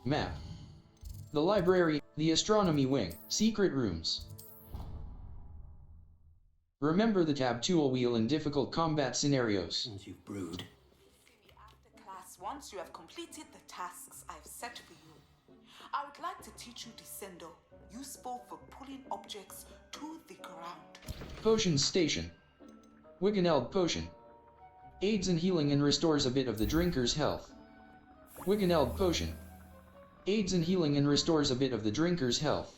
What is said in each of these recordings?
Map. The library, the astronomy wing, secret rooms. Remember the tab tool wheel in difficult combat scenarios. You've brewed. After class, once you have completed the tasks I've set for you, I would like to teach you Descendo, useful for pulling objects to the ground. Potion Station. Wiggeneld Potion. Aids in healing and restores a bit of the drinker's health. Wiggeneld Potion. Aids in healing and restores a bit of the drinker's health.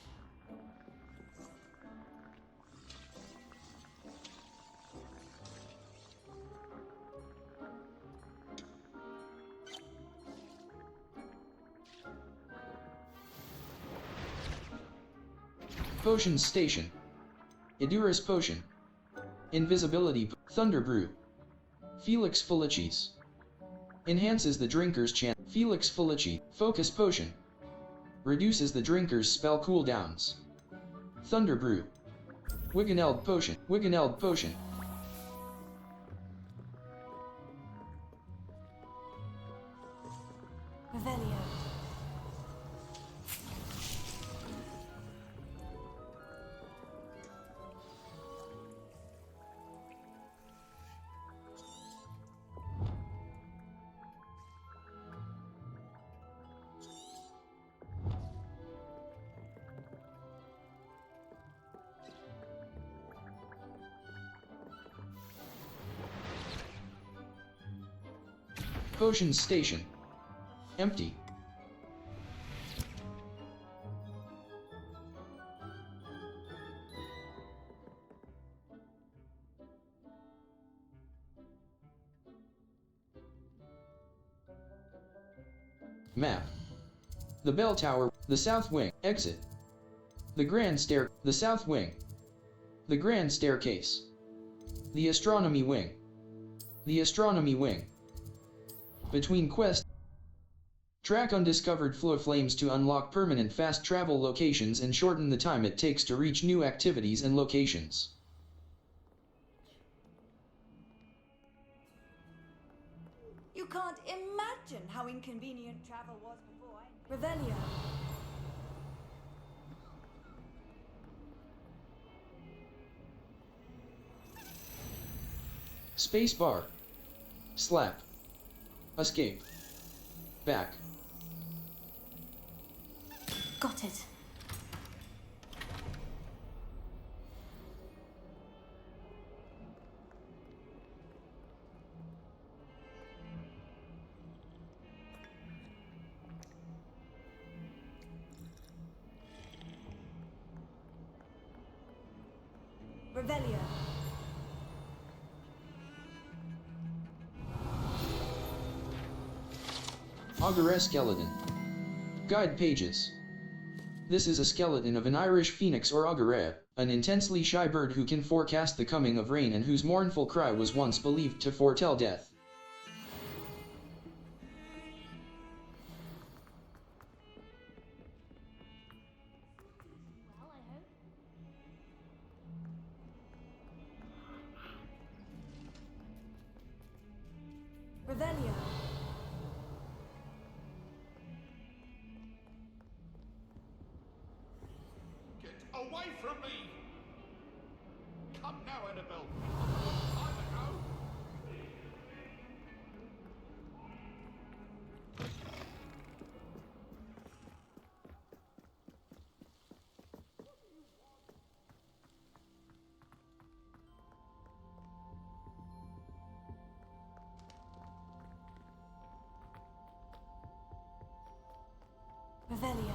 Potion Station. Edurus Potion. Invisibility. Thunder Brew. Felix Felicis. Enhances the drinker's chance. Felix Felici. Focus Potion. Reduces the drinker's spell cooldowns. Thunder Brew. Wiggeneld Potion. Wiggeneld Potion. Revelio. Potion Station. Empty. Map. The bell tower, the south wing, exit. The grand stair, the south wing. The grand staircase. The astronomy wing. The astronomy wing. Between quests. Track undiscovered flow flames to unlock permanent fast travel locations and shorten the time it takes to reach new activities and locations. You can't imagine how inconvenient travel was before Revelio. Space bar. Slap. Escape. Back. Got it. Revelio. Auguret skeleton. Guide pages. This is a skeleton of an Irish phoenix or auguret, an intensely shy bird who can forecast the coming of rain and whose mournful cry was once believed to foretell death. Revelio. Get away from me! Come now, Annabelle. Time to go. Revelio.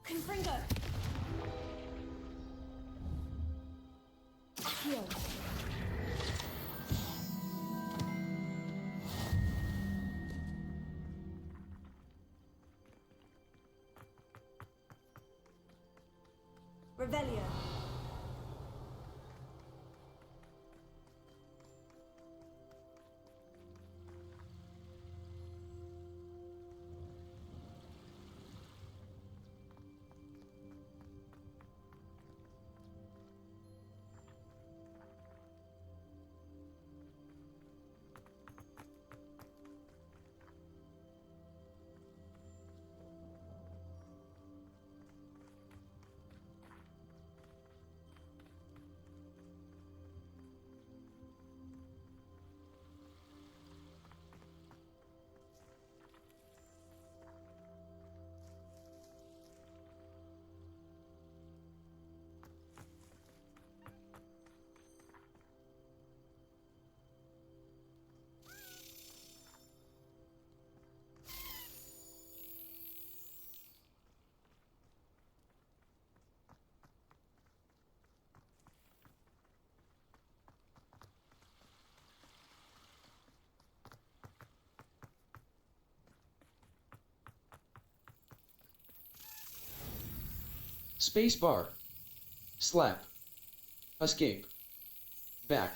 Confringo. Heal. Revelio. Spacebar. Slap. Escape. Back.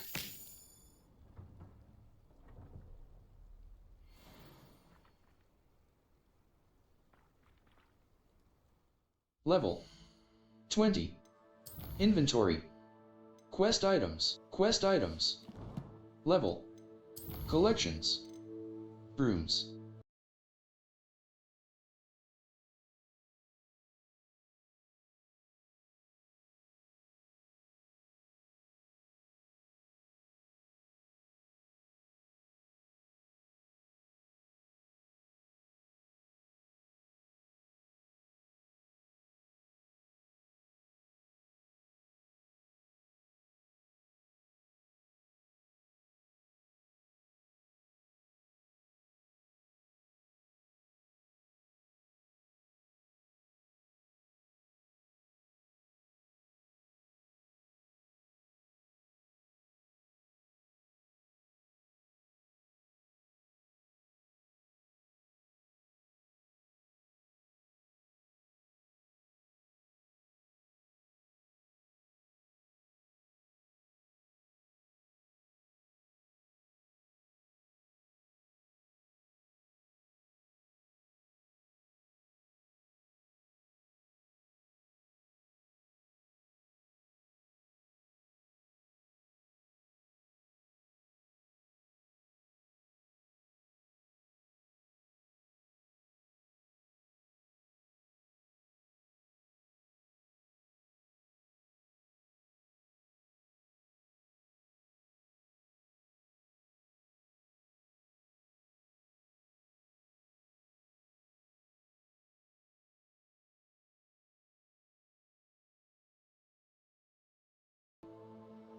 Level 20. Inventory. Quest items. Quest items. Level. Collections. Brooms.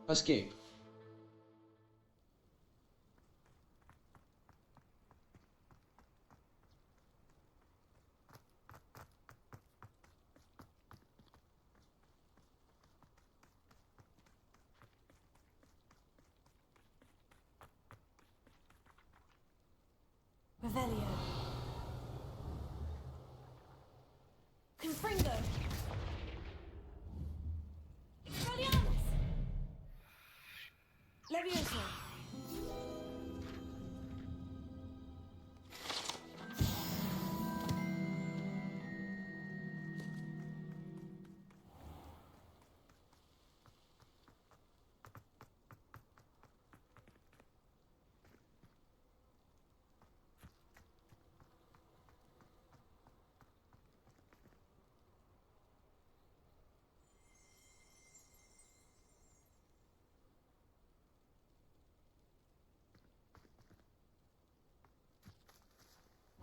Escape. Revelio. Confringo. Expelliarmus. Levioso.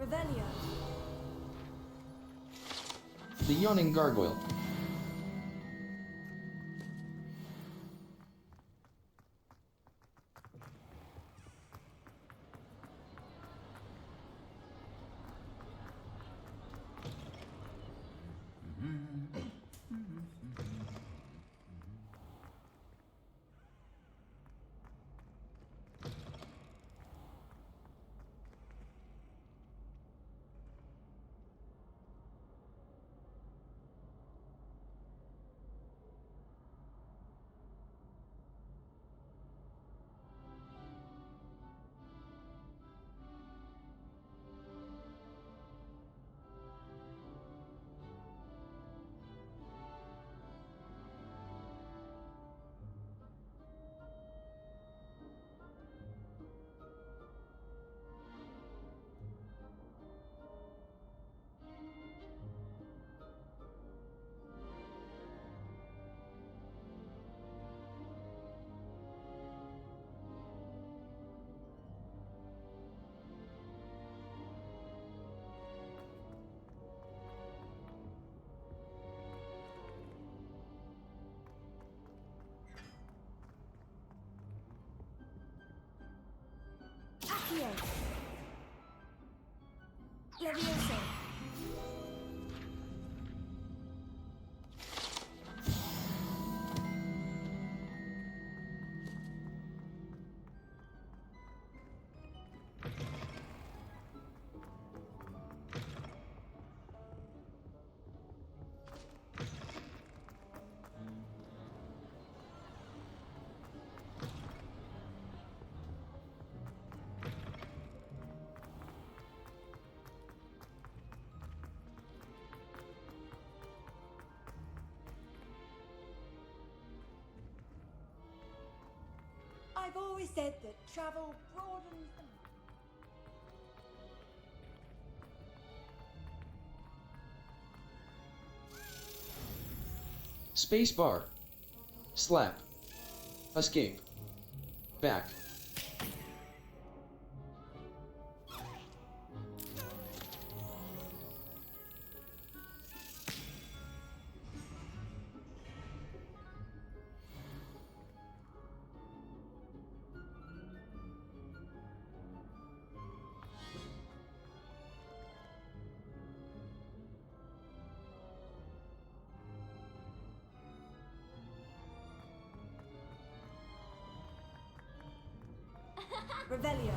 Revelio. The Yawning Gargoyle. always said that travel broadens the mind. Space bar. Slap. Escape. Back. Revelio.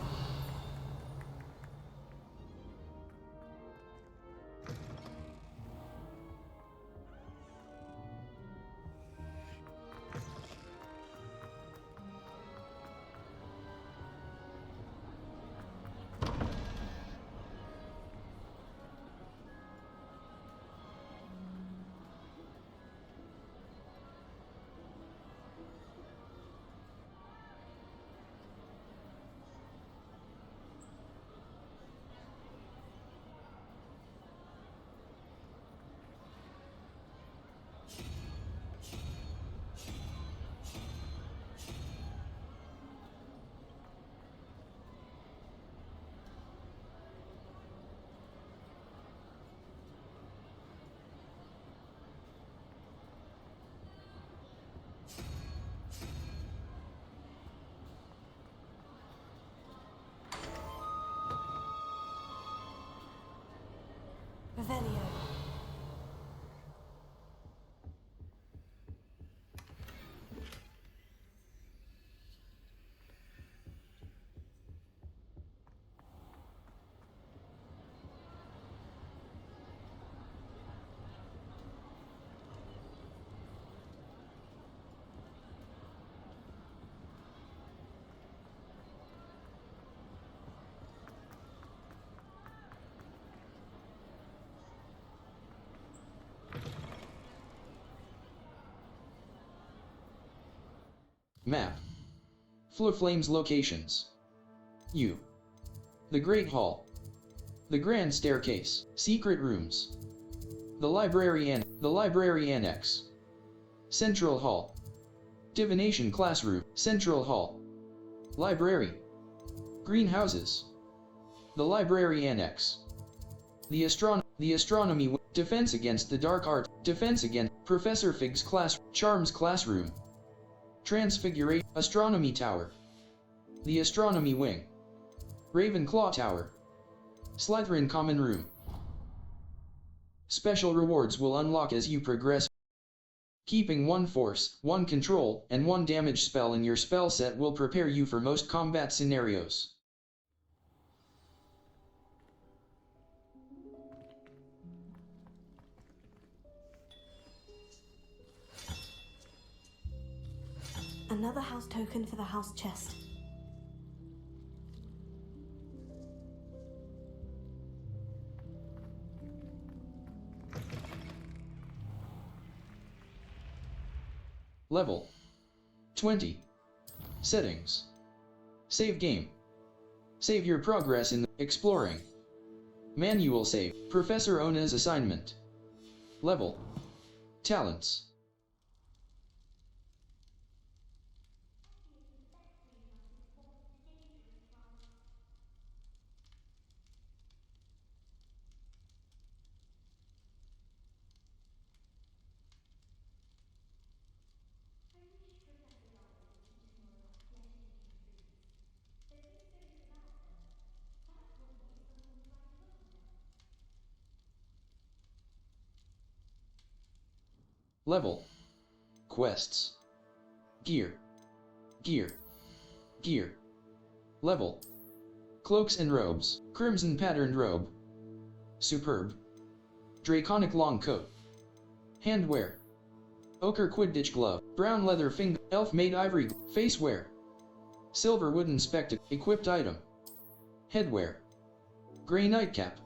Revelio. Map. Flames locations. U. The Great Hall. The Grand Staircase. Secret Rooms. The Library Annex. Central Hall. Divination Classroom. Central Hall. Library. Greenhouses. The Library Annex. The Astronomy Defense against the Dark Art. Defense against Professor Fig's Charms Classroom. Transfiguration. Astronomy Tower. The Astronomy Wing. Ravenclaw Tower. Slytherin Common Room. Special rewards will unlock as you progress. Keeping 1 force, 1 control, and 1 damage spell in your spell set will prepare you for most combat scenarios. Another house token for the house chest. Level 20. Settings. Save game. Save your progress in exploring. Manual save. Professor Ona's assignment. Level. Talents. Level. Quests. Gear. Gear. Gear. Level. Cloaks and robes. Crimson patterned robe. Superb. Draconic long coat. Handwear. Ochre Quidditch glove. Brown leather finger. Elf made ivory. Facewear. Silver wooden spectacle. Equipped item. Headwear. Gray nightcap.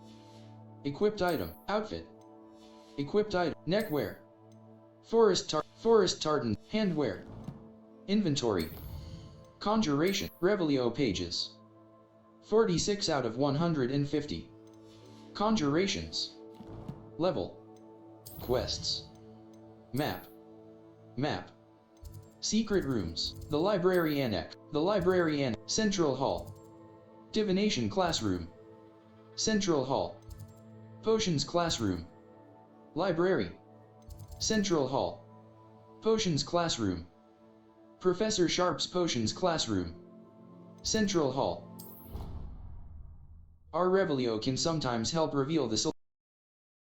Equipped item. Outfit. Equipped item. Neckwear. Forest tartan. Handwear. Inventory. Conjuration, Revelio pages. 46 out of 150. Conjurations. Level. Quests. Map. Map. Secret rooms. The library annex. The library annex. Central hall. Divination classroom. Central hall. Potions classroom. Library. Central hall. Potions classroom. Professor Sharp's potions classroom. Central hall. Our Revelio can sometimes help reveal the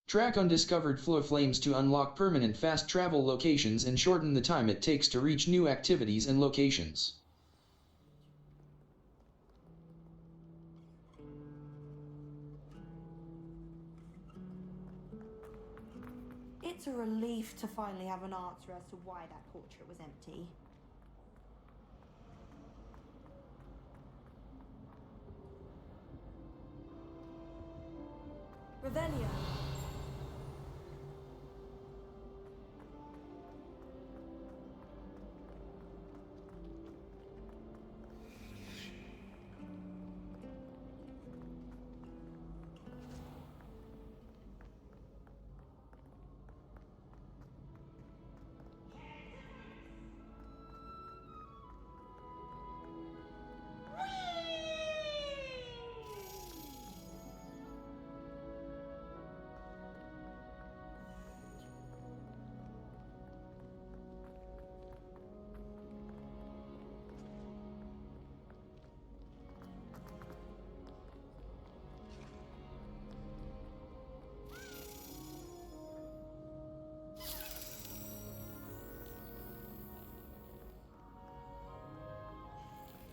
track undiscovered flow flames to unlock permanent fast travel locations and shorten the time it takes to reach new activities and locations. It's a relief to finally have an answer as to why that portrait was empty. Revelio.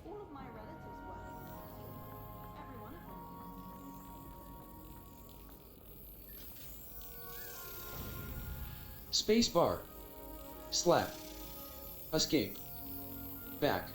All of my relatives work in the castle. Every one of them. Space bar. Slap. Escape. Back.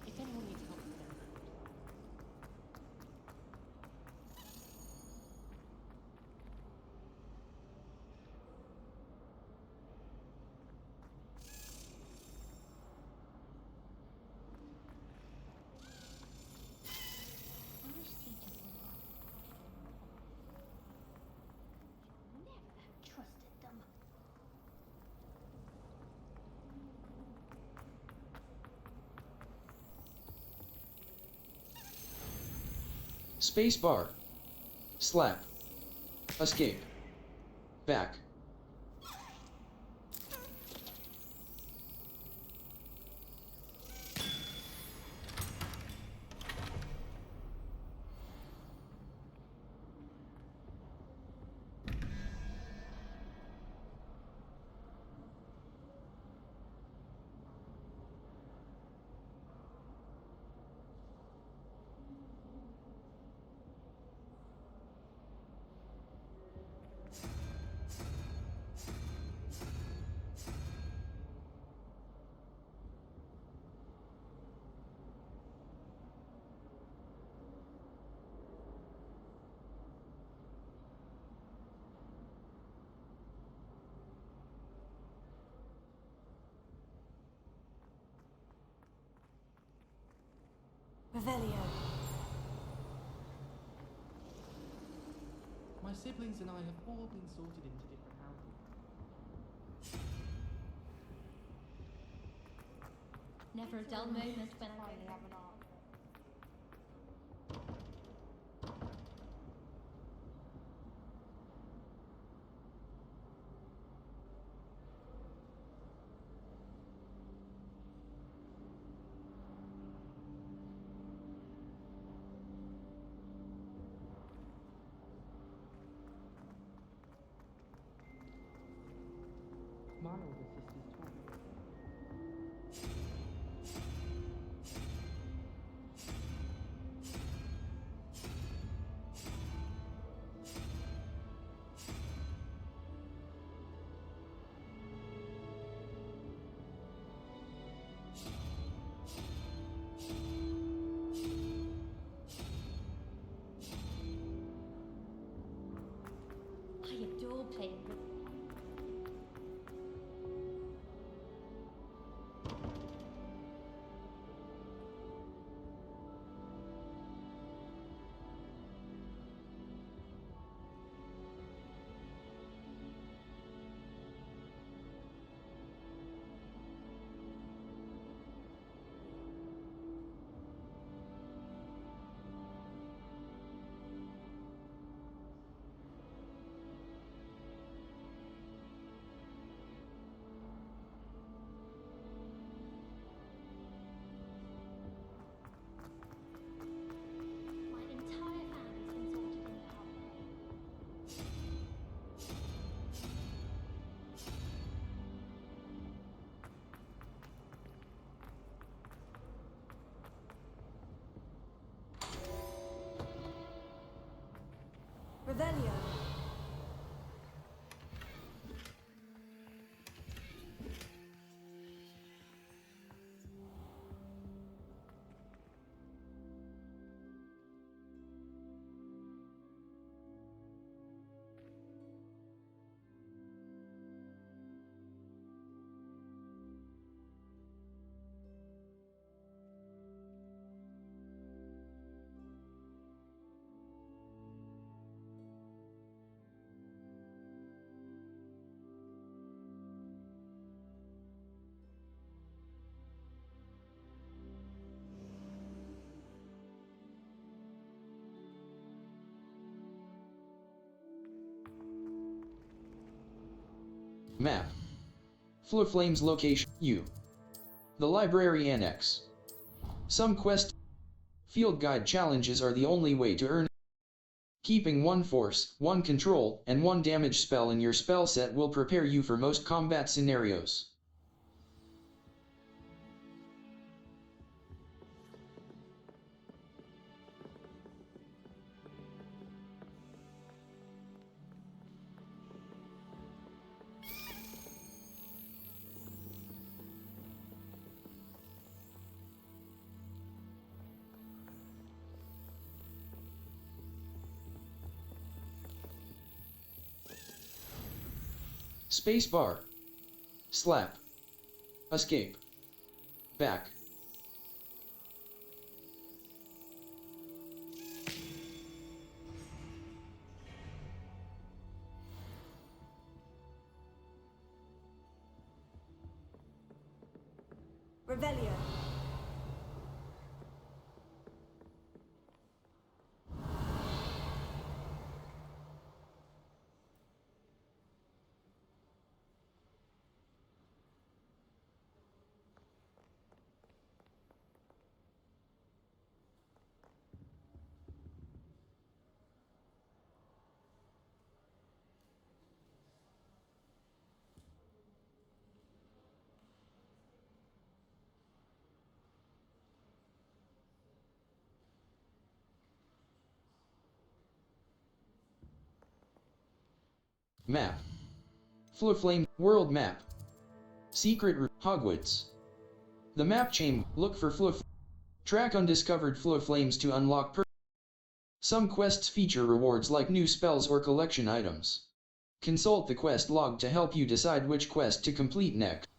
If anyone needs help with them. English teachers never trusted them. Space bar. Slap. Escape. Back. Revelio. My siblings and I have all been sorted into different houses. Never a dull moment when I'm Finally have an answer. Revelio. Map. Flame's location, U. The library annex. Some quest field guide challenges are the only way to earn. Keeping one force, one control, and one damage spell in your spell set will prepare you for most combat scenarios. Spacebar. Slap. Escape. Back. Revelio. Map. Flame World Map. Secret Route Hogwarts. The map chamber. Look for track undiscovered flames to unlock some quests feature rewards like new spells or collection items. Consult the quest log to help you decide which quest to complete next.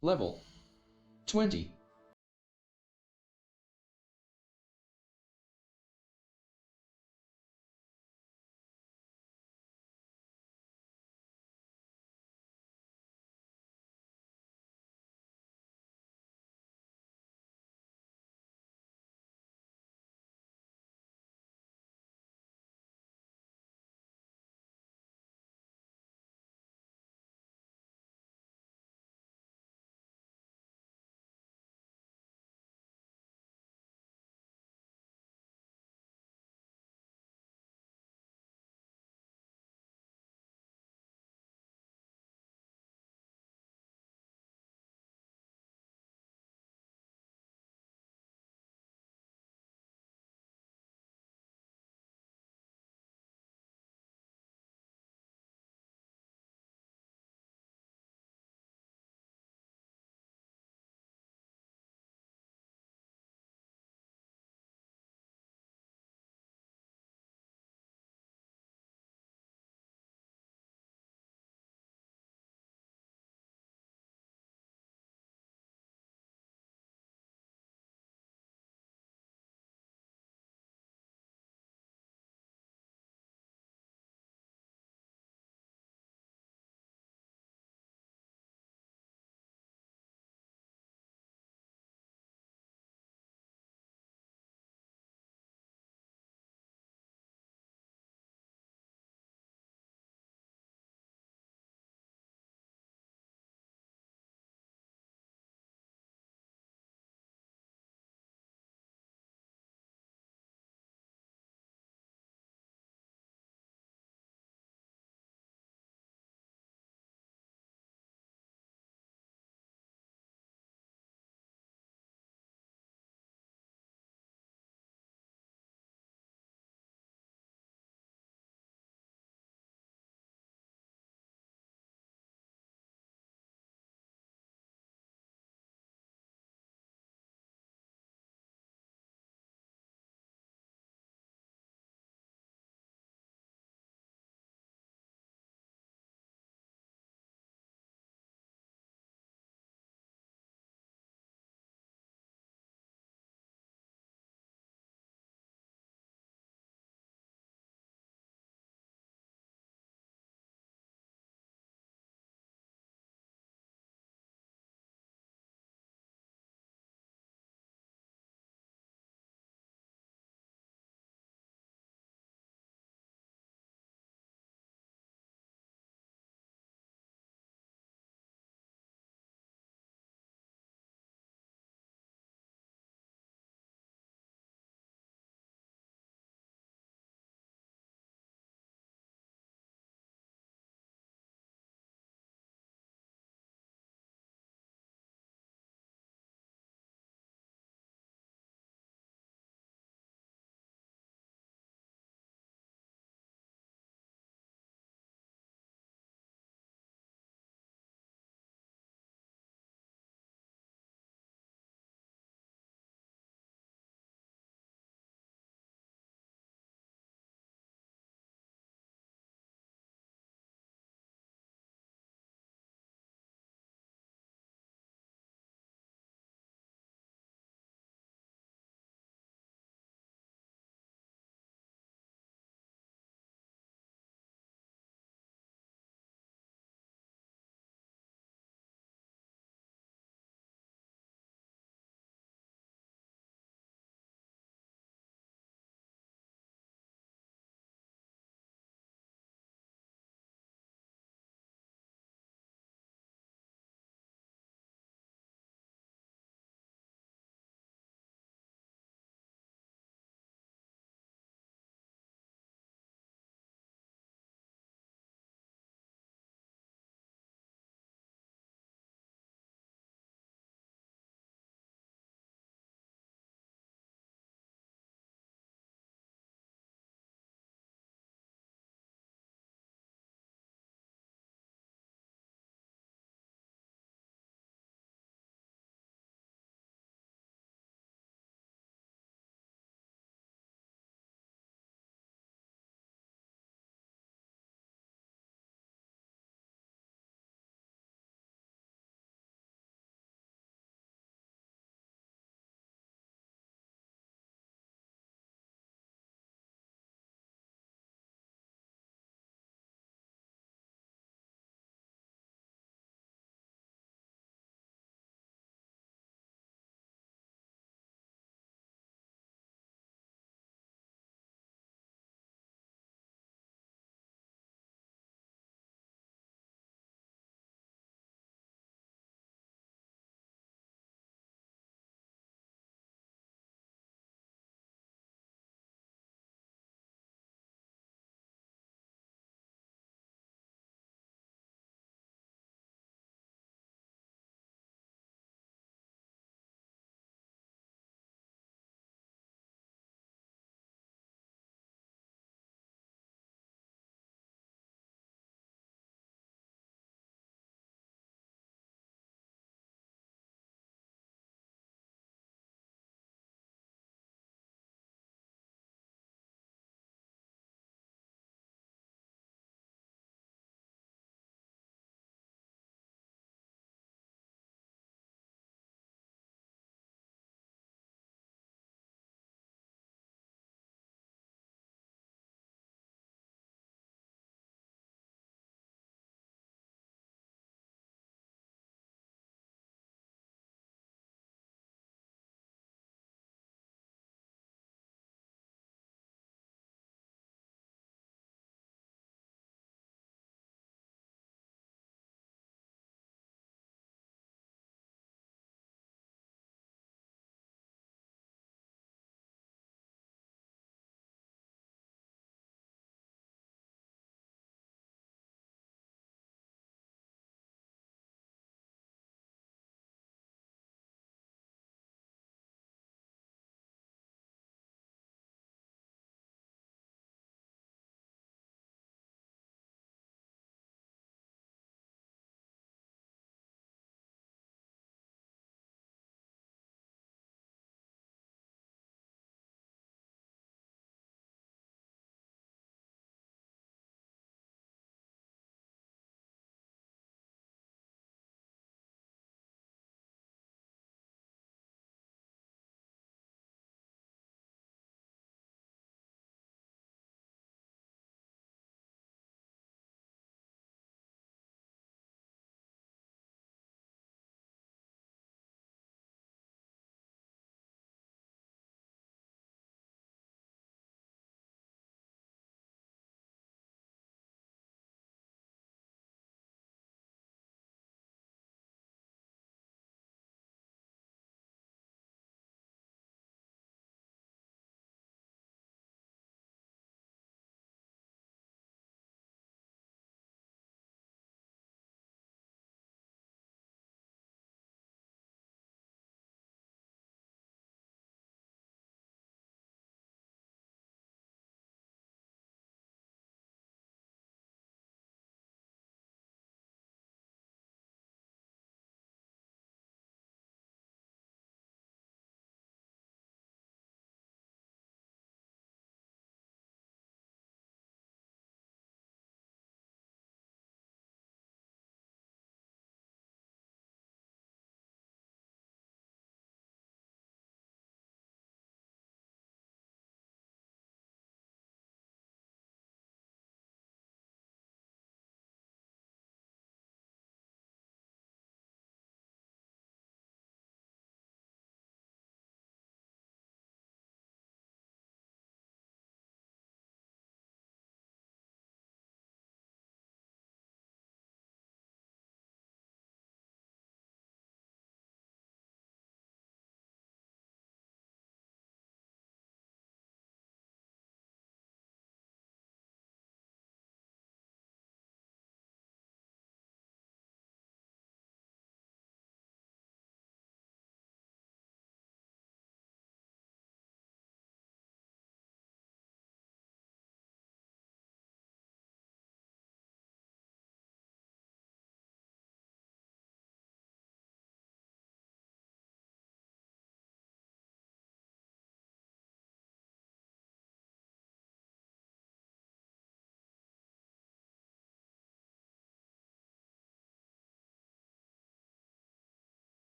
Level 20.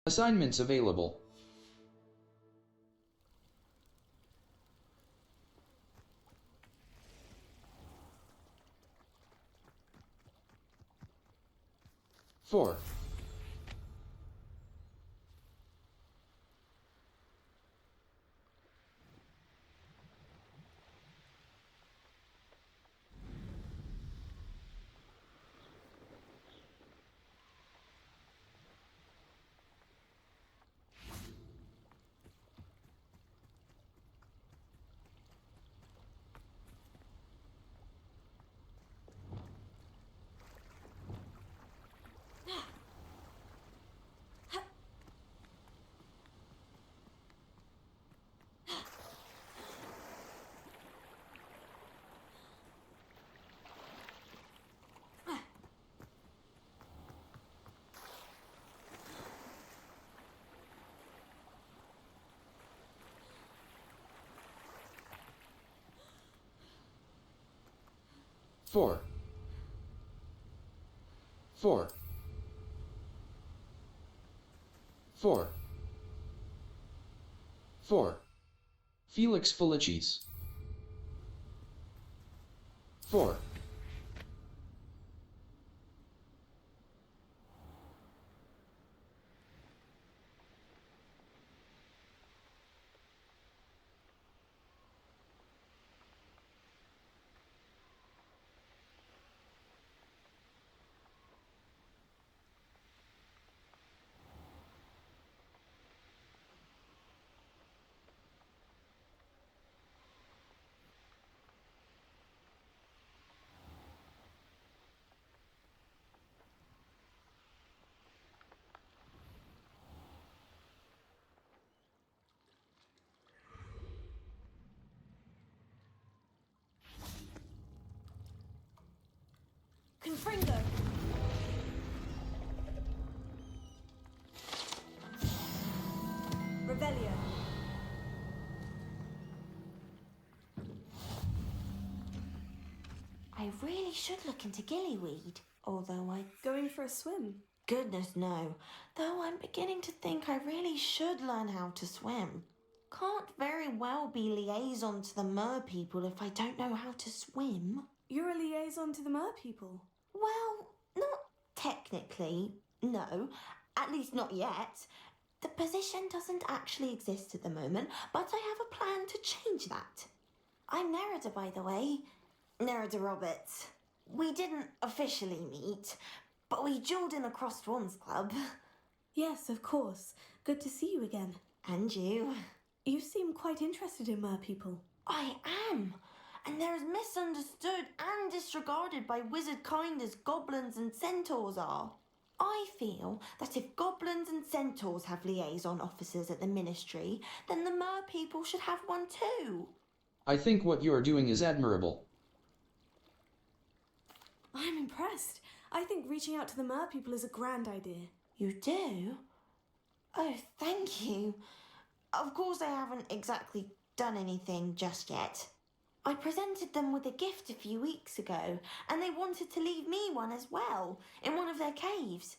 Assignments available. Four. Four. Four. Four. Four. Felix Felicis. Four. Confringo! Revelio. I really should look into gillyweed, although I... Going for a swim? Goodness no, though I'm beginning to think I really should learn how to swim. Can't very well be liaison to the mer people if I don't know how to swim. You're a liaison to the mer people? Well, not technically, no. At least not yet. The position doesn't actually exist at the moment, but I have a plan to change that. I'm Nerida, by the way. Nerida Roberts. We didn't officially meet, but we duelled in the Crossed Wands Club. Yes, of course. Good to see you again. And you. You seem quite interested in mer people. I am. And they're as misunderstood and disregarded by wizard kind as goblins and centaurs are. I feel that if goblins and centaurs have liaison officers at the ministry, then the mer people should have one too. I think what you're doing is admirable. I'm impressed. I think reaching out to the mer people is a grand idea. You do? Oh, thank you. Of course I haven't exactly done anything just yet. I presented them with a gift a few weeks ago, and they wanted to leave me one as well, in one of their caves.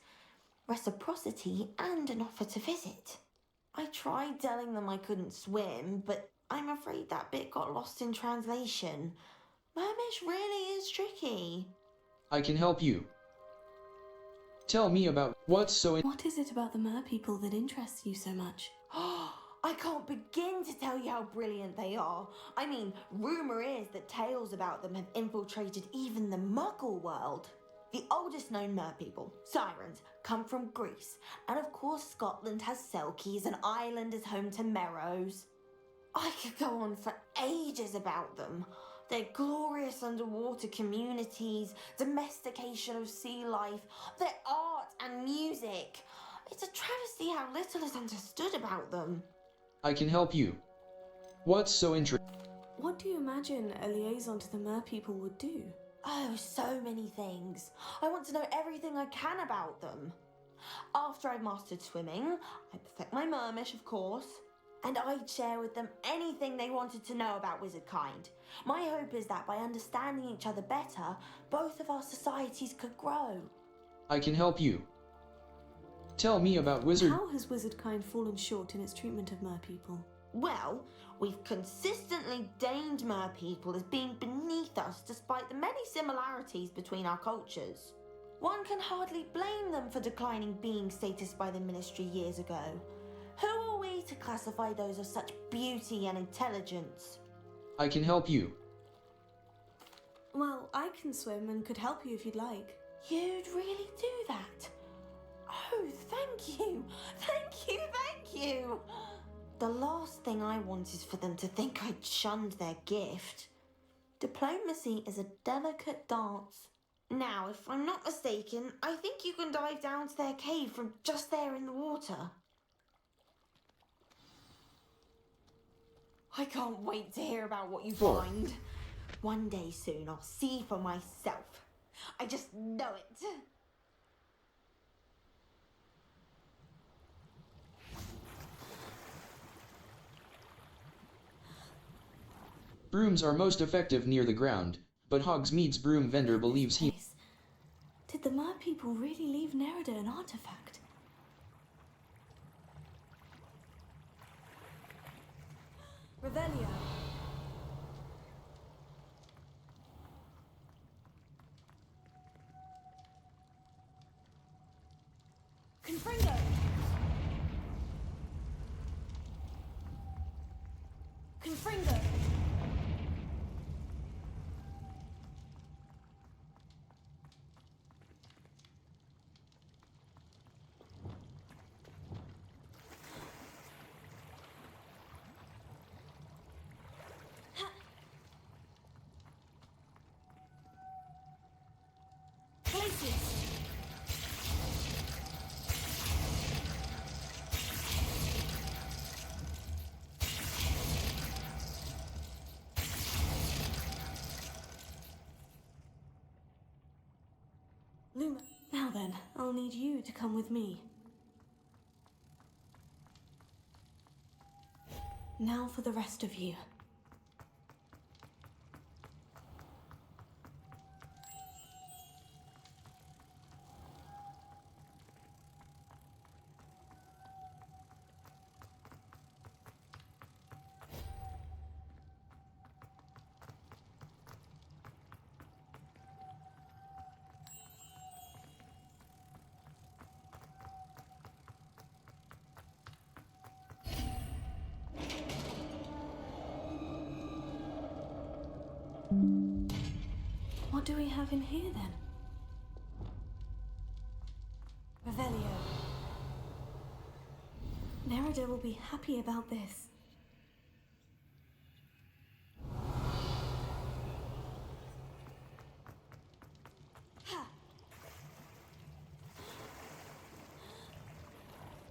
Reciprocity and an offer to visit. I tried telling them I couldn't swim, but I'm afraid that bit got lost in translation. Mermish really is tricky. I can help you. Tell me about what's so What is it about the mer people that interests you so much? I can't begin to tell you how brilliant they are. I mean, rumour is that tales about them have infiltrated even the Muggle world. The oldest known mer people, sirens, come from Greece. And of course Scotland has Selkies and Ireland is home to Merrows. I could go on for ages about them. Their glorious underwater communities, domestication of sea life, their art and music. It's a travesty how little is understood about them. I can help you. What's so interesting? What do you imagine a liaison to the mer people would do? Oh, so many things. I want to know everything I can about them. After I've mastered swimming, I perfect my mermish, of course, and I'd share with them anything they wanted to know about wizard kind. My hope is that by understanding each other better, both of our societies could grow. I can help you. Tell me about wizard. How has wizardkind fallen short in its treatment of merpeople? Well, we've consistently deemed merpeople as being beneath us despite the many similarities between our cultures. One can hardly blame them for declining being status by the ministry years ago. Who are we to classify those of such beauty and intelligence? I can help you. Well, I can swim and could help you if you'd like. You'd really do that? Oh, thank you! Thank you, thank you! The last thing I want is for them to think I shunned their gift. Diplomacy is a delicate dance. Now, if I'm not mistaken, I think you can dive down to their cave from just there in the water. I can't wait to hear about what you find. One day soon I'll see for myself. I just know it. Brooms are most effective near the ground, but Hogsmeade's broom vendor believes he... Did the merpeople really leave Nerida an artifact? Revelio. Confringo. Confringo. Luma. Now then, I'll need you to come with me. Now for the rest of you. What do we have in here then? Revelio. Nerida will be happy about this.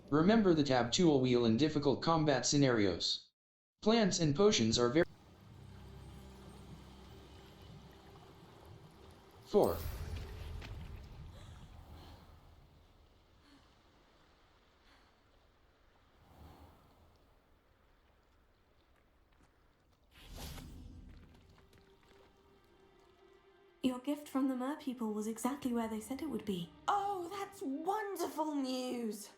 Remember the tab tool wheel in difficult combat scenarios. Plants and potions are very... 4. Your gift from the merpeople was exactly where they said it would be. Oh, that's wonderful news!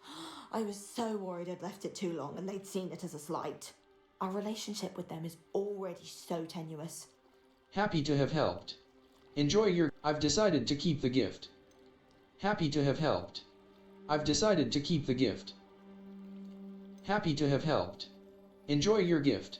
I was so worried I'd left it too long and they'd seen it as a slight. Our relationship with them is already so tenuous. Happy to have helped. Enjoy your... I've decided to keep the gift. Happy to have helped. I've decided to keep the gift. Happy to have helped. Enjoy your gift.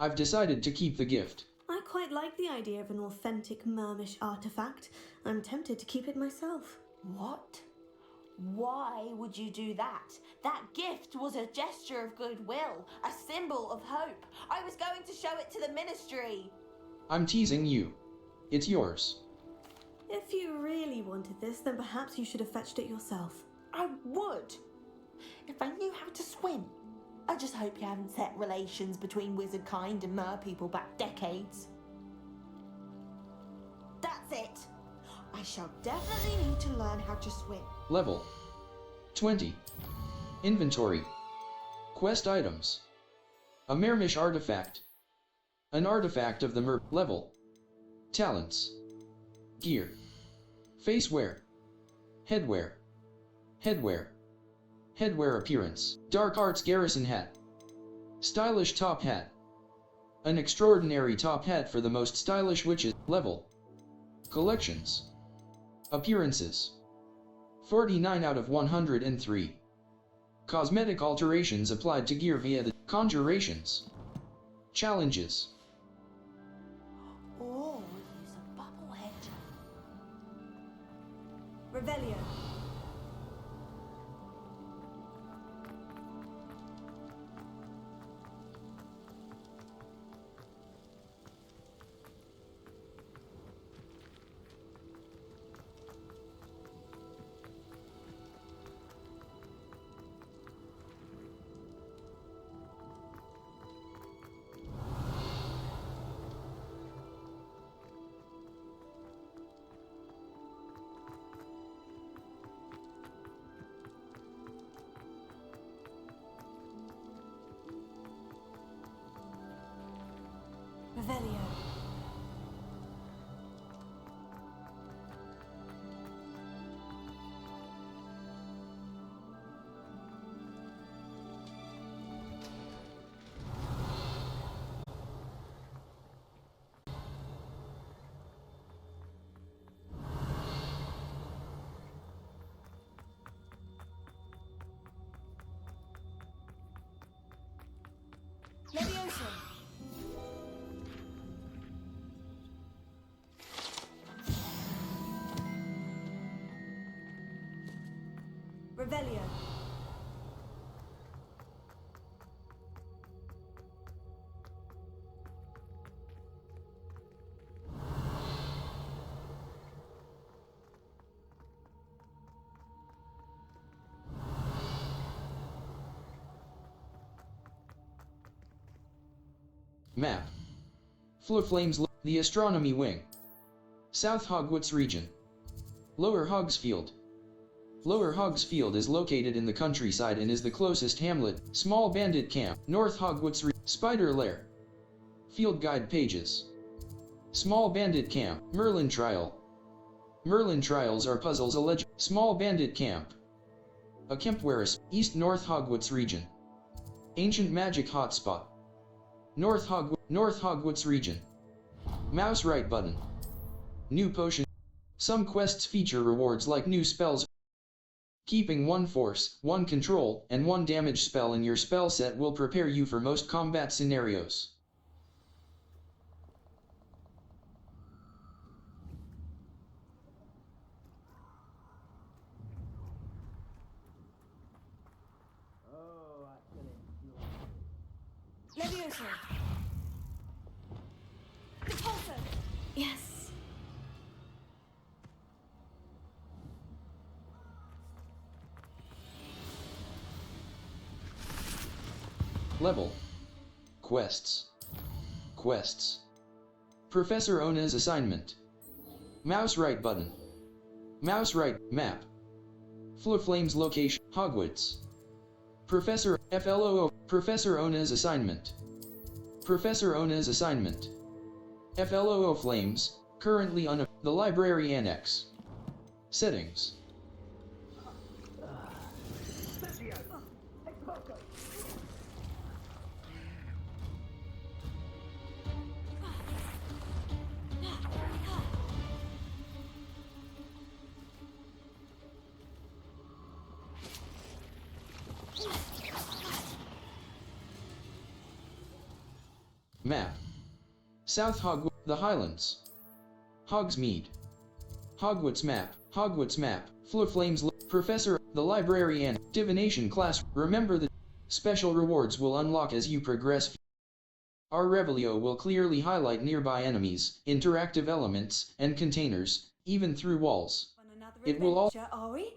I've decided to keep the gift. I quite like the idea of an authentic Mermish artifact. I'm tempted to keep it myself. What? Why would you do that? That gift was a gesture of goodwill, a symbol of hope. I was going to show it to the ministry. I'm teasing you. It's yours. If you really wanted this, then perhaps you should have fetched it yourself. I would, if I knew how to swim. I just hope you haven't set relations between wizard kind and mer people back decades. That's it. I shall definitely need to learn how to swim. Level 20. Inventory. Quest items. A Mermish artifact. An artifact of the Mer. Level. Talents. Gear. Facewear. Headwear. Headwear. Headwear appearance. Dark Arts Garrison Hat. Stylish top hat. An extraordinary top hat for the most stylish witches. Level. Collections. Appearances. 49 out of 103. Cosmetic alterations applied to gear via the conjurations. Challenges. Oh, use a bubble hedge. Revelio. Revelio. Levioso. Revelio. Map. Flames. The Astronomy Wing. South Hogwarts Region. Lower Hogsfield. Lower Hogsfield is located in the countryside and is the closest hamlet. Small Bandit Camp. North Hogwarts Spider Lair. Field Guide Pages. Small Bandit Camp. Merlin Trial. Merlin Trials are puzzles alleged. Small Bandit Camp. A Kempwaris. East North Hogwarts Region. Ancient Magic Hotspot. North Hogwarts Region. Mouse right button. New potion. Some quests feature rewards like new spells. Keeping 1 force, 1 control, and 1 damage spell in your spell set will prepare you for most combat scenarios. Levioso. Repulso. Yes. Level. Quests. Quests. Professor Ona's assignment. Mouse right button. Mouse right map. Flames location. Hogwarts. Professor FLOO. Professor Ona's assignment. Professor Ona's assignment. FLOO Flames, currently on the library annex. Settings. Map. South Hogwarts, the Highlands. Hogsmeade. Hogwarts map, Hogwarts map, Flurflame's Professor, the librarian, divination class. Remember that special rewards will unlock as you progress. Our Revelio will clearly highlight nearby enemies, interactive elements, and containers, even through walls. On another It will all adventure, are we?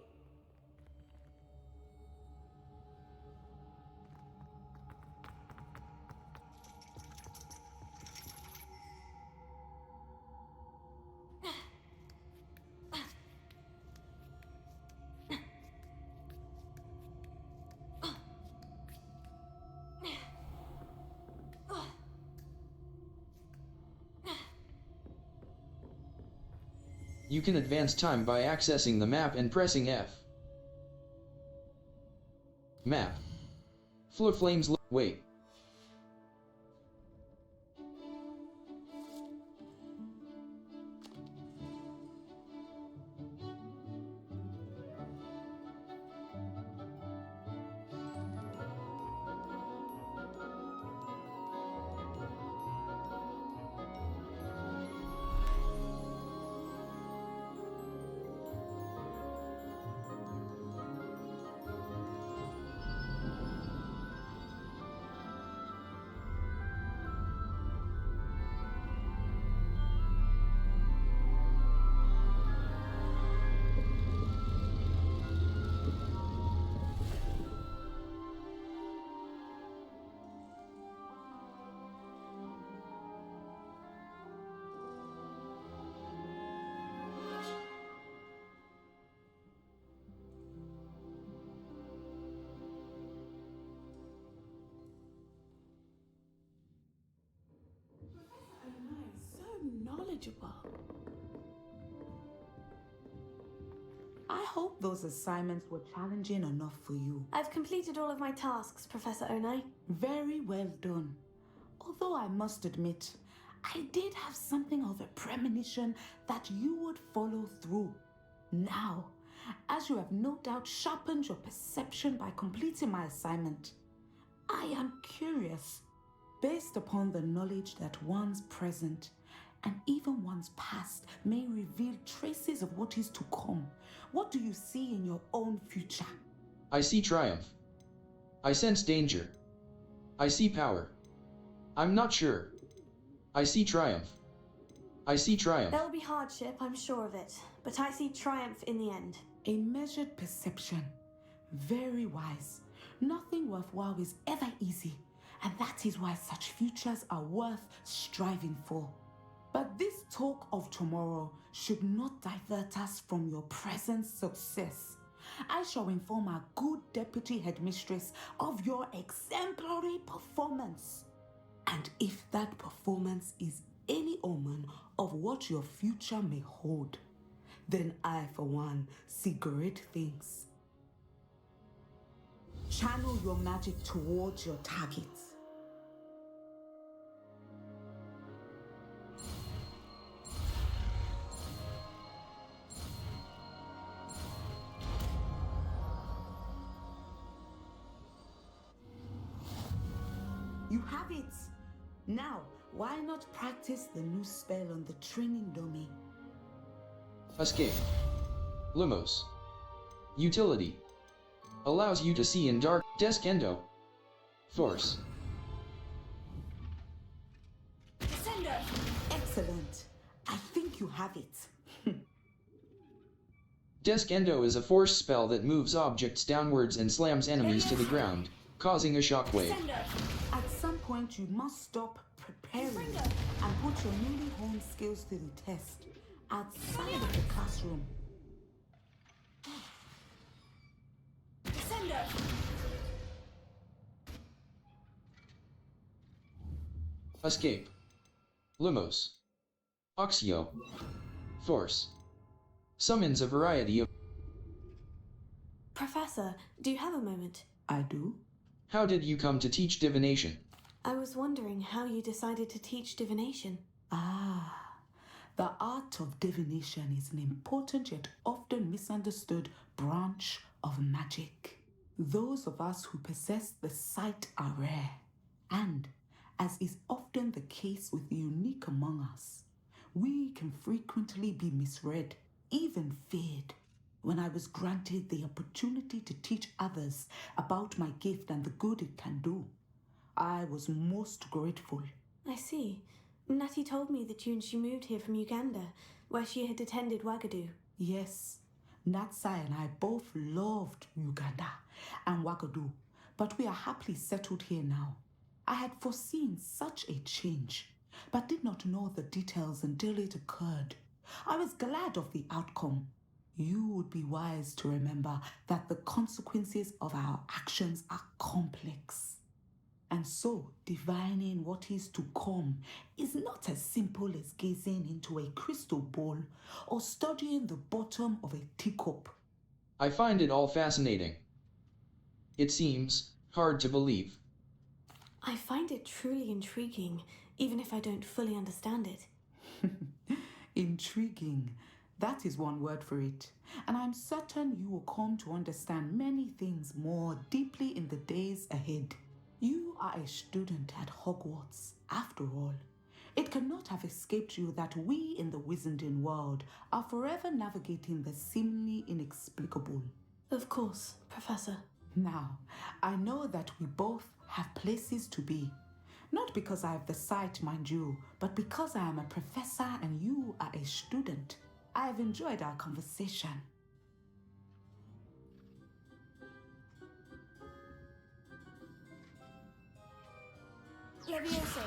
You can advance time by accessing the map and pressing F. Map. Flurflame's wait. Knowledgeable. I hope those assignments were challenging enough for you. I've completed all of my tasks, Professor Onai. Very well done. Although I must admit, I did have something of a premonition that you would follow through. Now, as you have no doubt sharpened your perception by completing my assignment, I am curious, based upon the knowledge that one's present and even one's past may reveal traces of what is to come. What do you see in your own future? I see triumph. I sense danger. I see power. I'm not sure. I see triumph. I see triumph. There'll be hardship, I'm sure of it, but I see triumph in the end. A measured perception. Very wise. Nothing worthwhile is ever easy, and that is why such futures are worth striving for. But this talk of tomorrow should not divert us from your present success. I shall inform our good deputy headmistress of your exemplary performance. And if that performance is any omen of what your future may hold, then I, for one, see great things. Channel your magic towards your targets. You have it! Now, why not practice the new spell on the training dummy? Escape. Lumos. Utility. Allows you to see in dark. Descendo. Force. Descender! Excellent. I think you have it. Descendo is a force spell that moves objects downwards and slams enemies to the ground, causing a shockwave. Descender! At some point, you must stop preparing and put your newly honed skills to the test outside of the classroom. Descender! Escape. Lumos. Oxio. Force. Summons a variety of... Professor, do you have a moment? I do? How did you come to teach divination? I was wondering how you decided to teach divination. Ah, the art of divination is an important yet often misunderstood branch of magic. Those of us who possess the sight are rare, and as is often the case with the unique among us, we can frequently be misread, even feared. When I was granted the opportunity to teach others about my gift and the good it can do, I was most grateful. I see. Natty told me that you and she moved here from Uganda, where she had attended Wagadu. Yes, Natsai and I both loved Uganda and Wagadu, but we are happily settled here now. I had foreseen such a change, but did not know the details until it occurred. I was glad of the outcome. You would be wise to remember that the consequences of our actions are complex. And so, divining what is to come is not as simple as gazing into a crystal ball or studying the bottom of a teacup. I find it all fascinating. It seems hard to believe. I find it truly intriguing, even if I don't fully understand it. Intriguing. That is one word for it. And I'm certain you will come to understand many things more deeply in the days ahead. You are a student at Hogwarts, after all. It cannot have escaped you that we in the Wizarding world are forever navigating the seemingly inexplicable. Of course, Professor. Now, I know that we both have places to be. Not because I have the sight, mind you, but because I am a professor and you are a student. I have enjoyed our conversation. Levioso.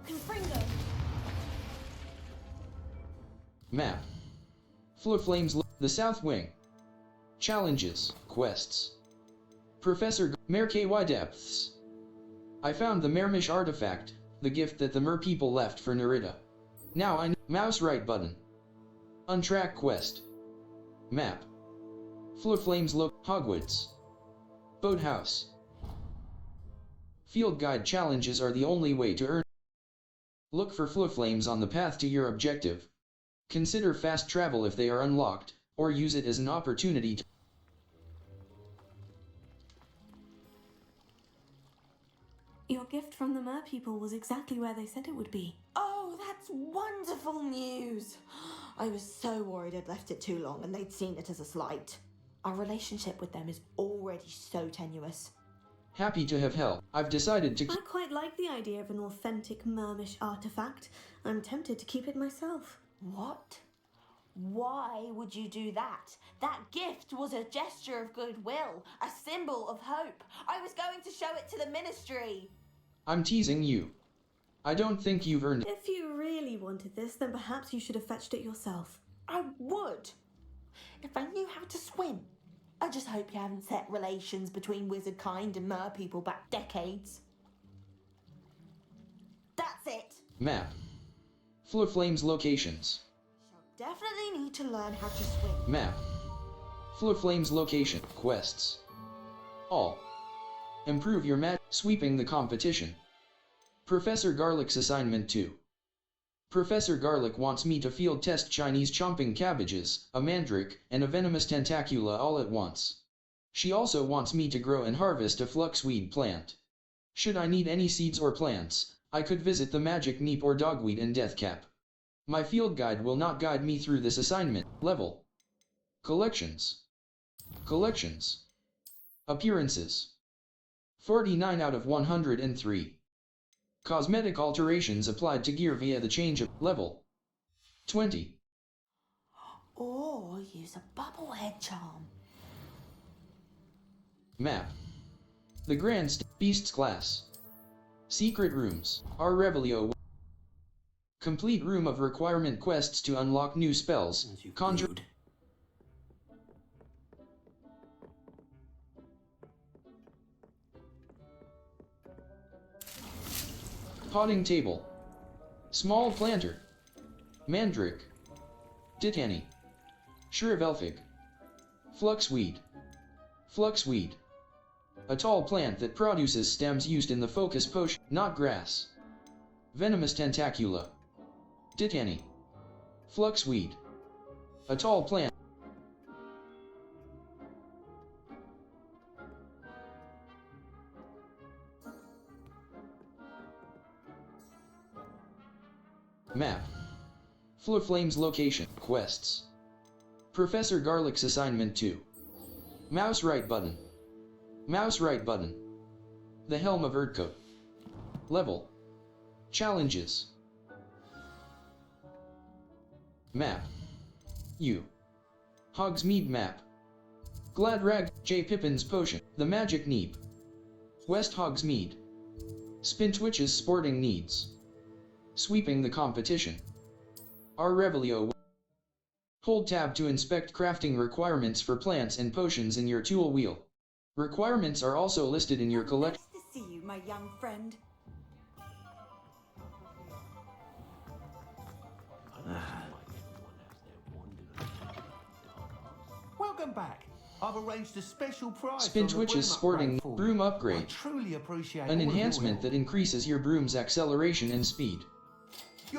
Confringo. Map. Flurflames, the South Wing. Challenges, quests. Professor Mer KY Depths. I found the Mermish artifact, the gift that the Mer people left for Nerida. Now I mouse right button. Untrack quest. Map. Flurflames look Hogwarts. Boathouse. Field guide challenges are the only way to earn. Look for Flurflames on the path to your objective. Consider fast travel if they are unlocked, or use it as an opportunity to. Your gift from the Mer people was exactly where they said it would be. Oh, that's wonderful news! I was so worried I'd left it too long and they'd seen it as a slight. Our relationship with them is already so tenuous. Happy to have helped. I've decided to. I quite like the idea of an authentic Mermish artifact. I'm tempted to keep it myself. What? Why would you do that? That gift was a gesture of goodwill, a symbol of hope. I was going to show it to the ministry. I'm teasing you. I don't think you've earned it. If you really wanted this, then perhaps you should have fetched it yourself. I would, if I knew how to swim. I just hope you haven't set relations between wizard kind and mer people back decades. That's it. Map. Flurflames locations. Shall definitely need to learn how to swim. Map. Flurflames location. Quests. All. Improve your sweeping the competition. Professor Garlick's assignment 2. Professor Garlick wants me to field test Chinese chomping cabbages, a mandrake, and a venomous tentacula all at once. She also wants me to grow and harvest a fluxweed plant. Should I need any seeds or plants, I could visit the magic neep or dogweed in Deathcap. My field guide will not guide me through this assignment. Level. Collections. Collections. Appearances. 49 out of 103. Cosmetic alterations applied to gear via the change of level. 20. Or use a bubblehead charm. Map. The Grand Beasts class. Secret rooms. Our Revelio. Complete room of requirement quests to unlock new spells. Conjure. Potting table. Small planter. Mandrake. Titani. Shrivelfig. Fluxweed. Fluxweed. A tall plant that produces stems used in the focus potion, not grass. Venomous tentacula. Titani. Fluxweed. A tall plant. Map. Flames location. Quests. Professor Garlick's assignment 2. Mouse right button. Mouse right button. The Helm of Erdcote. Level. Challenges. Map. U. Hogsmeade map. Gladrag, J. Pippin's potion. The Magic Neep. West Hogsmeade. Spintwitch's sporting needs. Sweeping the competition. R. Revelio. Hold tab to inspect crafting requirements for plants and potions in your tool wheel. Requirements are also listed in your collection. Nice to see you, my young friend. Welcome back. I've arranged a special prize. Spintwitch's sporting broom upgrade. I truly appreciate an enhancement that increases your broom's acceleration and speed.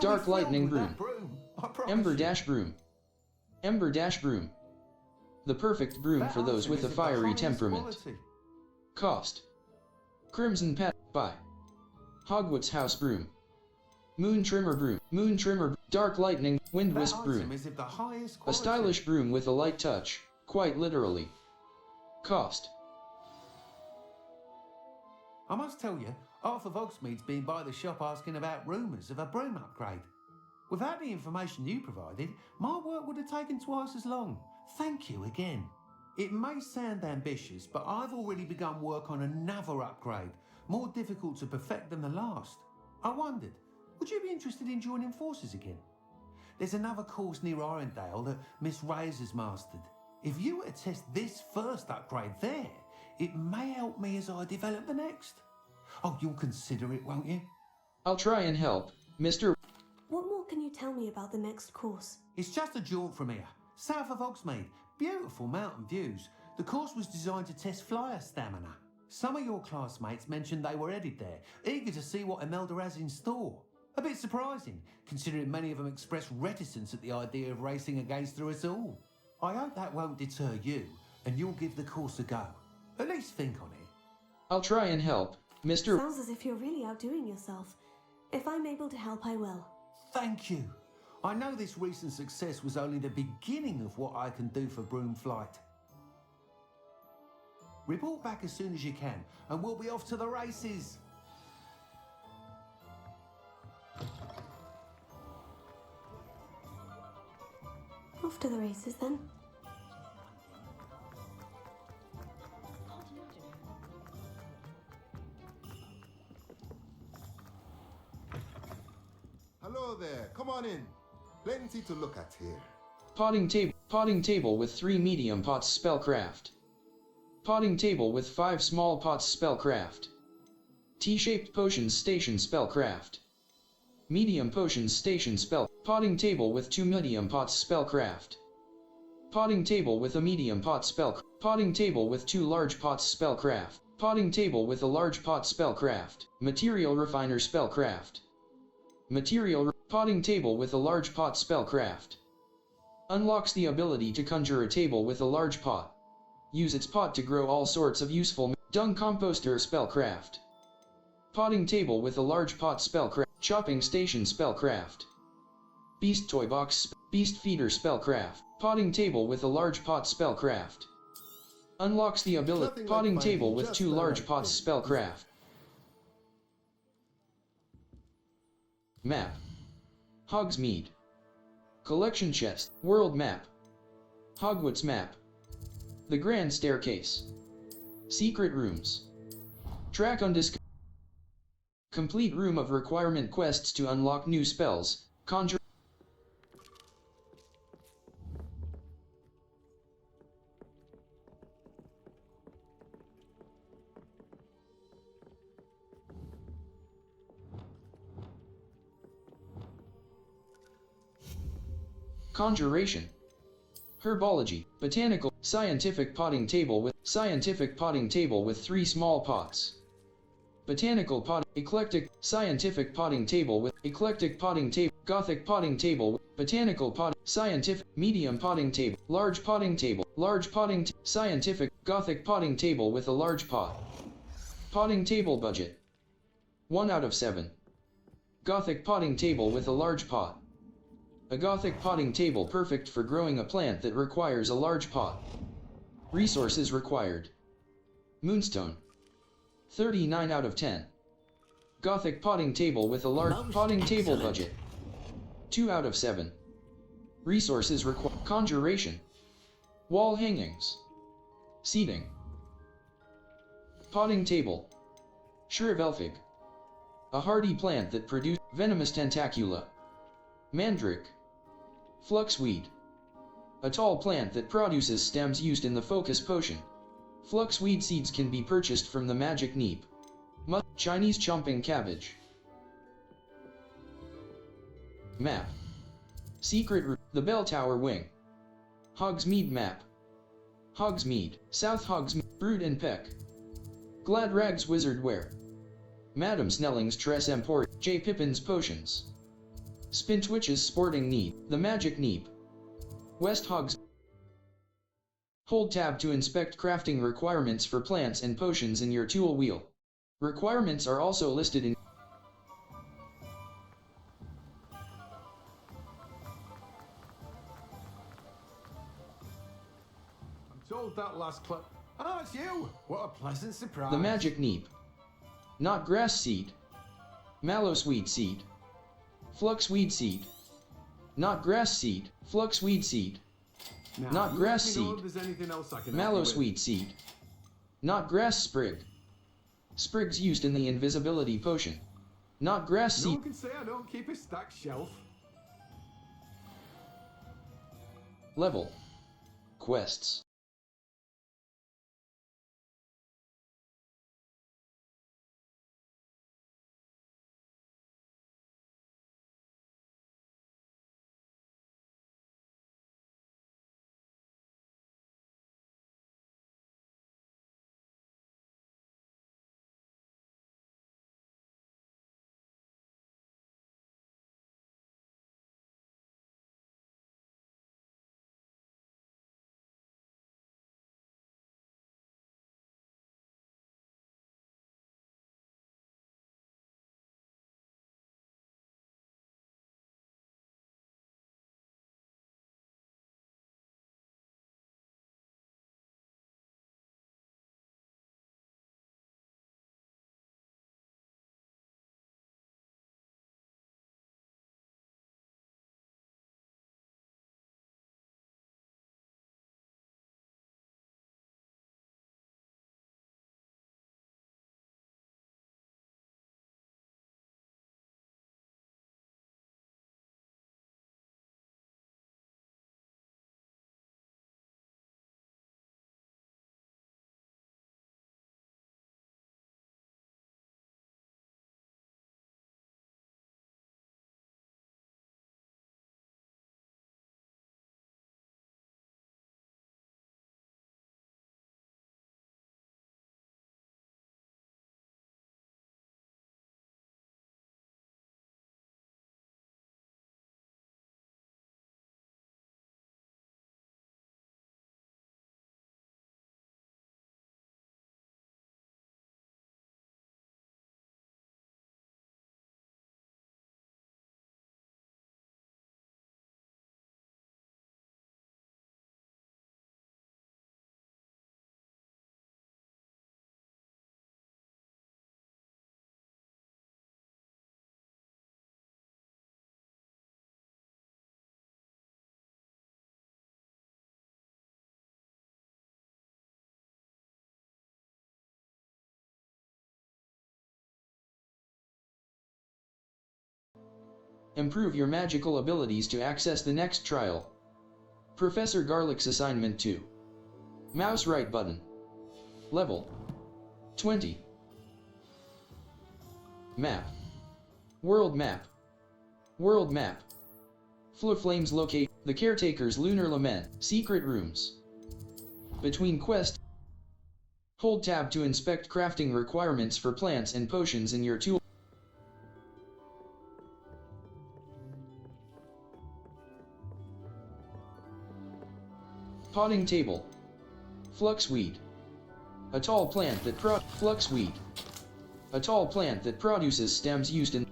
Dark Lightning Broom. Ember Dash Broom. Ember Dash Broom. The perfect broom for those with a fiery temperament. Cost. Crimson Pet. Buy. Hogwarts House Broom. Moon Trimmer Broom. Moon Trimmer. Dark Lightning. Wind Wisp Broom. A stylish broom with a light touch. Quite literally. Cost. I must tell you, half of Hogsmeade's been by the shop asking about rumours of a broom upgrade. Without the information you provided, my work would have taken twice as long. Thank you again. It may sound ambitious, but I've already begun work on another upgrade, more difficult to perfect than the last. I wondered, would you be interested in joining forces again? There's another course near Arendelle that Miss Reyes has mastered. If you were to test this first upgrade there, it may help me as I develop the next. Oh, you'll consider it, won't you? I'll try and help, Mr. What more can you tell me about the next course? It's just a jaunt from here, south of Hogsmeade. Beautiful mountain views. The course was designed to test flyer stamina. Some of your classmates mentioned they were headed there, eager to see what Imelda has in store. A bit surprising, considering many of them expressed reticence at the idea of racing against her at all. I hope that won't deter you, and you'll give the course a go. At least think on it. I'll try and help, Mr. Sounds as if you're really outdoing yourself. If I'm able to help, I will. Thank you. I know this recent success was only the beginning of what I can do for broom flight. Report back as soon as you can, and we'll be off to the races. Off to the races then. Hello there, come on in. Plenty to look at here. Potting table with 3 medium pots spellcraft. Potting table with 5 small pots spellcraft. T-shaped potions station spellcraft. Medium potions station spell. Potting table with 2 medium pots spellcraft. Potting table with a medium pot spell. Potting table with 2 large pots spellcraft. Potting table with a large pot spellcraft. Material refiner spellcraft. Potting table with a large pot spellcraft. Unlocks the ability to conjure a table with a large pot. Use its pot to grow all sorts of useful dung composter spellcraft. Potting table with a large pot spellcraft. Chopping station spellcraft. Beast toy box. Beast feeder spellcraft. Potting table with a large pot spellcraft. Unlocks the ability. Potting table with 2 large pots spellcraft. Map. Hogsmeade. Collection chest. World map. Hogwarts map. The Grand Staircase. Secret rooms. Track undiscovered. Complete room of requirement quests to unlock new spells. Conjure. Conjuration. Herbology. Botanical. Scientific potting table with 3 small pots. Botanical pot. Eclectic. Scientific potting table with eclectic potting table. Gothic potting table. Botanical pot. Scientific. Medium potting table. Large potting table. Large potting. Scientific. Gothic potting table with a large pot. Potting table budget. 1 out of 7. Gothic potting table with a large pot. A Gothic potting table perfect for growing a plant that requires a large pot. Resources required. Moonstone. 39 out of 10. Gothic potting table with a large potting table budget. 2 out of 7. Resources required. Conjuration. Wall hangings. Seating. Potting table. Shrivelfig. A hardy plant that produces venomous tentacula. Mandrake. Fluxweed. A tall plant that produces stems used in the focus potion. Fluxweed seeds can be purchased from the magic neep. Chinese chomping cabbage. Map. Secret route. The bell tower wing. Hogsmeade map. Hogsmeade. South Hogsmeade. Brood and Peck. Gladrag's wizard wear. Madame Snelling's Tress Emport. J. Pippin's potions. Spintwitch's sporting need. The magic neep. West Hogs. Hold tab to inspect crafting requirements for plants and potions in your tool wheel. Requirements are also listed in. I'm told that last clip. Oh, it's you! What a pleasant surprise. The magic neep. Not grass seed. Mallowsweed seed. Fluxweed seed. Not grass seed. Fluxweed seed. Now, Not grass let me know seed. if there's anything else I can help you with. Mallowsweed seed. Not grass sprig. Sprigs used in the invisibility potion. Not grass No seed. one can say I don't keep a stacked shelf. Level. Quests. Improve your magical abilities to access the next trial. Professor Garlick's assignment 2. Mouse right button. Level 20. Map. World map. World map. Flames locate the caretaker's lunar lament. Secret rooms. Between quest. Hold tab to inspect crafting requirements for plants and potions in your tool. Potting table. Fluxweed. A tall plant that fluxweed. A tall plant that produces stems used in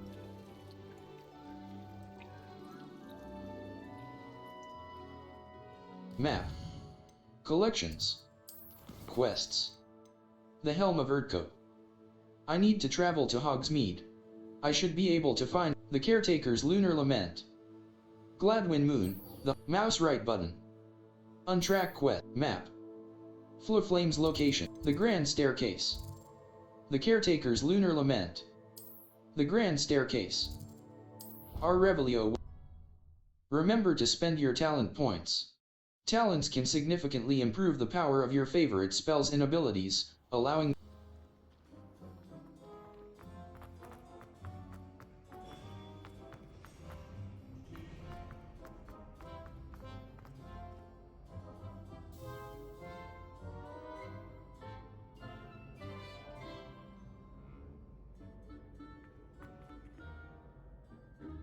Collections. Quests. The Helm of Erdcote. I need to travel to Hogsmeade. I should be able to find the Caretaker's Lunar Lament. Gladwin Moon, the mouse right button. Untrack quest map. Flame's location, the Grand Staircase. The Caretaker's Lunar Lament. The Grand Staircase. Our Revelio. Remember to spend your talent points. Talents can significantly improve the power of your favorite spells and abilities, allowing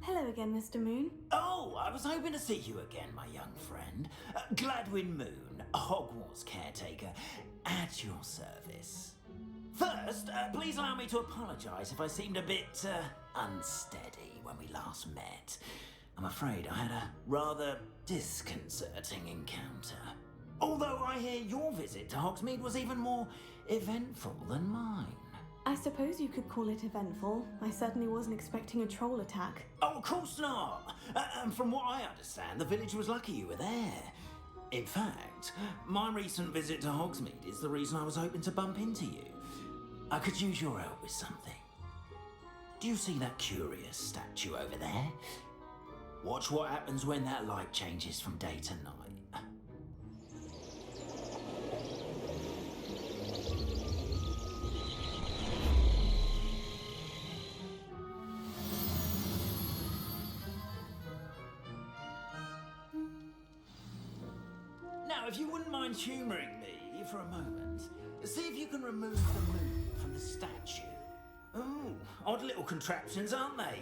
Hello again, Mr. Moon. Oh, I was hoping to see you again, my young friend. Gladwin Moon, Hogwarts caretaker, at your service. First, please allow me to apologise if I seemed a bit unsteady when we last met. I'm afraid I had a rather disconcerting encounter. Although I hear your visit to Hogsmeade was even more eventful than mine. I suppose you could call it eventful. I certainly wasn't expecting a troll attack. Oh, of course not. And from what I understand, the village was lucky you were there. In fact, my recent visit to Hogsmeade is the reason I was hoping to bump into you. I could use your help with something. Do you see that curious statue over there? Watch what happens when that light changes from day to night. Now, if you wouldn't mind humouring me for a moment, see if you can remove the moon from the statue. Ooh, odd little contraptions, aren't they?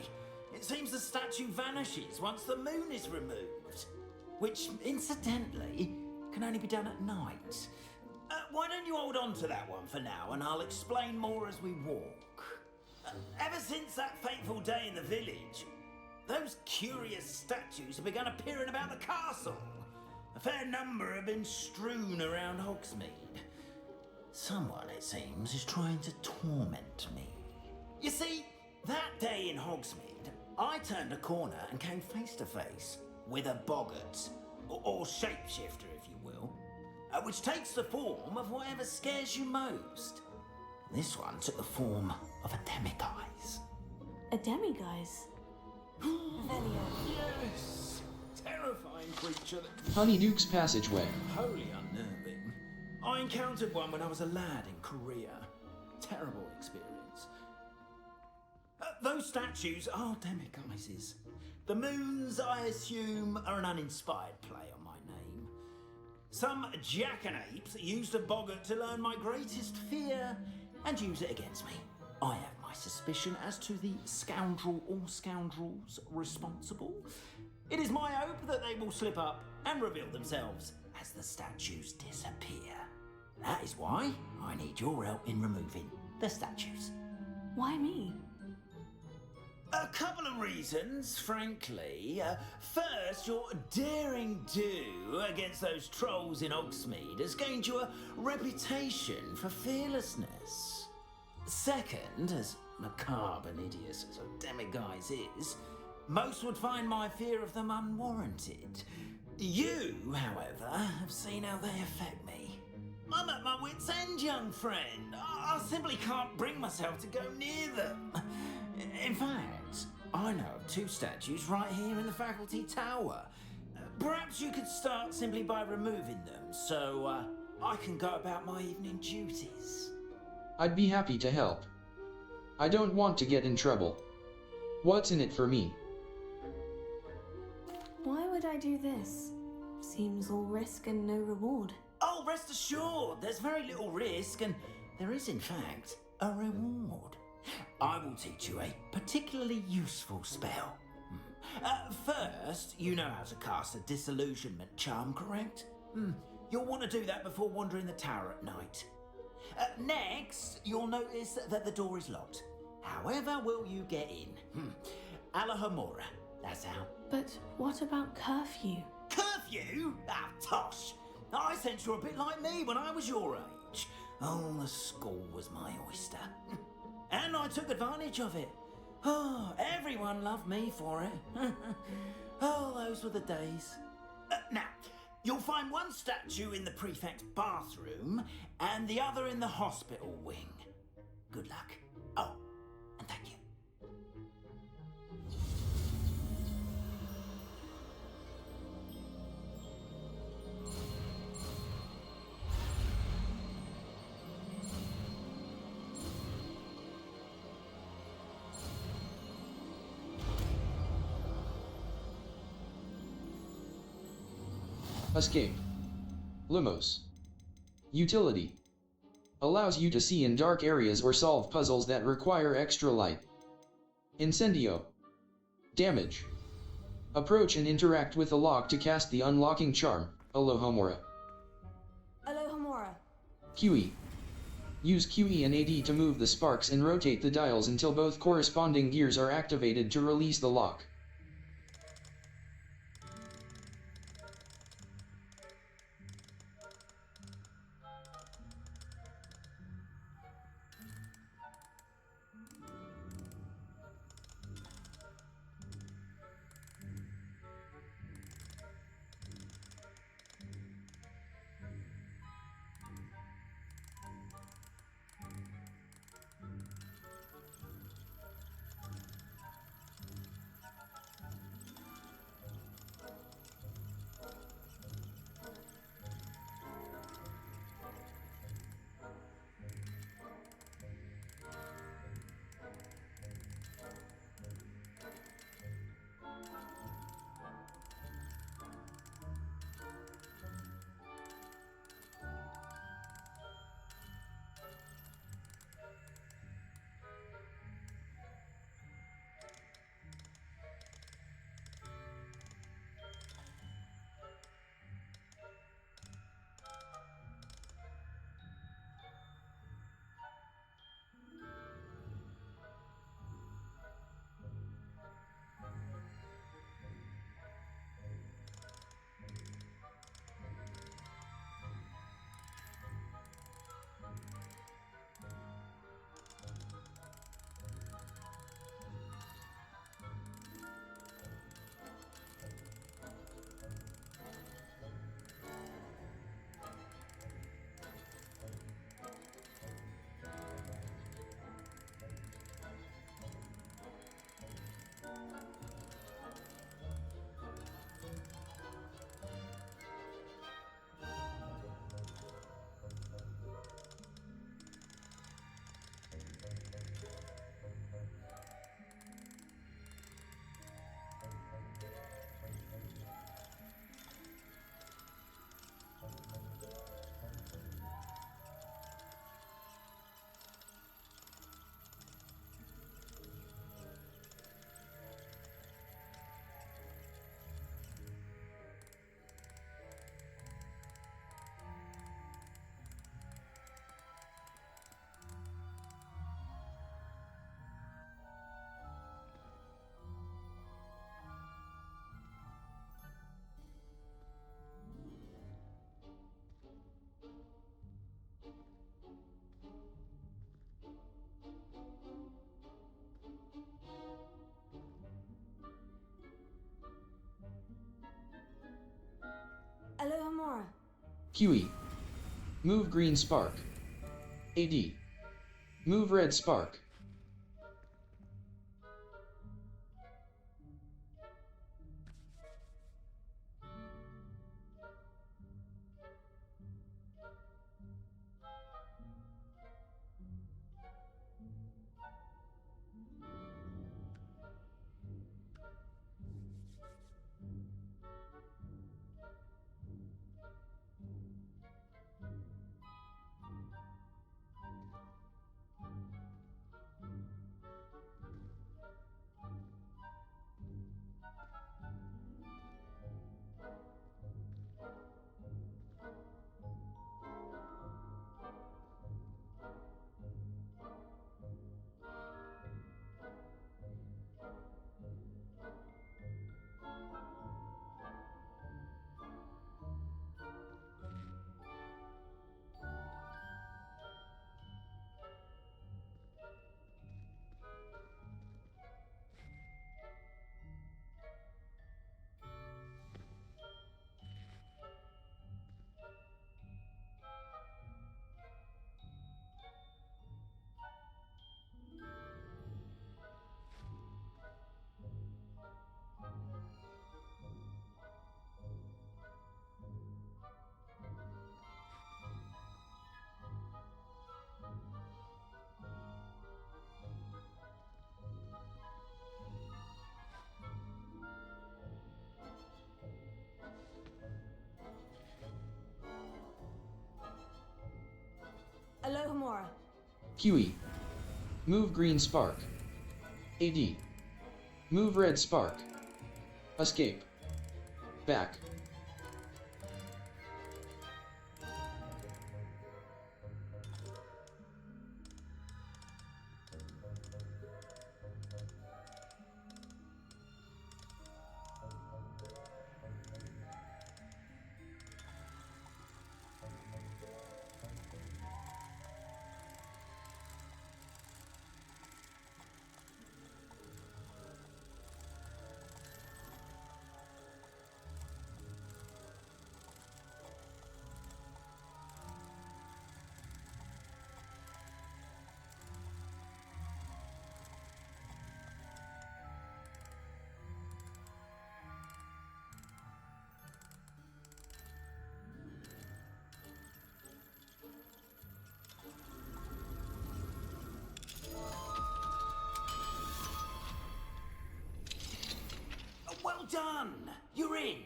It seems the statue vanishes once the moon is removed. Which, incidentally, can only be done at night. Why don't you hold on to that one for now, and I'll explain more as we walk. Ever since that fateful day in the village, those curious statues have begun appearing about the castle. A fair number have been strewn around Hogsmeade. Someone, it seems, is trying to torment me. You see, that day in Hogsmeade, I turned a corner and came face to face with a boggart, or shapeshifter, if you will, which takes the form of whatever scares you most. This one took the form of a demiguise. A demiguise? Revelio. Yes! Terrifying creature that... Honeyduke's Passageway. Wholly unnerving. I encountered one when I was a lad in Korea. Terrible experience. Those statues are demiguises. The moons, I assume, are an uninspired play on my name. Some jackanapes used a boggart to learn my greatest fear and use it against me. I have my suspicion as to the scoundrel or scoundrels responsible. It is my hope that they will slip up and reveal themselves as the statues disappear. That is why I need your help in removing the statues. Why me? A couple of reasons, frankly. First, your daring do against those trolls in Hogsmeade has gained you a reputation for fearlessness. Second, as macabre and hideous as a demiguise is, most would find my fear of them unwarranted. You, however, have seen how they affect me. I'm at my wit's end, young friend. I simply can't bring myself to go near them. In fact, I know of two statues right here in the faculty tower. Perhaps you could start simply by removing them, so I can go about my evening duties. I'd be happy to help. I don't want to get in trouble. What's in it for me? Why would I do this? Seems all risk and no reward. Oh, rest assured, there's very little risk, and there is, in fact, a reward. I will teach you a particularly useful spell. First, you know how to cast a disillusionment charm, correct? You'll want to do that before wandering the tower at night. Next, you'll notice that the door is locked. However will you get in? Alahomora, that's how. But what about curfew? Curfew? Ah, tosh. I sense you're a bit like me when I was your age. Oh, the school was my oyster. And I took advantage of it. Oh, everyone loved me for it. Oh, those were the days. Now, you'll find one statue in the prefect's bathroom and the other in the hospital wing. Good luck. Oh, and thank you. Escape. Lumos. Utility. Allows you to see in dark areas or solve puzzles that require extra light. Incendio. Damage. Approach and interact with the lock to cast the unlocking charm, Alohomora. Alohomora. QE. Use QE and AD to move the sparks and rotate the dials until both corresponding gears are activated to release the lock. Alohomora. QE. Move green spark. AD. Move red spark. Alohomora. QE. Move green spark. AD. Move red spark. Escape. Back. Well done! You're in!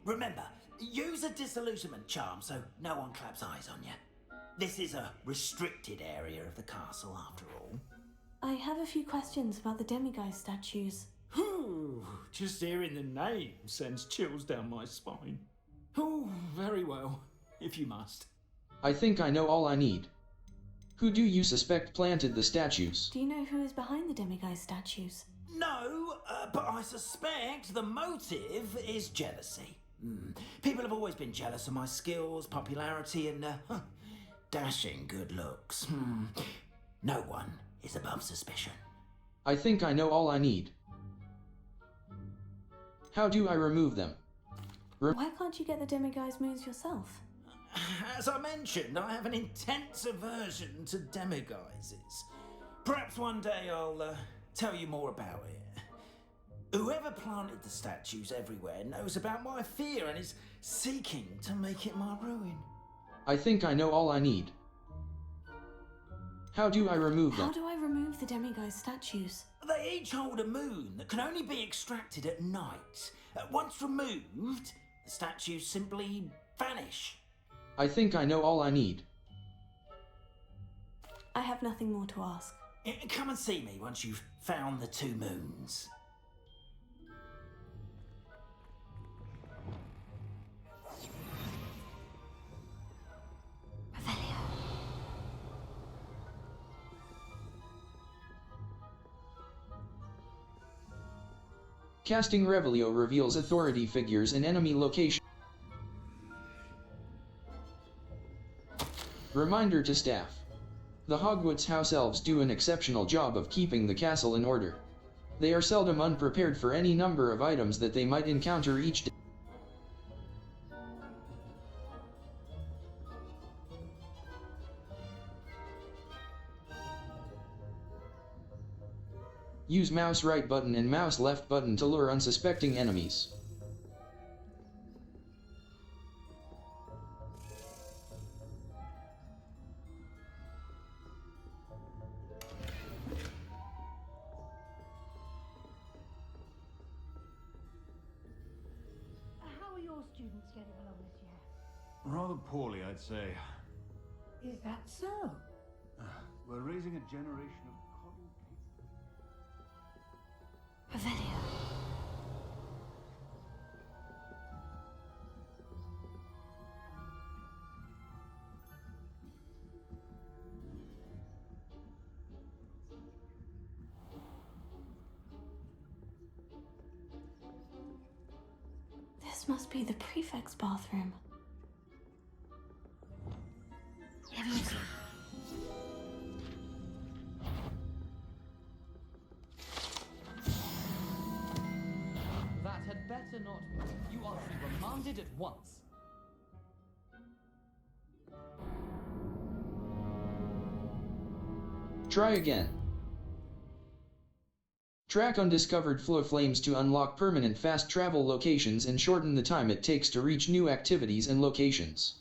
Remember, use a disillusionment charm so no one claps eyes on you. This is a restricted area of the castle, after all. I have a few questions about the demiguise statues. Whew, just hearing the name sends chills down my spine. Oh, very well, if you must. I think I know all I need. Who do you suspect planted the statues? Do you know who is behind the demiguise statues? No, but I suspect the motive is jealousy. People have always been jealous of my skills, popularity, and dashing good looks. No one is above suspicion. I think I know all I need. How do I remove them? Why can't you get the demiguise moons yourself? As I mentioned, I have an intense aversion to demiguises. Perhaps one day I'll tell you more about it. Whoever planted the statues everywhere knows about my fear and is seeking to make it my ruin. I think I know all I need. How do I remove them? How do I remove the demiguise statues? They each hold a moon that can only be extracted at night. Once removed, the statues simply vanish. I think I know all I need. I have nothing more to ask. Come and see me once you've found the 2 moons. Casting Revelio reveals authority figures and enemy location. Reminder to staff. The Hogwarts house elves do an exceptional job of keeping the castle in order. They are seldom unprepared for any number of items that they might encounter each day. Use mouse right button and mouse left button to lure unsuspecting enemies. How are your students getting along this year? Rather poorly, I'd say. Is that so? We're raising a generation of Revelio. This must be the prefect's bathroom. That had better not. You are to be remanded at once. Try again. Track undiscovered flow flames to unlock permanent fast travel locations and shorten the time it takes to reach new activities and locations.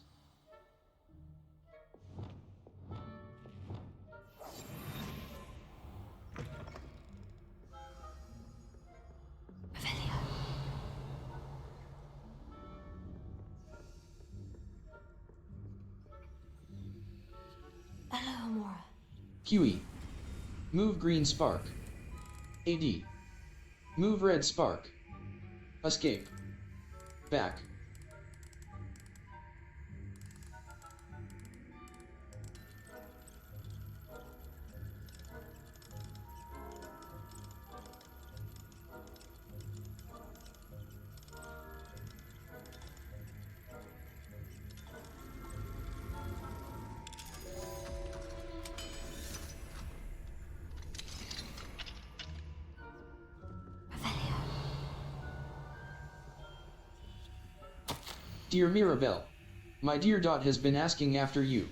QE. Move green spark. AD. Move red spark. Escape. Back. Dear Mirabelle, my dear Dot has been asking after you.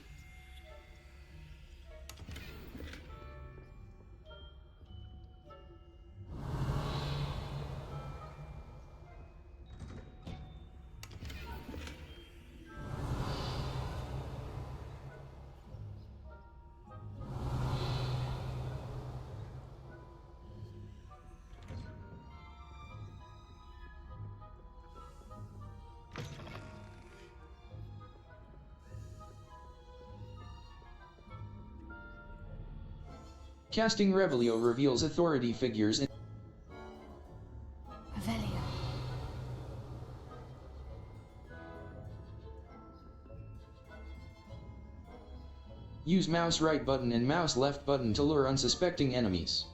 Casting Revelio reveals authority figures in Revelio. Use mouse right button and mouse left button to lure unsuspecting enemies.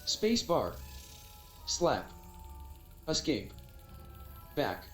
Space bar. Slap. Escape. Back.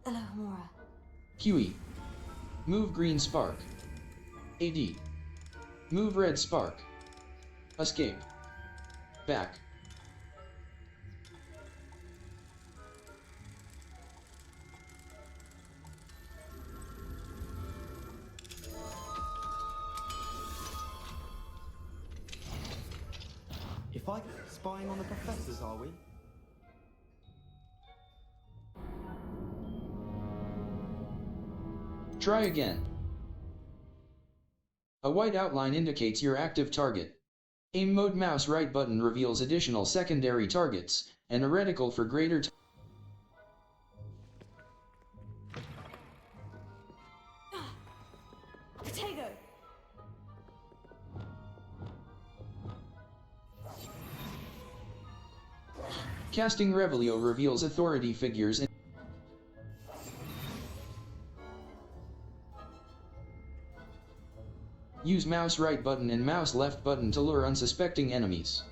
Alohomora. QE. Move green spark. AD. Move red spark. Escape. Back. If I spying on the professors, are we? Try again. A white outline indicates your active target. Aim mode mouse right button reveals additional secondary targets, and a reticle for greater Potato. Casting Revelio reveals authority figures in Use mouse right button and mouse left button to lure unsuspecting enemies.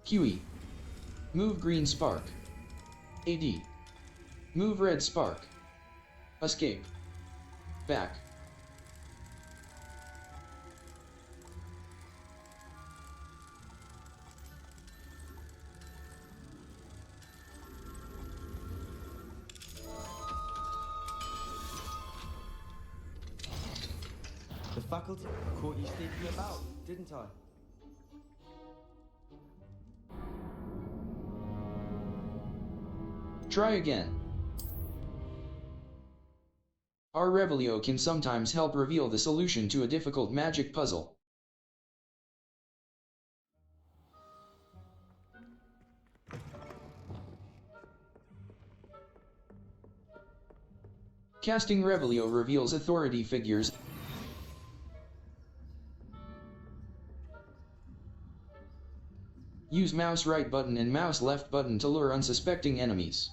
QE. Move green spark. AD. Move red spark. Escape. Back. The faculty caught you sneaking about, didn't I? Try again. Our Revelio can sometimes help reveal the solution to a difficult magic puzzle. Casting Revelio reveals authority figures. Use mouse right button and mouse left button to lure unsuspecting enemies.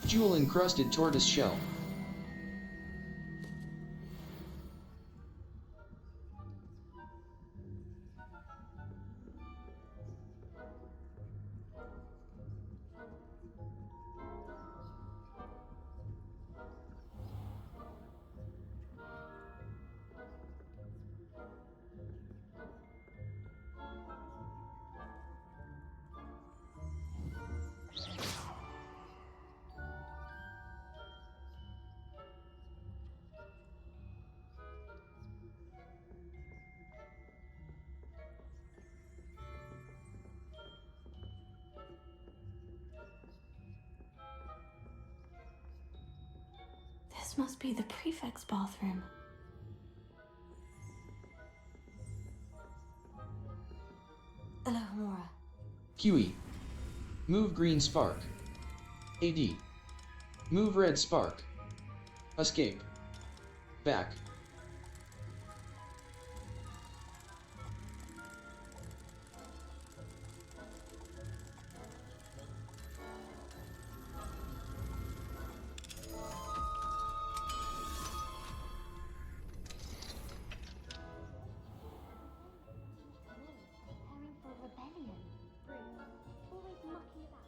Jewel-encrusted tortoise shell. This must be the prefect's bathroom. Alohomora. QE. Move green spark. AD. Move red spark. Escape. Back. Preparing for a rebellion. Always mucking about.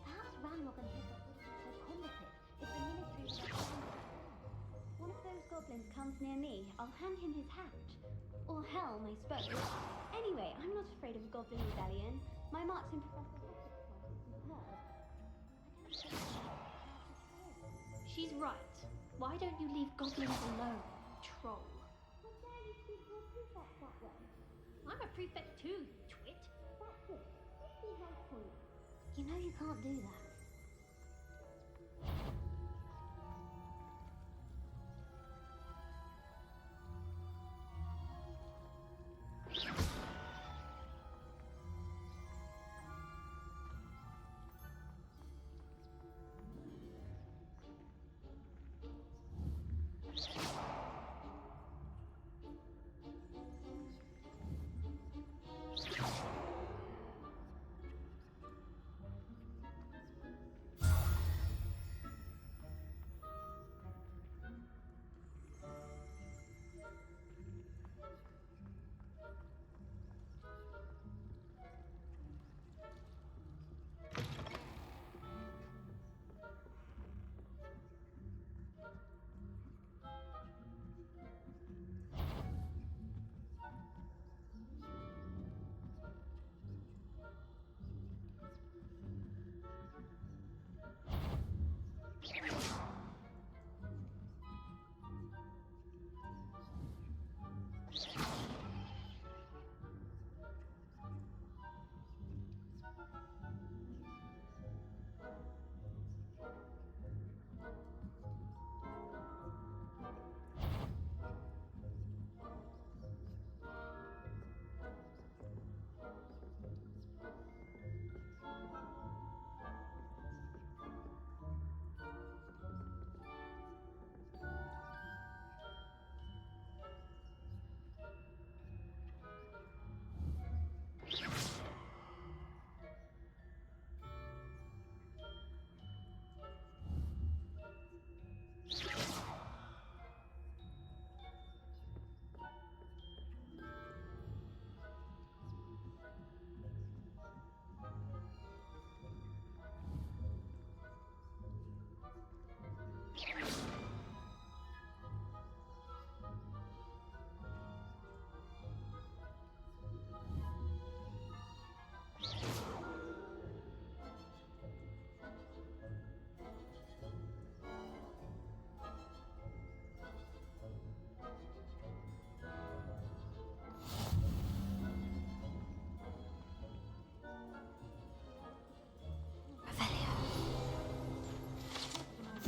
Perhaps Ranrock and his so combative if the military will one of those goblins comes near me, I'll hand him his hat. Or helm, I suppose. Anyway, I'm not afraid of a goblin rebellion. My marks in Professor Hogwarts are superb. She's right. Why don't you leave goblins alone, troll? How dare you speak to a prefect that way? I'm a prefect too, you twit. That's it. Just be right for you. You know you can't do that.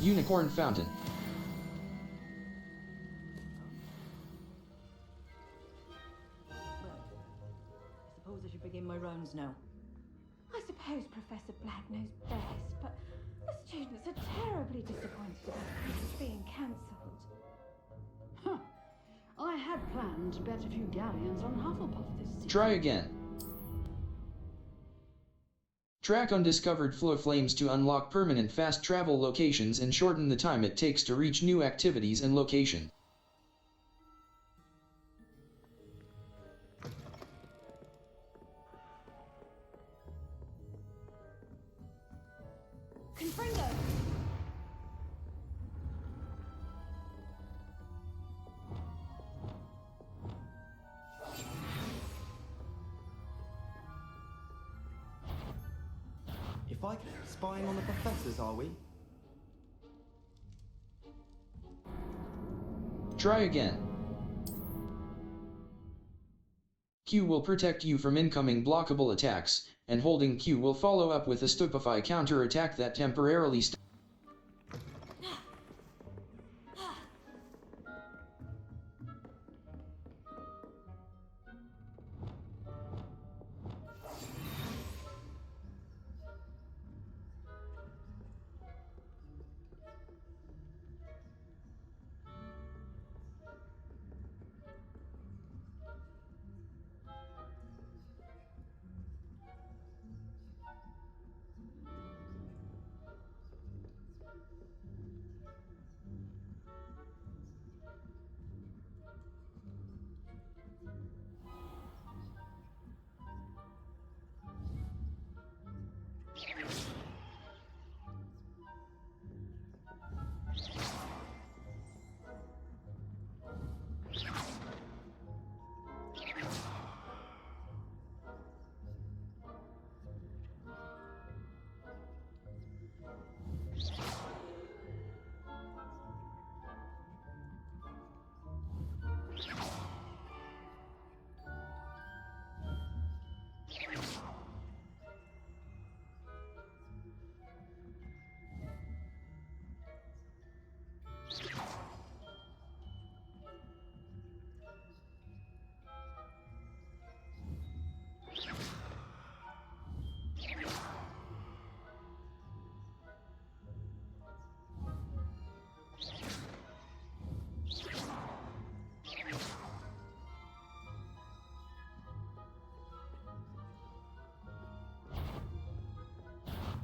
Unicorn Fountain. Well, I suppose I should begin my rounds now. I suppose Professor Black knows best, but the students are terribly disappointed about Quidditch being cancelled. Huh. I had planned to bet a few galleons on Hufflepuff this season. Try again. Track undiscovered flow flames to unlock permanent fast travel locations and shorten the time it takes to reach new activities and locations. Confringo! If I spying on the professors, are we? Try again. Q will protect you from incoming blockable attacks, and holding Q will follow up with a stupefy counter-attack that temporarily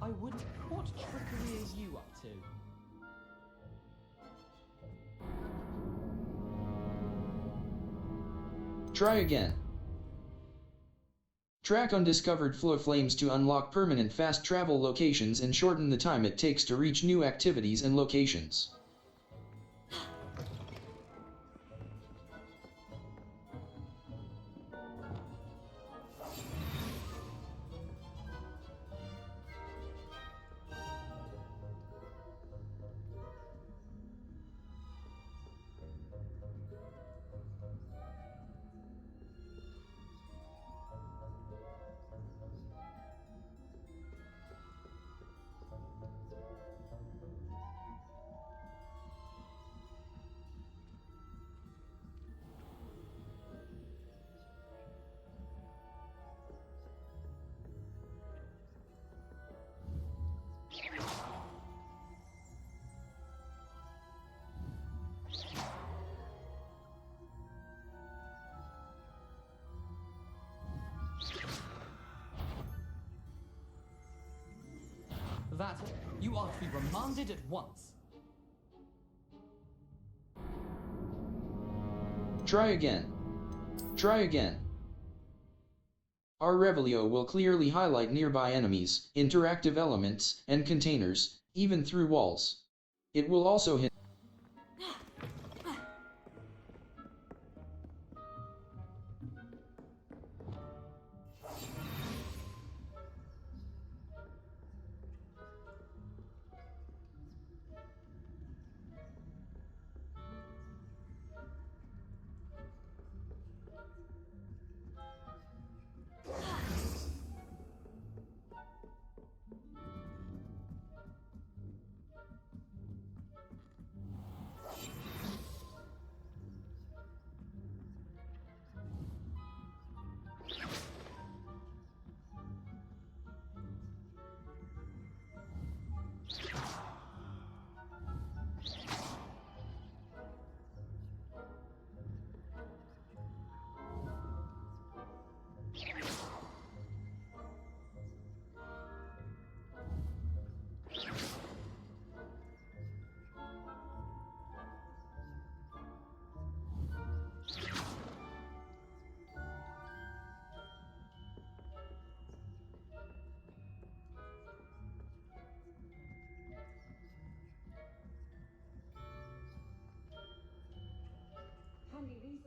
I would. What trickery are you up to? Try again. Track undiscovered flow flames to unlock permanent fast travel locations and shorten the time it takes to reach new activities and locations. That you are to be remanded at once. Try again. Try again. Our Revelio will clearly highlight nearby enemies, interactive elements, and containers, even through walls. It will also hint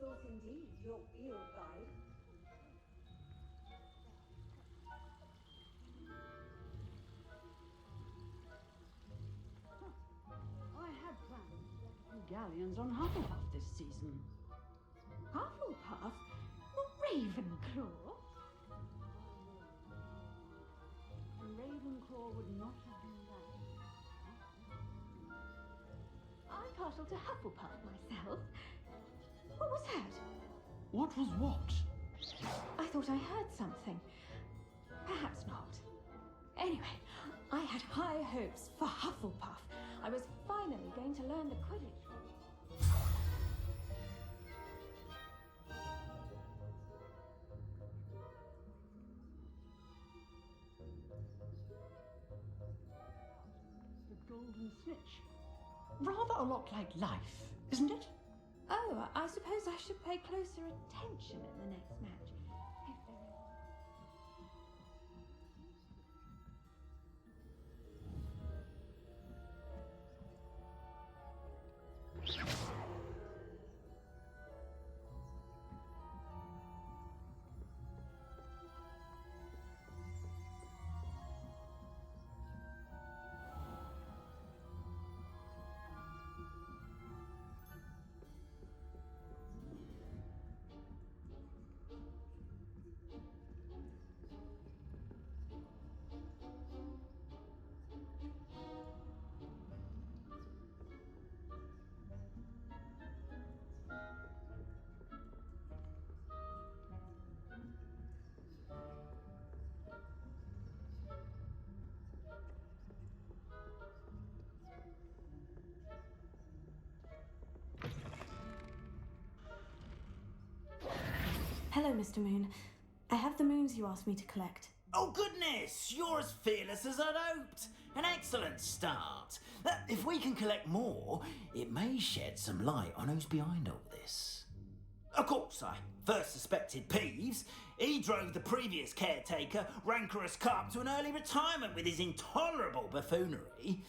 not indeed your field guide. I had planned to get a few galleons on Hufflepuff this season. Hufflepuff? Not Ravenclaw? And Ravenclaw would not have been that. I'm partial to Hufflepuff myself. What was that? What was what? I thought I heard something. Perhaps not. Anyway, I had high hopes for Hufflepuff. I was finally going to learn the Quidditch. The golden snitch. Rather a lot like life, isn't it? Oh, I suppose I should pay closer attention in the next match. If there is. Hello, Mr. Moon. I have the moons you asked me to collect. Oh goodness, you're as fearless as I'd hoped. An excellent start. If we can collect more, it may shed some light on who's behind all this. Of course, I first suspected Peeves. He drove the previous caretaker, Rancorous Carp, to an early retirement with his intolerable buffoonery.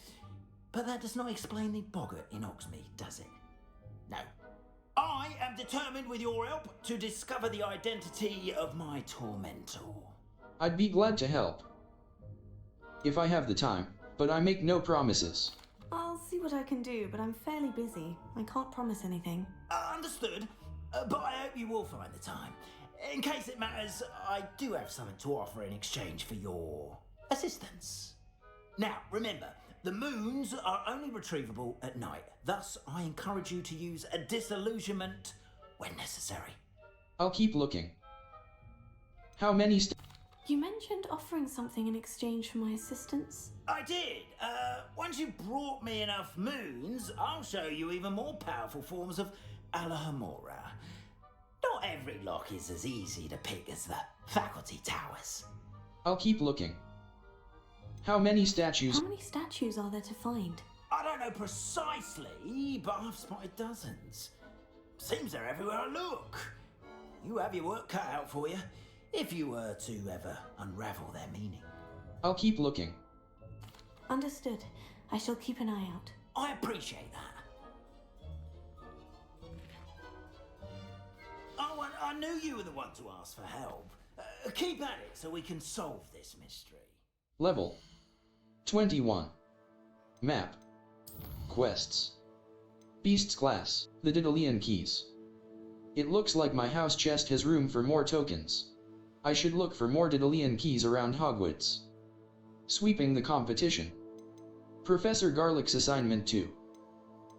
But that does not explain the boggart in Hogsmeade, does it? No. I am determined, with your help, to discover the identity of my tormentor. I'd be glad to help. If I have the time, but I make no promises. I'll see what I can do, but I'm fairly busy. I can't promise anything. Understood, but I hope you will find the time. In case it matters, I do have something to offer in exchange for your assistance. Now, remember, the moons are only retrievable at night. Thus, I encourage you to use a disillusionment when necessary. I'll keep looking. How many You mentioned offering something in exchange for my assistance. I did. Once you've brought me enough moons, I'll show you even more powerful forms of Alohomora. Not every lock is as easy to pick as the faculty towers. I'll keep looking. How many statues? How many statues are there to find? I don't know precisely, but I've spotted dozens. Seems they're everywhere I look. You have your work cut out for you, if you were to ever unravel their meaning. I'll keep looking. Understood. I shall keep an eye out. I appreciate that. Oh, and I knew you were the one to ask for help. Keep at it so we can solve this mystery. Level 21. Map. Quests. Beasts class, the Daedalian keys. It looks like my house chest has room for more tokens. I should look for more Daedalian keys around Hogwarts. Sweeping the competition. Professor Garlick's assignment 2.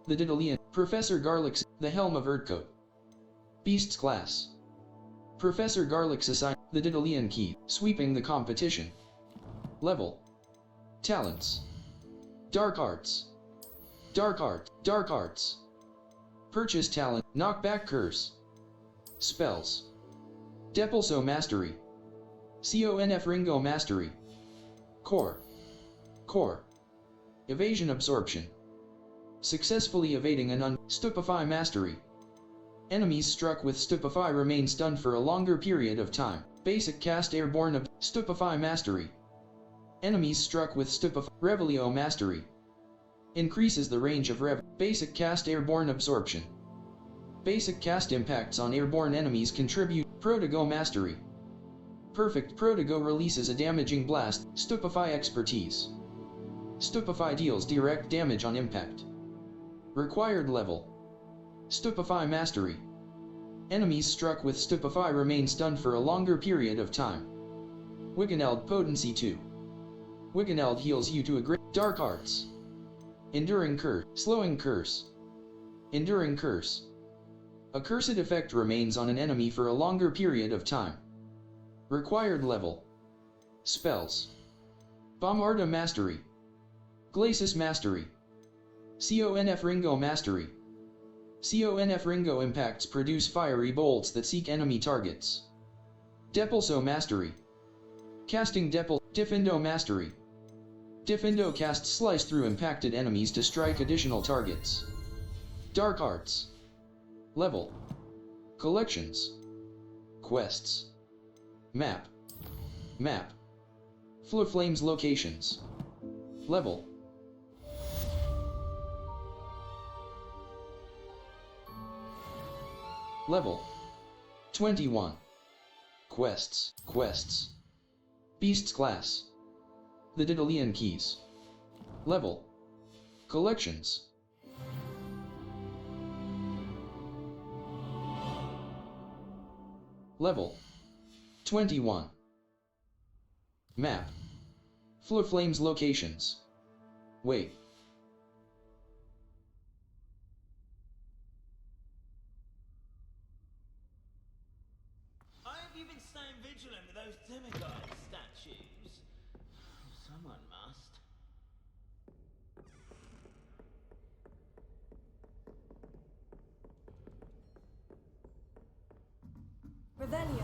The Daedalian. Professor Garlick's, the Helm of Erdcote. Beasts class. Professor Garlick's assignment, the Daedalian key, sweeping the competition. Level. Talents. Dark Arts. Dark Art. Dark Arts. Purchase talent. Knockback Curse. Spells. Depulso Mastery. Conf Ringo Mastery. Core. Core. Evasion Absorption. Successfully evading an Stupefy Mastery. Enemies struck with Stupefy remain stunned for a longer period of time. Basic cast Airborne of Stupefy Mastery. Enemies struck with Stupefy Revelio Mastery. Increases the range of Basic cast Airborne Absorption. Basic cast impacts on airborne enemies contribute. Proto-Go Mastery. Perfect Proto-Go releases a damaging blast. Stupefy Expertise. Stupefy deals direct damage on impact. Required level. Stupefy Mastery. Enemies struck with Stupefy remain stunned for a longer period of time. Wiggeneld Potency 2. Wiggeneld heals you to a great. Dark Arts. Enduring Curse. Slowing Curse. Enduring Curse. A cursed effect remains on an enemy for a longer period of time. Required level. Spells. Bombarda Mastery. Glacis Mastery. Conf Ringo Mastery. Conf Ringo impacts produce fiery bolts that seek enemy targets. Depulso Mastery. Casting Diffindo Mastery. Diffindo casts slice through impacted enemies to strike additional targets. Dark Arts. Level. Collections. Quests. Map. Map. Flames locations. Level. Level. 21. Quests. Quests. Beasts class. The Daedalian Keys. Level. Collections. Level. 21. Map. Flames locations. Wait. How have you been staying vigilant with those demigod statues? Someone must. Revelio.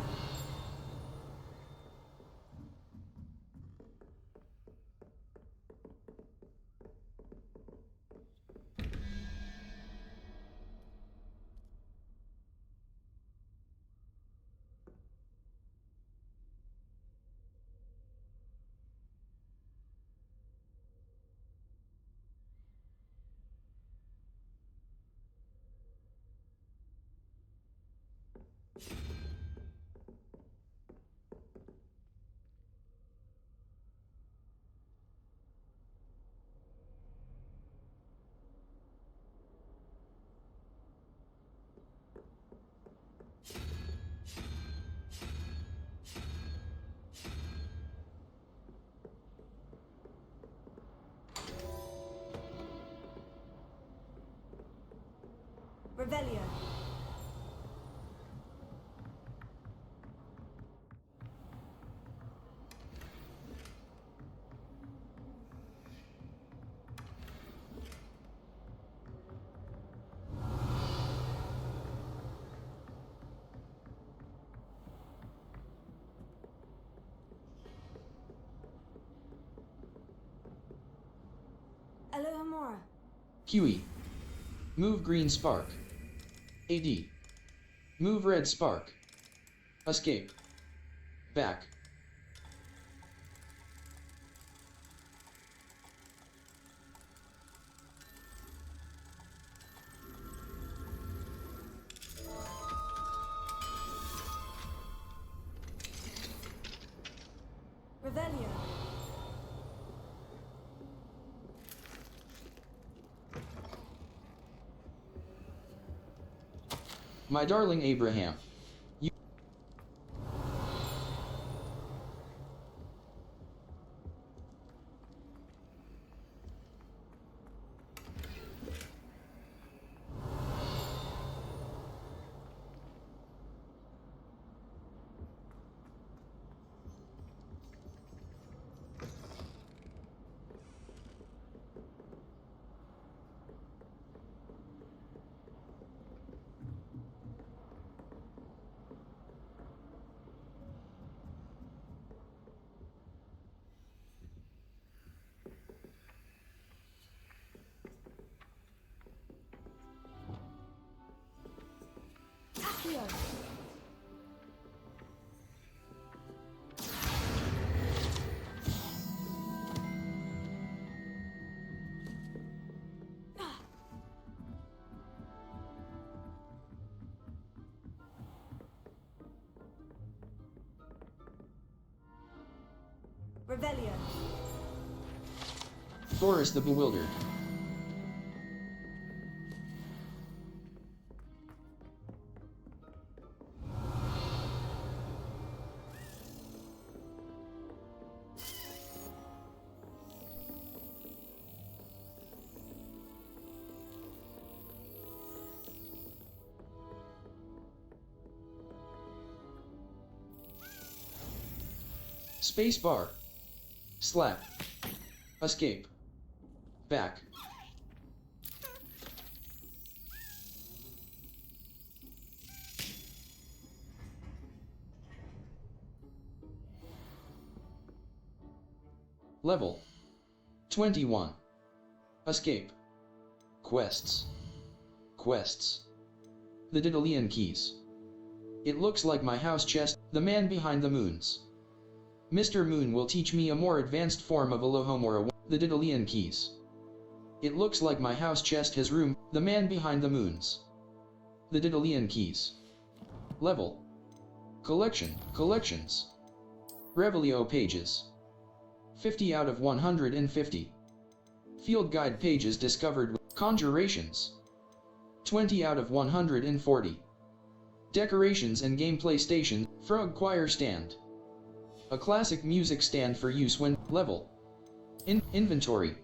Revelio. Alohomora. QE. Move green spark. AD. Move red spark. Escape. Back. Revelio. My darling Abraham. You Revelio. Forest the Bewildered. Spacebar. Slap. Escape. Back. Level 21. Escape. Quests. Quests. The Daedalian Keys. It looks like my house chest, the man behind the moons. Mr. Moon will teach me a more advanced form of Alohomora, the Daedalian Keys. It looks like my house chest has room, the man behind the moons. The Daedalian Keys. Level. Collection, collections. Revelio pages. 50 out of 150. Field guide pages discovered with conjurations. 20 out of 140. Decorations and gameplay station, frog choir stand. A classic music stand for use when level. Inventory.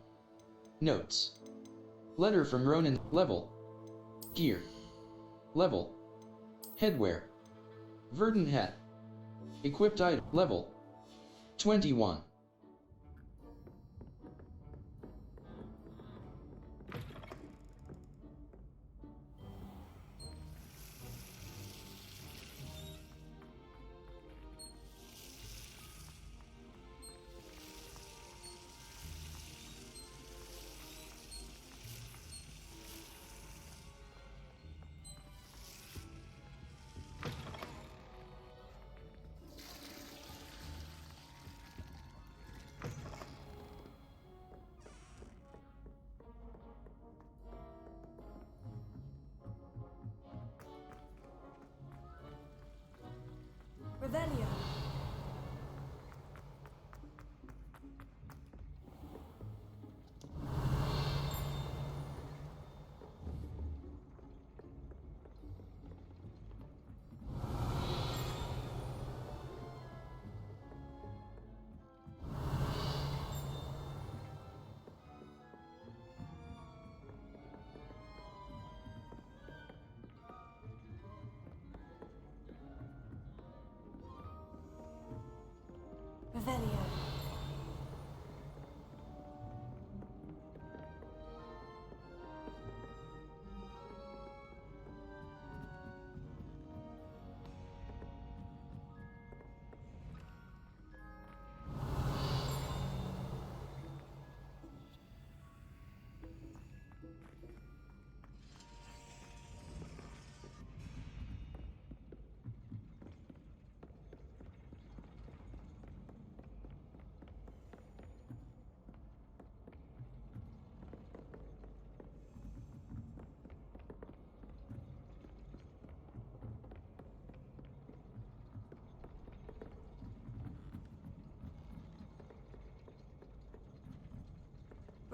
Notes. Letter from Ronan, level. Gear. Level. Headwear. Verdant hat. Equipped item, level. 21. Revelio. Revelio.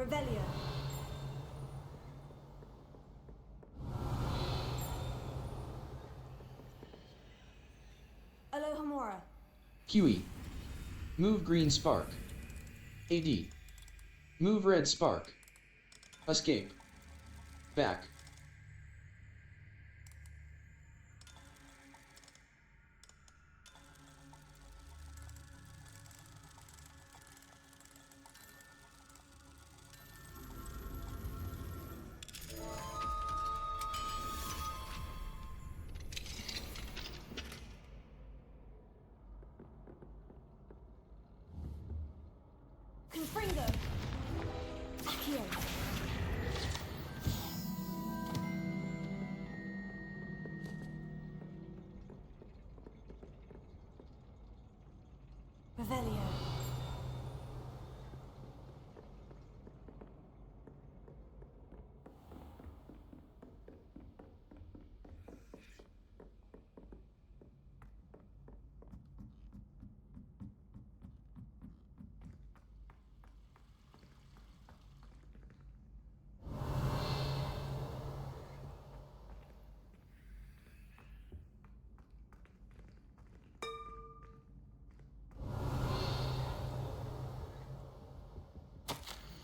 Revelio. Alohomora. QE. Move green spark. AD. Move red spark. Escape. Back. Confringo. Accio. Revelio.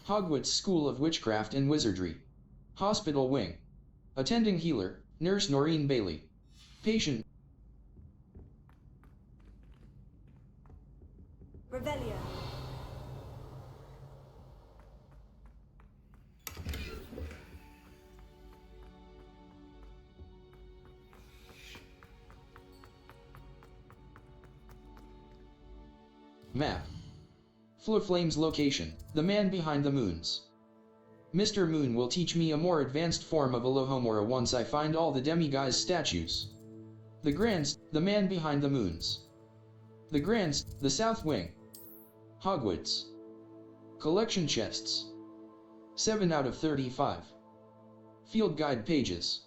Hogwarts School of Witchcraft and Wizardry. Hospital Wing. Attending Healer, Nurse Noreen Bailey. Patient. Revelio. Map. Fluflame's location, the man behind the moons. Mr. Moon will teach me a more advanced form of Alohomora once I find all the demiguise statues. The man behind the moons. The South Wing. Hogwarts. Collection chests. 7 out of 35. Field guide pages.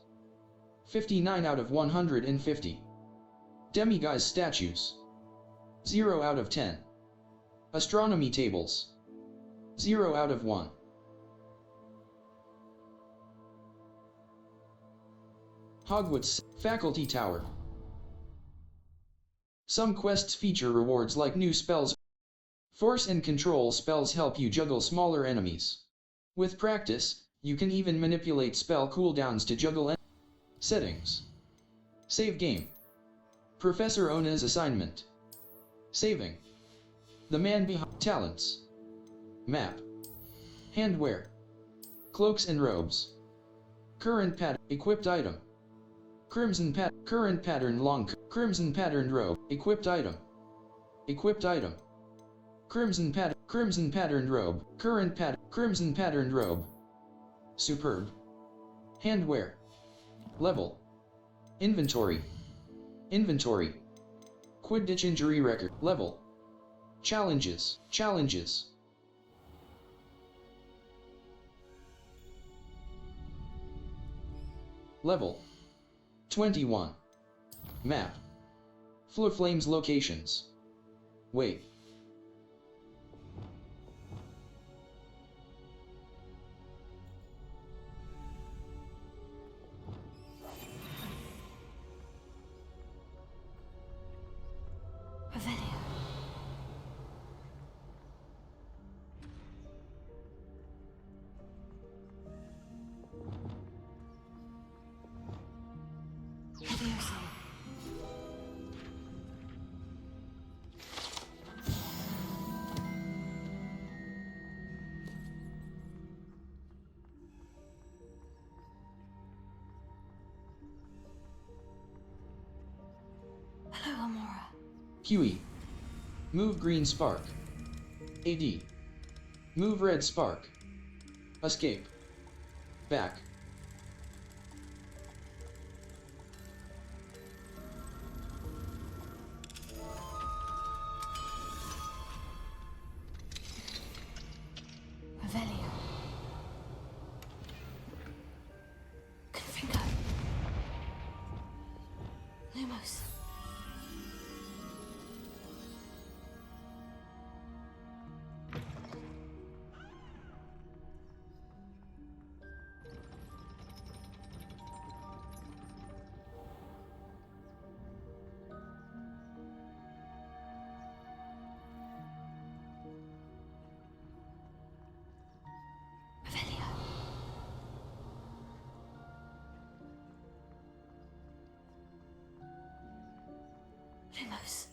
59 out of 150. Demiguise statues. 0 out of 10. Astronomy tables. 0 out of 1. Hogwarts Faculty Tower. Some quests feature rewards like new spells. Force and control spells help you juggle smaller enemies. With practice, you can even manipulate spell cooldowns to juggle settings. Save game. Professor Ona's assignment. Saving. The man behind talents. Map. Handwear. Cloaks and robes. Current pattern. Equipped item. Current pattern long. Crimson patterned robe. Equipped item. Equipped item. Crimson patterned robe. Crimson patterned robe. Superb. Handwear. Level. Inventory. Inventory. Quidditch injury record. Level. Challenges. Level. 21. Map. Fluflame's locations. Wait. Hello, Amora. QE. Move green spark. AD. Move red spark. Escape. Back. Revelio. Confringo. Lumos. Lumos.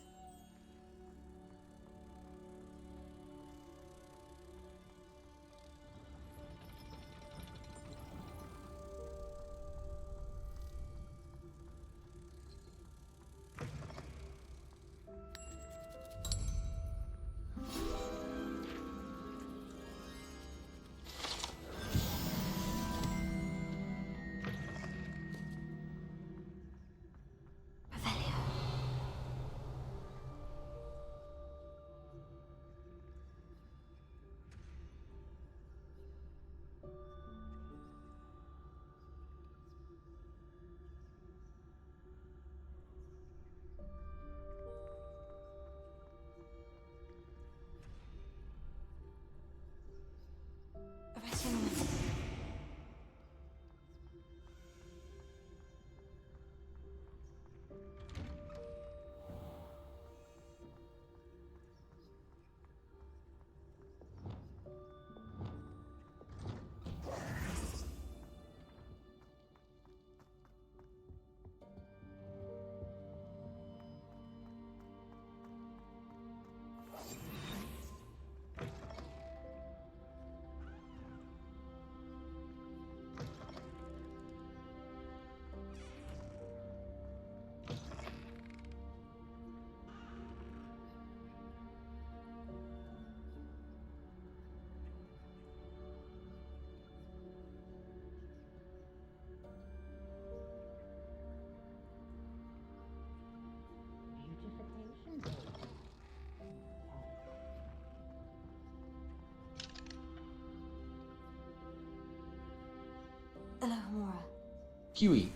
QE.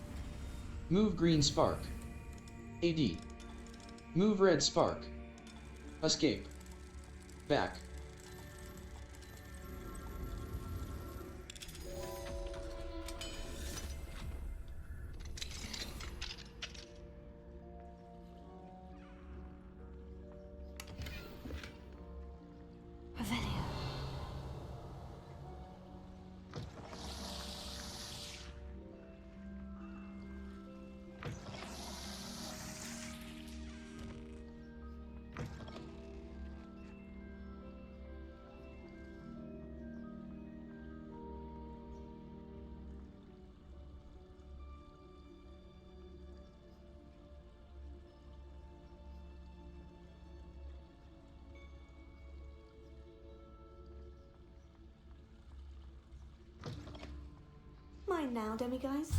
Move green spark. AD. Move red spark. Escape. Back. Revelio. Mine now, demiguys.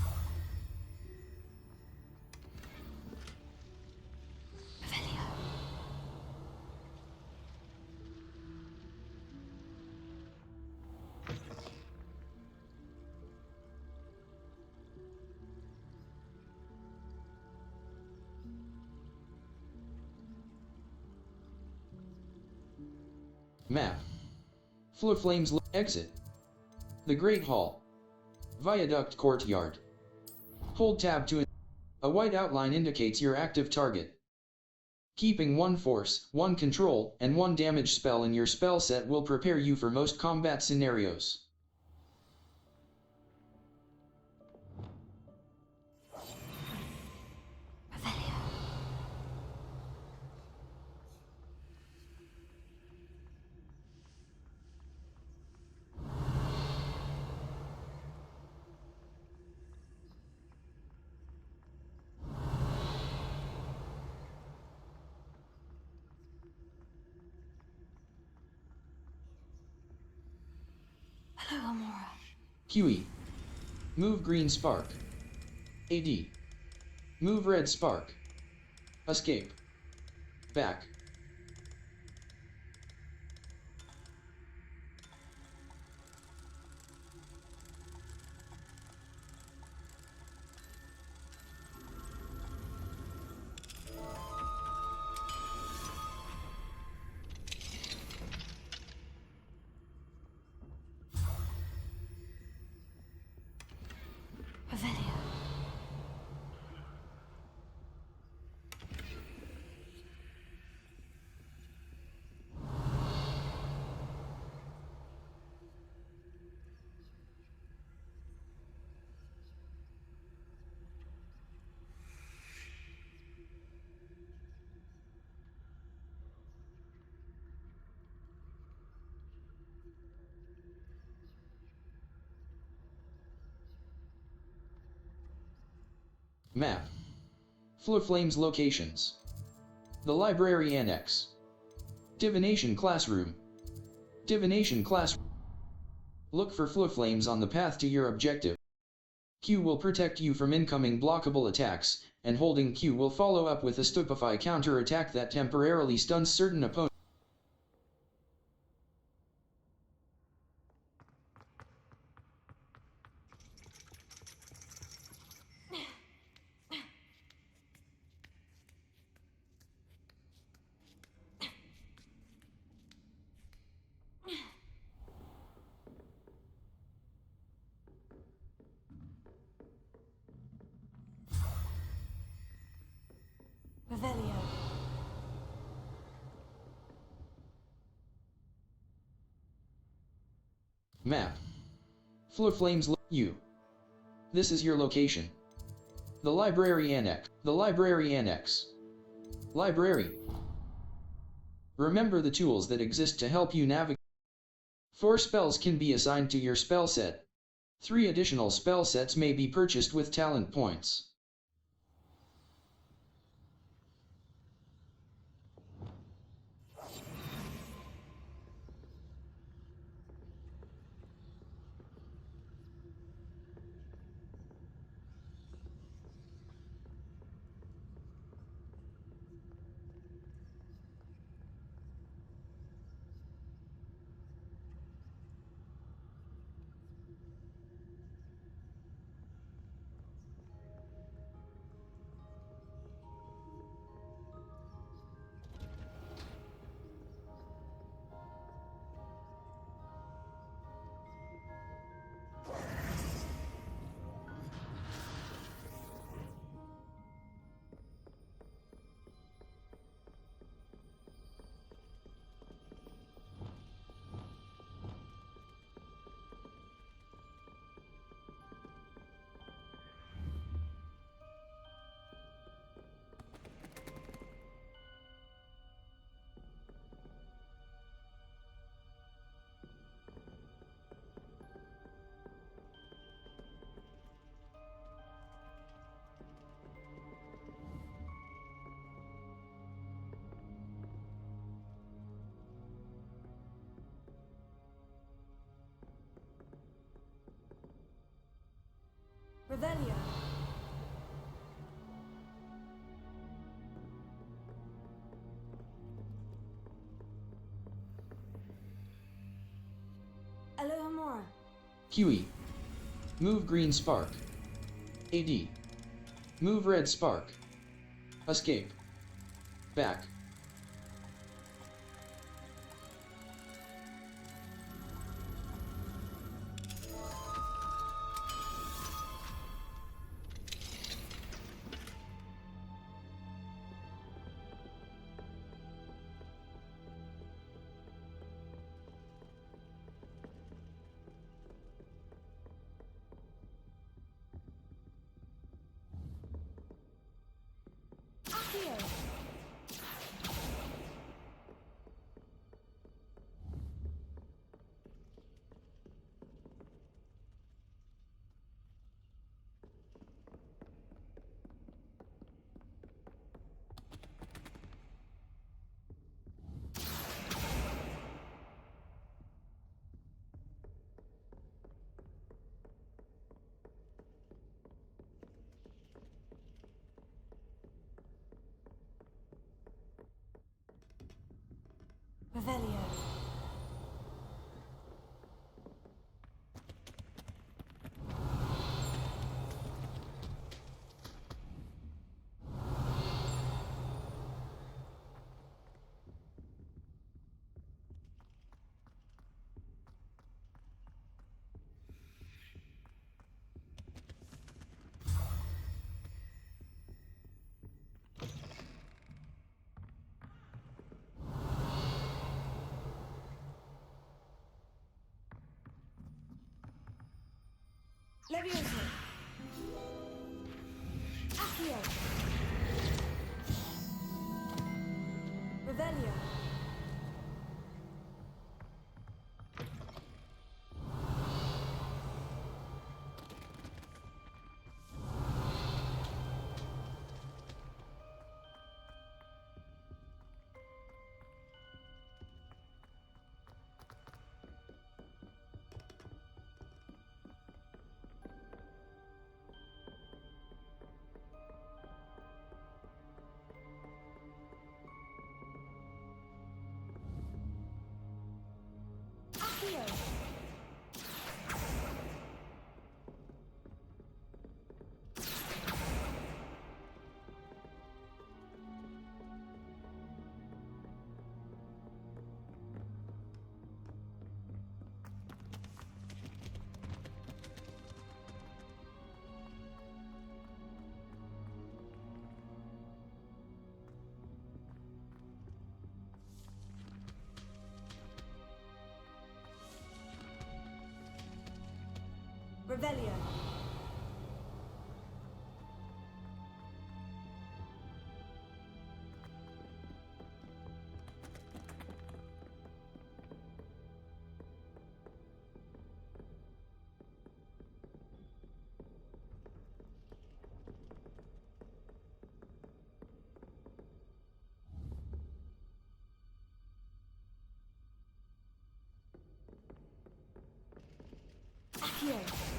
Revelio. Map. Flames exit. The Great Hall. Viaduct Courtyard. Hold tab to a white outline indicates your active target. Keeping 1 force, 1 control, and 1 damage spell in your spell set will prepare you for most combat scenarios. Hello, Amora. QE. Move green spark. AD. Move red spark. Escape. Back. Revelio. Map. Flames locations. The Library Annex. Divination Classroom. Divination Class. Look for Flames on the path to your objective. Q will protect you from incoming blockable attacks, and holding Q will follow up with a Stupefy counter-attack that temporarily stuns certain opponents. Revelio. Map. Flames you. This is your location. The Library Annex. The Library Annex. Library. Remember the tools that exist to help you navigate. 4 spells can be assigned to your spell set. 3 additional spell sets may be purchased with talent points. Revelio. Alohomora. QE. Move green spark. AD. Move red spark. Escape. Back. Accio. Revelio. Levioso. Accio. Revelio. Accio. Revelio. Accio.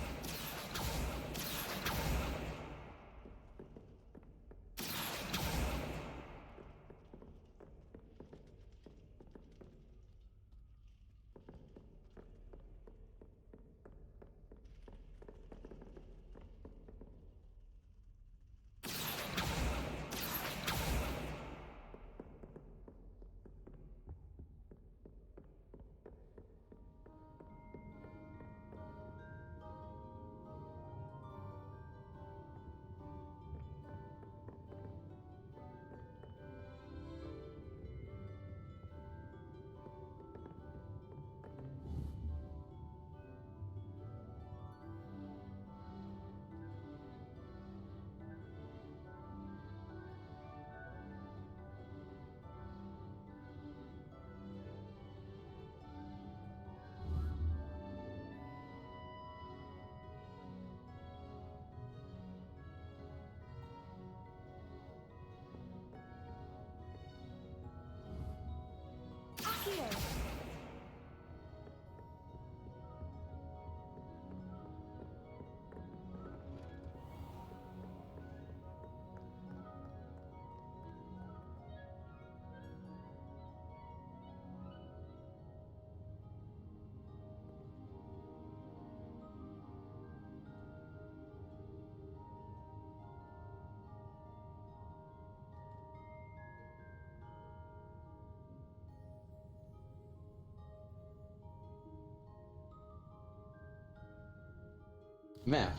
Map.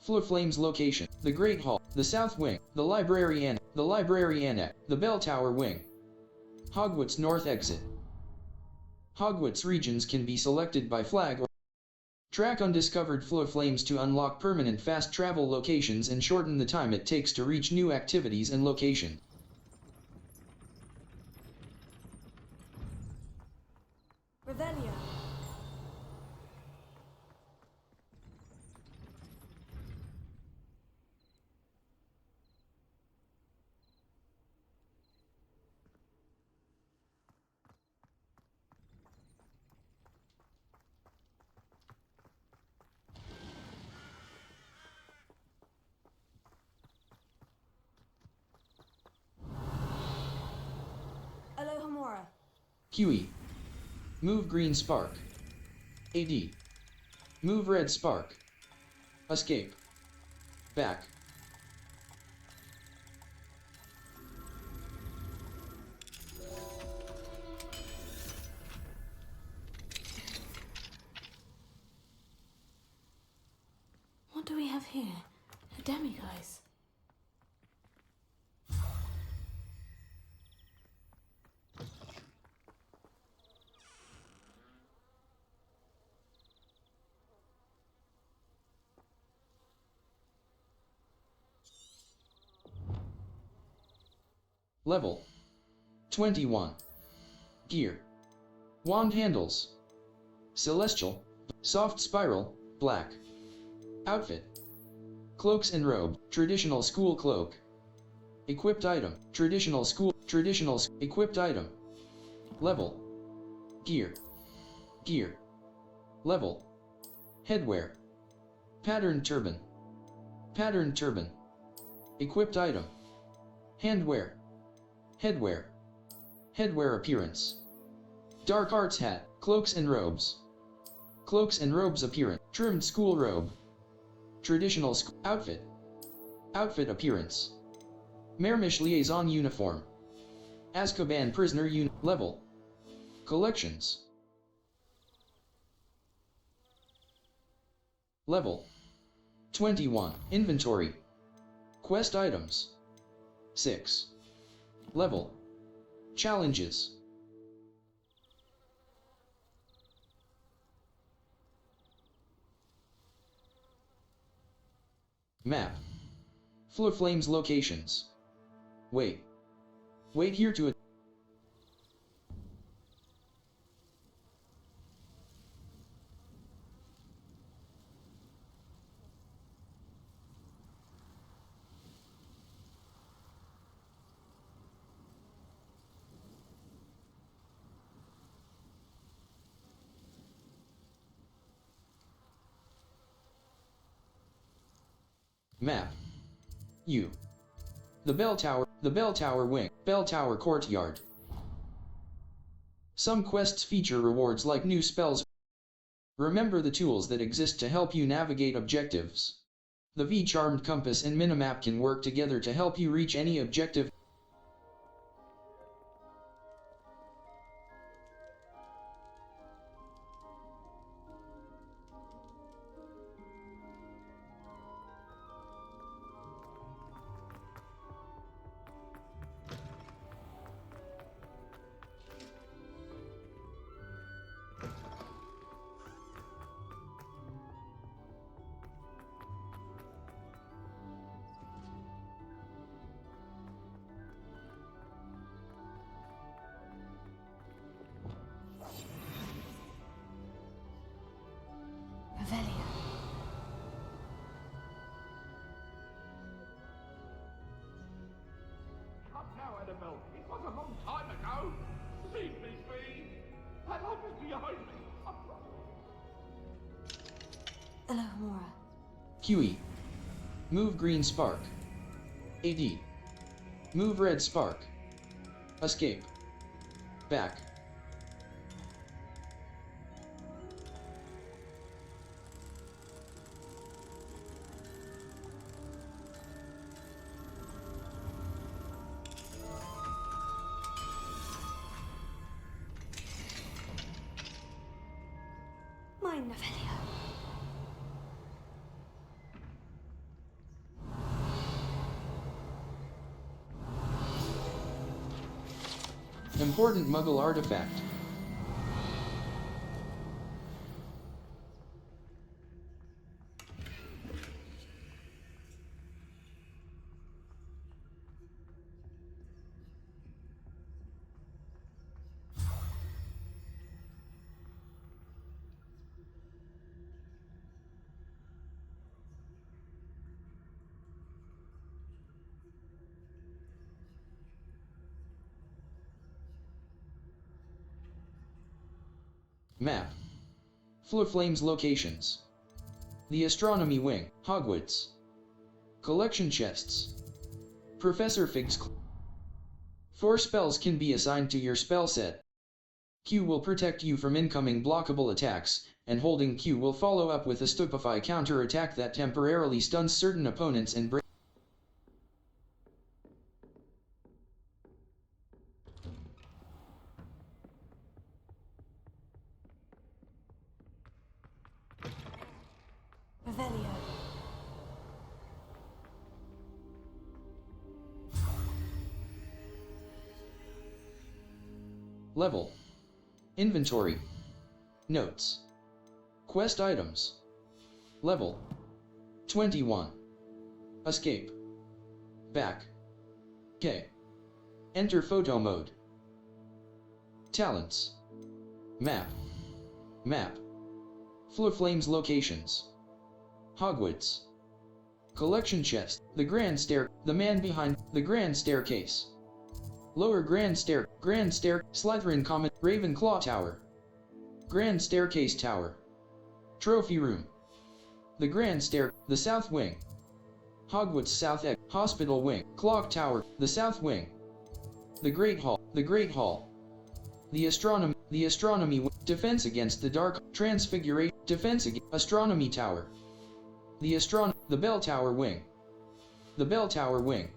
Flames location. The Great Hall. The South Wing. The Library Annex. The Library Annex. The Bell Tower Wing. Hogwarts North Exit. Hogwarts regions can be selected by flag or track undiscovered flames to unlock permanent fast travel locations and shorten the time it takes to reach new activities and locations. Revelio. Alohomora. QE. Move green spark. AD. Move red spark. Escape. Back. What do we have here? A demiguise. Level 21. Gear. Wand handles. Celestial. Soft spiral. Black. Outfit. Cloaks and robe. Traditional school cloak. Equipped item. Traditional school. Equipped item. Level. Gear. Gear. Level. Headwear. Pattern turban. Pattern turban. Equipped item. Handwear. Headwear. Headwear appearance. Dark arts hat. Cloaks and robes. Cloaks and robes appearance. Trimmed school robe. Traditional outfit. Outfit appearance. Mermish liaison uniform. Azkaban prisoner level. Collections. Level 21. Inventory. Quest items. 6. Level. Challenges. Map. Flames locations. Wait. Wait here to Map. U. The Bell Tower Wing, Bell Tower Courtyard. Some quests feature rewards like new spells. Remember the tools that exist to help you navigate objectives. The V-Charmed Compass and Minimap can work together to help you reach any objective. Come now, Annabelle. It was a long time ago. Leave me be. That life is behind me. I promise. Alohomora. QE. Move green spark. AD. Move red spark. Escape. Back. My Novelio. Important Muggle artifact. Map. Fluflame's locations. The Astronomy Wing, Hogwarts. Collection chests. Professor Fig's 4 spells can be assigned to your spell set. Q will protect you from incoming blockable attacks, and holding Q will follow up with a Stupefy counter-attack that temporarily stuns certain opponents and breaks. Revelio. Level. Inventory. Notes. Quest items. Level 21. Escape. Back. K. Enter photo mode. Talents. Map. Map. Fluflame's locations. Hogwarts. Collection chest. The Grand Stair. The man behind the Grand Staircase. Lower Grand Stair. Grand Stair. Slytherin Common. Ravenclaw Tower. Grand Staircase Tower. Trophy Room. The Grand Stair. The South Wing. Hogwarts South Egg. Hospital Wing. Clock Tower. The South Wing. The Great Hall. The Great Hall. The Astronomy. The Astronomy Wing. Defense against the Dark. Transfiguration. Defense against Astronomy Tower. The Bell Tower Wing. The Bell Tower Wing.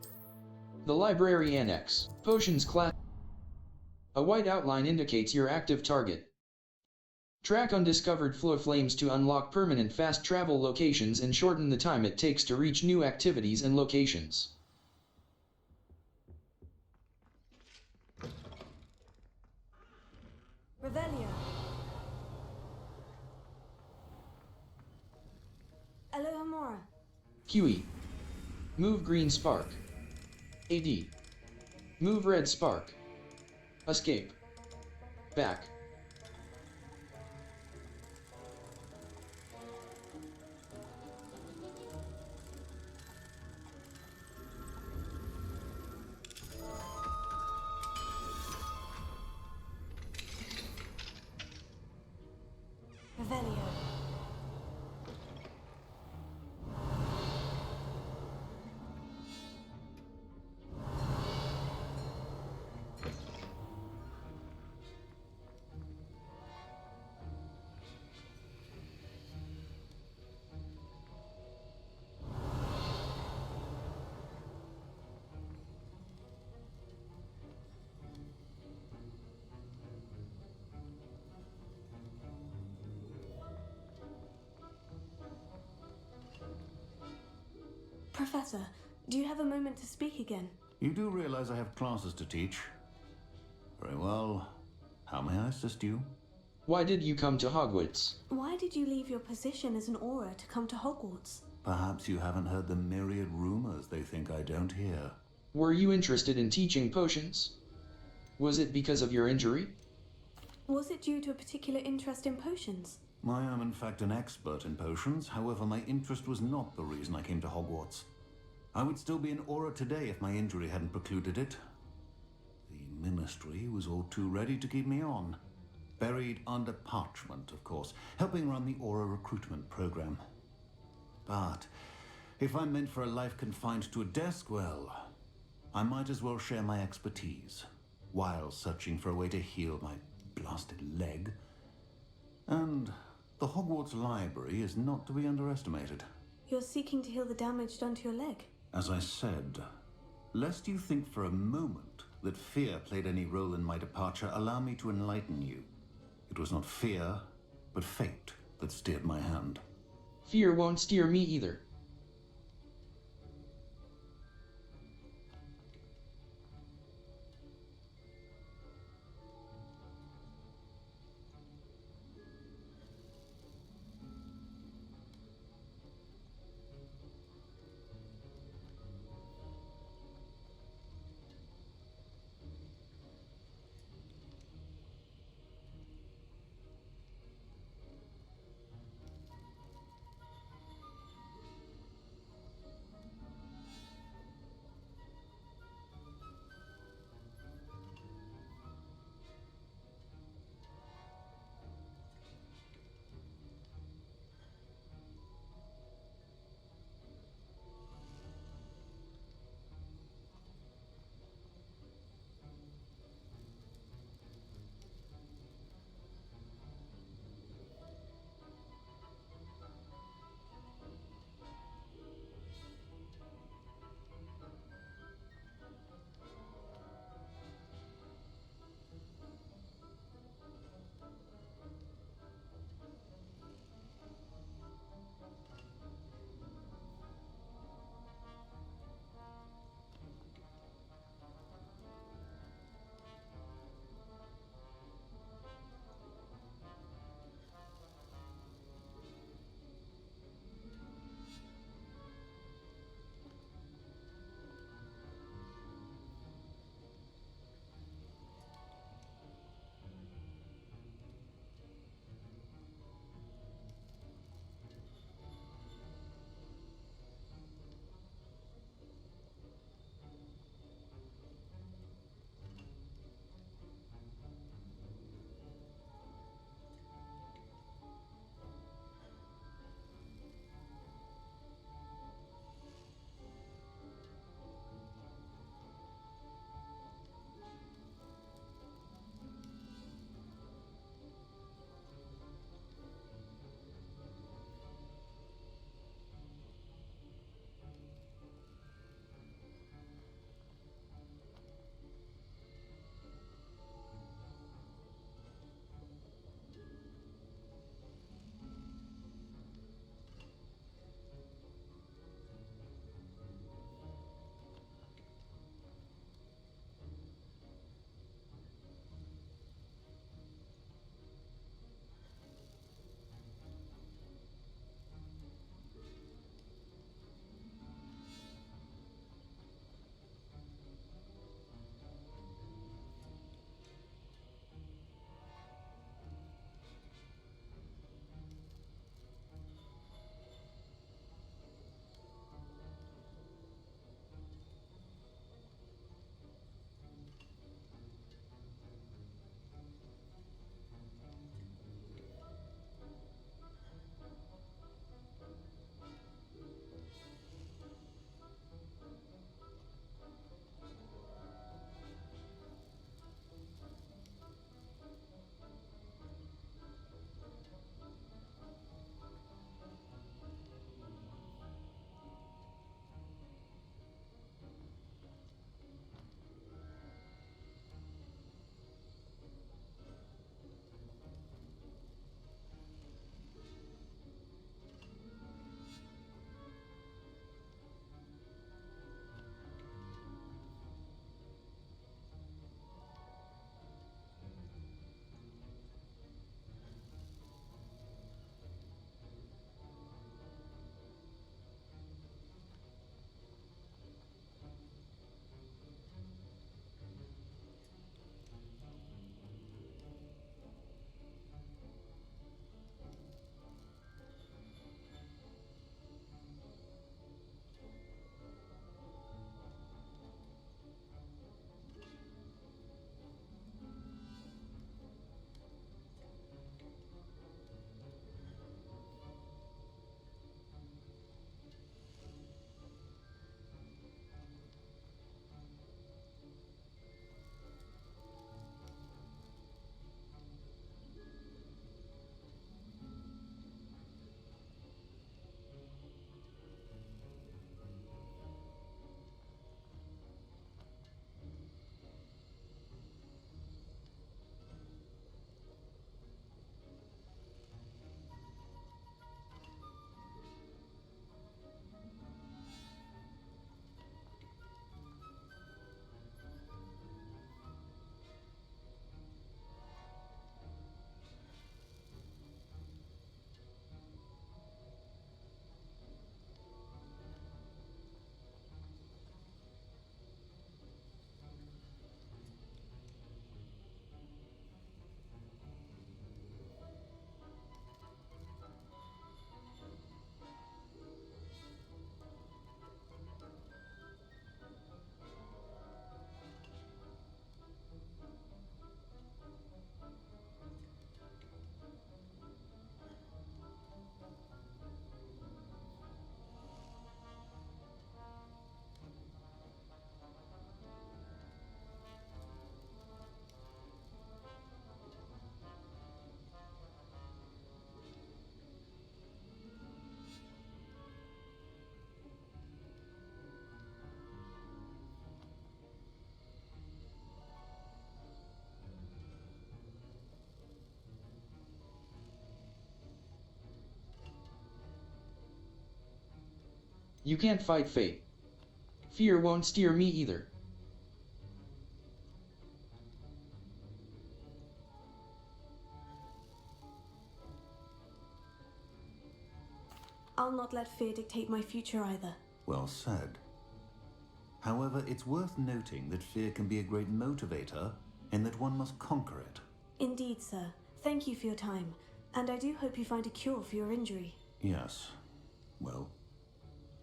The Library Annex. Potions class. A white outline indicates your active target. Track undiscovered Fluflames to unlock permanent fast travel locations and shorten the time it takes to reach new activities and locations. Revelio. Alohomora. QE. Move green spark. AD. Move red spark. Escape. Back. Revelio. Professor, do you have a moment to speak again? You do realize I have classes to teach. Very well. How may I assist you? Why did you come to Hogwarts? Why did you leave your position as an Auror to come to Hogwarts? Perhaps you haven't heard the myriad rumors they think I don't hear. Were you interested in teaching potions? Was it because of your injury? Was it due to a particular interest in potions? I am in fact an expert in potions, however my interest was not the reason I came to Hogwarts. I would still be an Auror today if my injury hadn't precluded it. The Ministry was all too ready to keep me on. Buried under parchment, of course, helping run the Auror recruitment program. But if I'm meant for a life confined to a desk, well, I might as well share my expertise, while searching for a way to heal my blasted leg. And the Hogwarts Library is not to be underestimated. You're seeking to heal the damage done to your leg? As I said, lest you think for a moment that fear played any role in my departure, allow me to enlighten you. It was not fear, but fate that steered my hand. Fear won't steer me either. You can't fight fate. Fear won't steer me either. I'll not let fear dictate my future either. Well said. However, it's worth noting that fear can be a great motivator and that one must conquer it. Indeed, sir. Thank you for your time, and I do hope you find a cure for your injury. Yes. Well,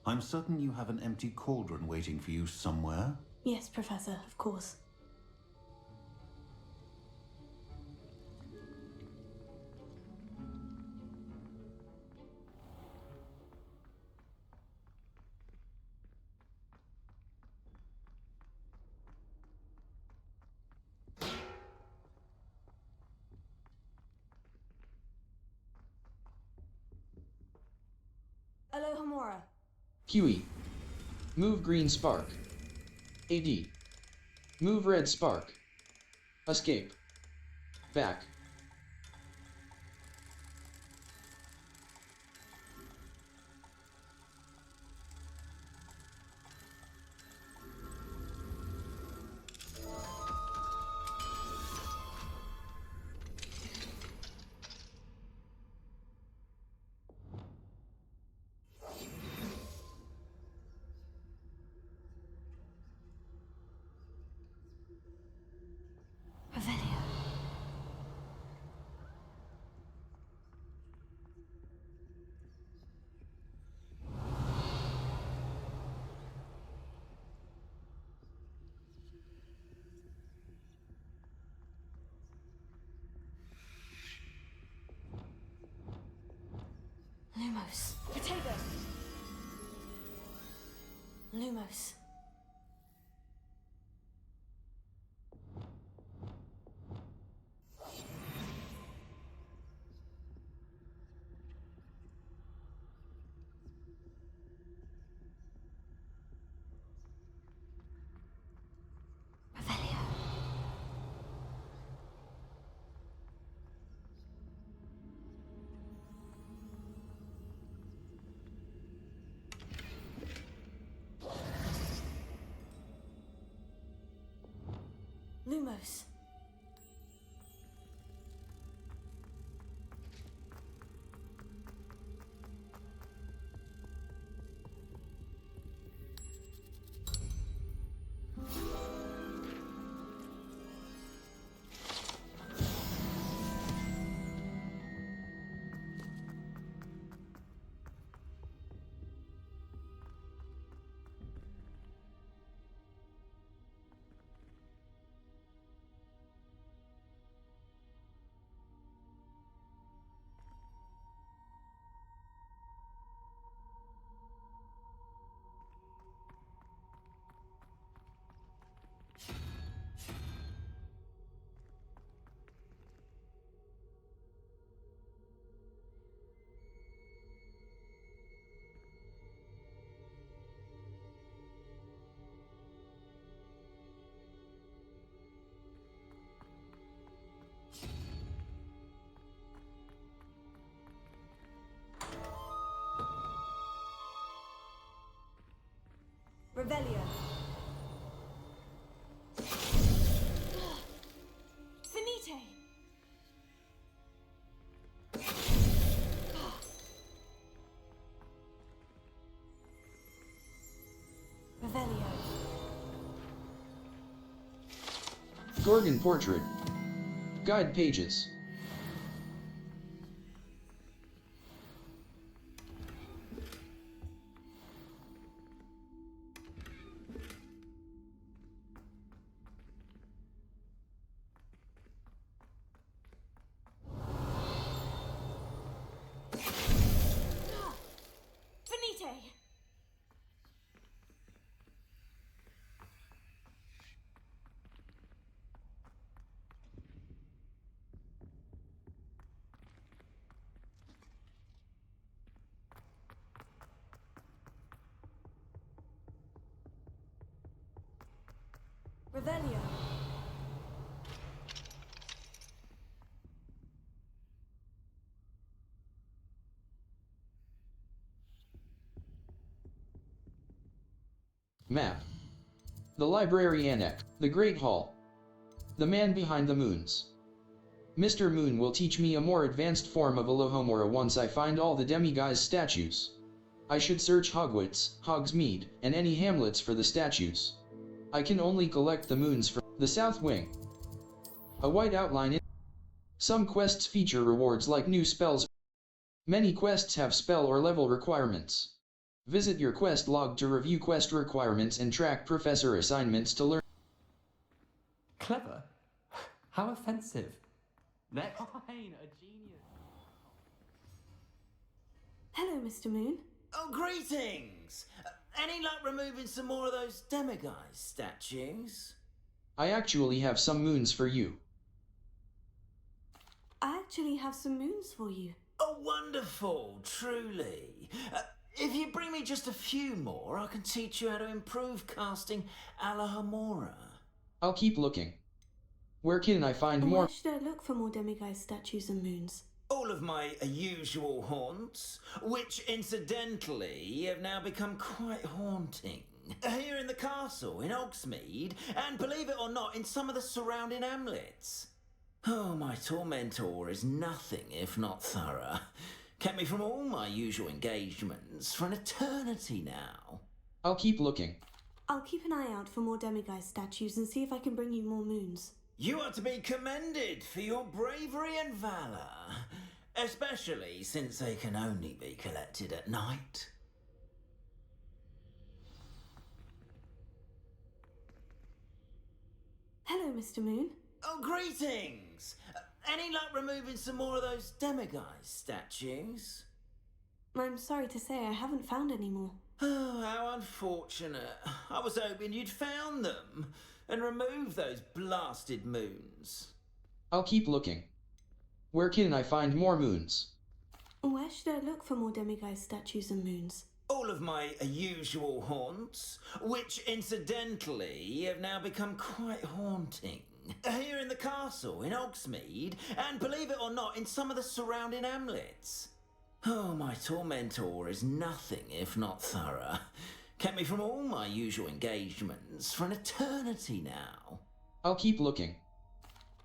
I'm certain you have an empty cauldron waiting for you somewhere. Yes, Professor, of course. Alohomora. QE. Move green spark. AD. Move red spark. Escape. Back. Lumos. Potato. Lumos. Lumos. Revelio. Finite. Revelio. Gorgon portrait. Guide pages. Finite. Revelio. Map. The library annex. The Great Hall. The man behind the moons. Mr. Moon will teach me a more advanced form of Alohomora once I find all the demiguise statues. I should search Hogwarts, Hogsmeade, and any hamlets for the statues. I can only collect the moons from the South Wing. A white outline in. Some quests feature rewards like new spells. Many quests have spell or level requirements. Visit your quest log to review quest requirements and track professor assignments to learn. Clever? How offensive. Next. Fine, a genius. Hello, Mr. Moon. Oh, greetings! Any luck removing some more of those demiguise statues? I actually have some moons for you. I actually have some moons for you. Oh, wonderful, truly. If you bring me just a few more, I can teach you how to improve casting Alohomora. I'll keep looking. Where can I find more? Where should I look for more demiguise statues and moons? All of my usual haunts, which incidentally have now become quite haunting. Here in the castle, in Hogsmeade, and believe it or not, in some of the surrounding hamlets. Oh, my tormentor is nothing if not thorough. Kept me from all my usual engagements for an eternity now. I'll keep looking. I'll keep an eye out for more demiguise statues and see if I can bring you more moons. You are to be commended for your bravery and valour, especially since they can only be collected at night. Hello, Mr. Moon. Oh, greetings! Any luck removing some more of those demiguise statues? I'm sorry to say I haven't found any more. Oh, how unfortunate. I was hoping you'd found them and removed those blasted moons. I'll keep looking. Where can I find more moons? Where should I look for more demiguise statues and moons? All of my usual haunts, which incidentally have now become quite haunting. Here in the castle, in Hogsmeade, and believe it or not, in some of the surrounding hamlets. Oh, my tormentor is nothing if not thorough. Kept me from all my usual engagements for an eternity now. I'll keep looking.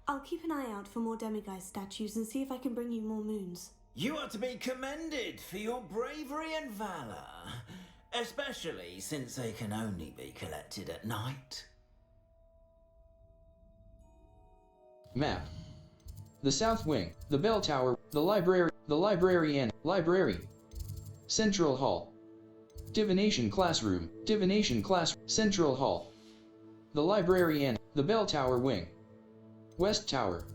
I'll keep an eye out for more demiguise statues and see if I can bring you more moons. You are to be commended for your bravery and valour, especially since they can only be collected at night. Map. The South Wing, the Bell Tower, the library and library. Central Hall. Divination Classroom, Central Hall. The library and the Bell Tower Wing. West Tower.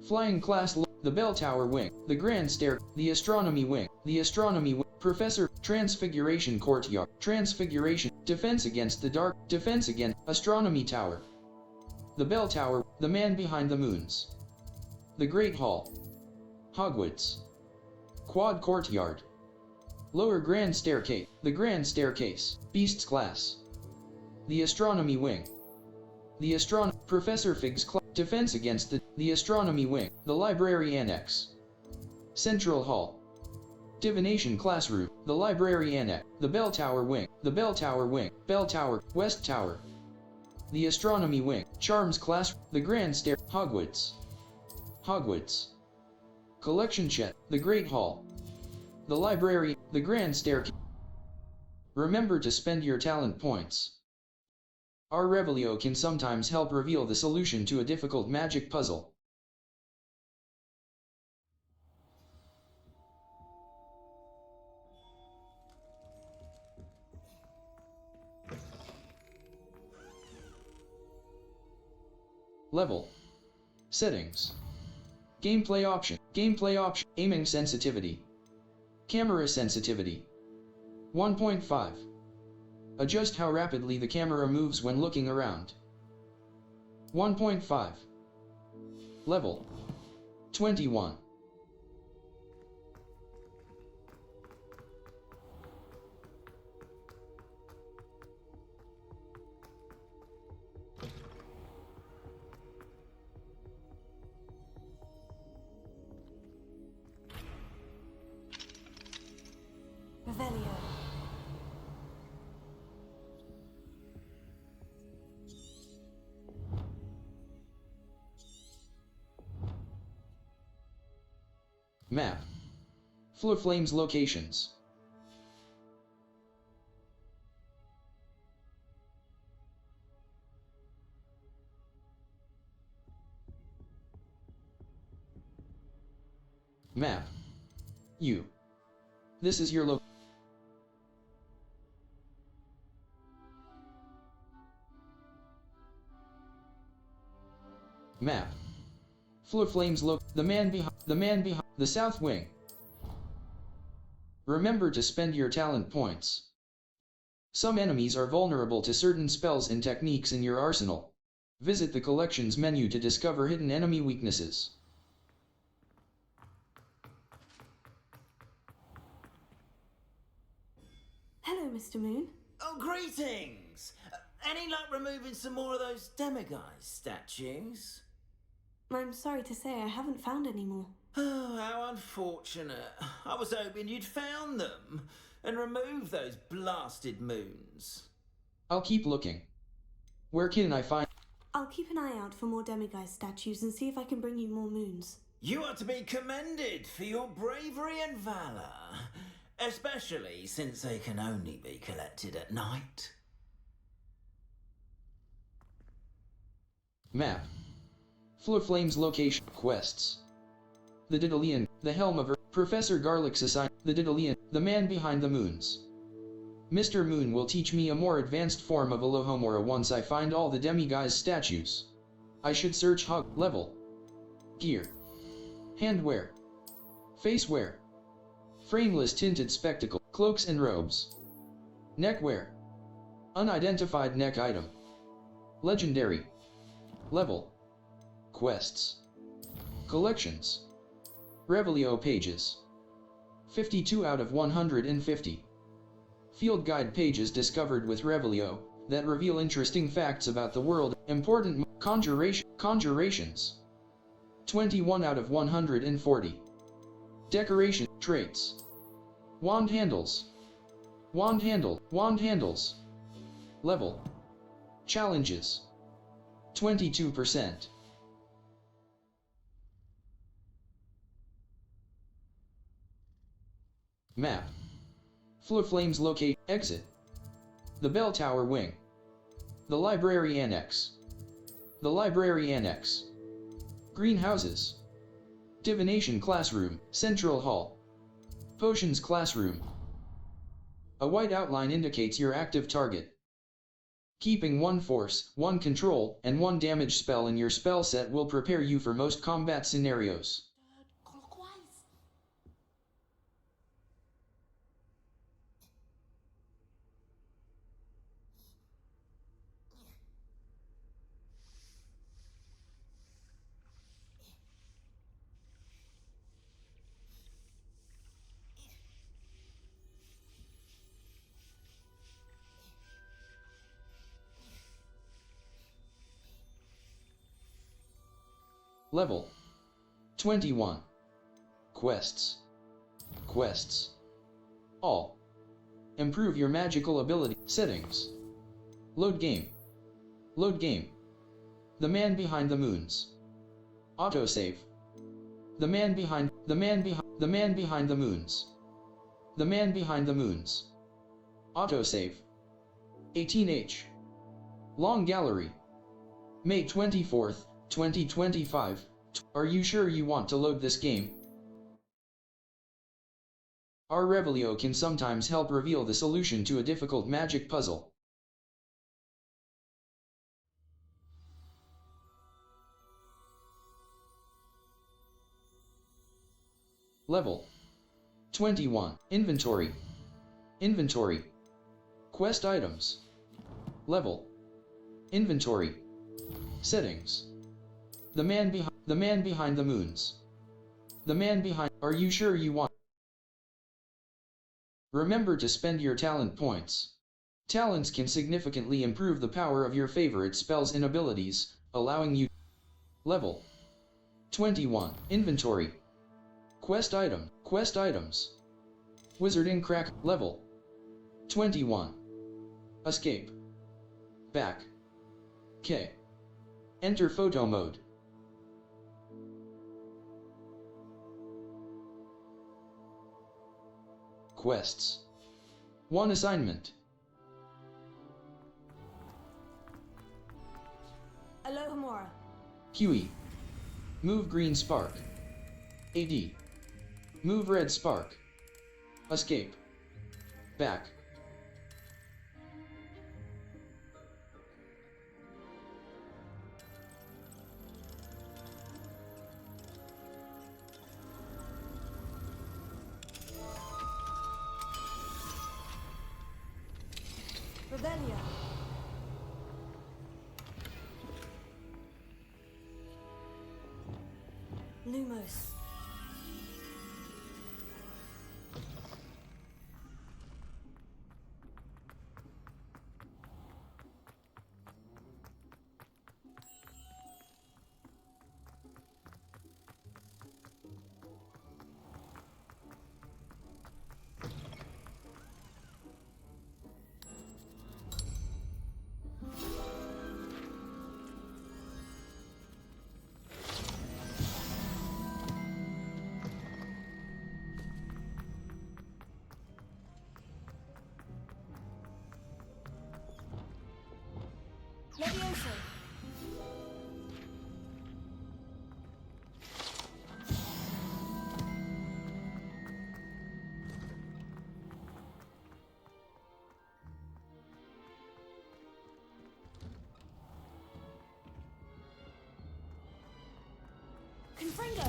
Flying Class, the Bell Tower Wing, the Grand Stair, the Astronomy Wing, Professor, Transfiguration Courtyard, Transfiguration, Defense Against the Dark, Defense Against, Astronomy Tower. The Bell Tower, the man behind the moons. The Great Hall. Hogwarts. Quad Courtyard. Lower Grand Staircase, the Grand Staircase, Beast's Class. The Astronomy Wing. The Professor Fig's Defense Against the Astronomy Wing, the Library Annex. Central Hall. Divination Classroom, the Library Annex, the Bell Tower Wing, Bell Tower, West Tower. The Astronomy Wing, Charms Class, the Grand Stair, Hogwarts. Collection Shed, the Great Hall. The Library, the Grand Staircase. Remember to spend your talent points. Our Revelio can sometimes help reveal the solution to a difficult magic puzzle. Level. Settings. Gameplay option, aiming sensitivity. Camera sensitivity. 1.5. Adjust how rapidly the camera moves when looking around. 1.5. Level. 21. Revelio. Map. Flames locations. Map. You. This is your Map. Flames the man behind the south wing. Remember to spend your talent points. Some enemies are vulnerable to certain spells and techniques in your arsenal. Visit the collections menu to discover hidden enemy weaknesses. Hello, Mr. Moon. Oh, greetings! Any luck removing some more of those demiguise statues? I'm sorry to say I haven't found any more. Oh, how unfortunate. I was hoping you'd found them and removed those blasted moons. I'll keep looking. Where can I find? I'll keep an eye out for more demiguise statues and see if I can bring you more moons. You are to be commended for your bravery and valour, especially since they can only be collected at night. Map. Flames location quests. The Daedalian, the Helm of Earth, Professor Garlick's assigned, the Daedalian, the man behind the moons. Mr. Moon will teach me a more advanced form of Alohomora once I find all the demiguise statues. I should search level, gear, handwear, facewear, frameless tinted spectacle, cloaks and robes, neckwear, unidentified neck item, legendary, level, quests, collections, Revelio pages, 52 out of 150. Field guide pages discovered with Revelio that reveal interesting facts about the world, important conjurations, 21 out of 140. Decoration traits, wand handles, wand handles, level, challenges, 22%. Map. Flames locate, exit. The bell tower wing. The library annex. The library annex. Greenhouses. Divination classroom, central hall. Potions classroom. A white outline indicates your active target. Keeping one force, one control, and one damage spell in your spell set will prepare you for most combat scenarios. Level 21. Quests. Quests. All. Improve your magical ability. Settings. Load game. Load game. The man behind the moons. Autosave. The man behind the moons. The man behind the moons. Autosave. 18H. Long gallery. May 24th. 2025. Are you sure you want to load this game? Our Revelio can sometimes help reveal the solution to a difficult magic puzzle. Level 21. Inventory. Inventory. Quest items. Level. Inventory. Settings. The man behind the moons. The man behind. Are you sure you want? Remember to spend your talent points. Talents can significantly improve the power of your favorite spells and abilities, allowing you. Level 21. Inventory. Quest item. Quest items. Wizarding crack. Level 21. Escape. Back. K. Enter photo mode. Quests. 1 assignment. Alohomora. QE. Move green spark. AD. Move red spark. Escape. Back. Revelio. Lumos. Levioso. Confringo.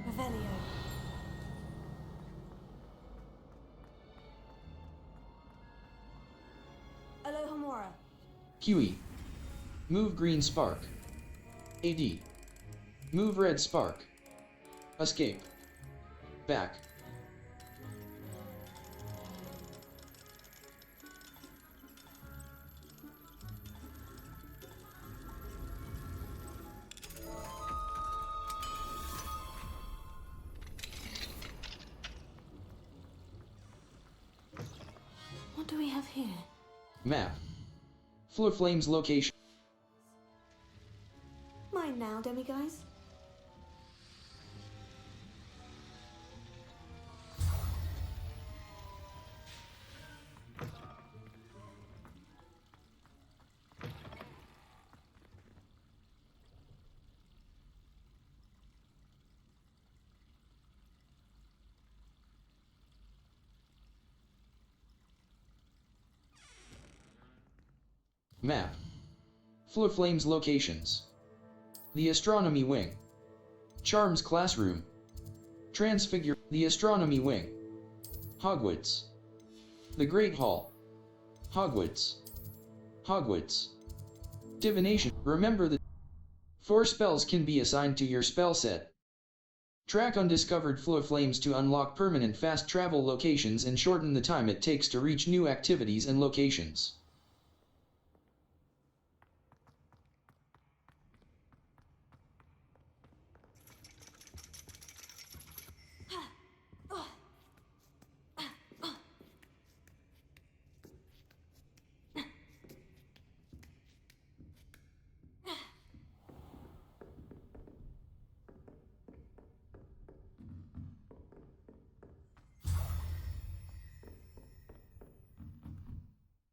Revelio. Alohomora. QE. Move green spark. AD. Move red spark. Escape. Back. What do we have here? Map. Floor Flames location. Mine now, demiguise. Map. Floor Flames locations. The Astronomy Wing. Charms Classroom. Transfigure. The Astronomy Wing. Hogwarts. The Great Hall. Hogwarts. Hogwarts. Divination. Remember that 4 spells can be assigned to your spell set. Track undiscovered floor flames to unlock permanent fast travel locations and shorten the time it takes to reach new activities and locations.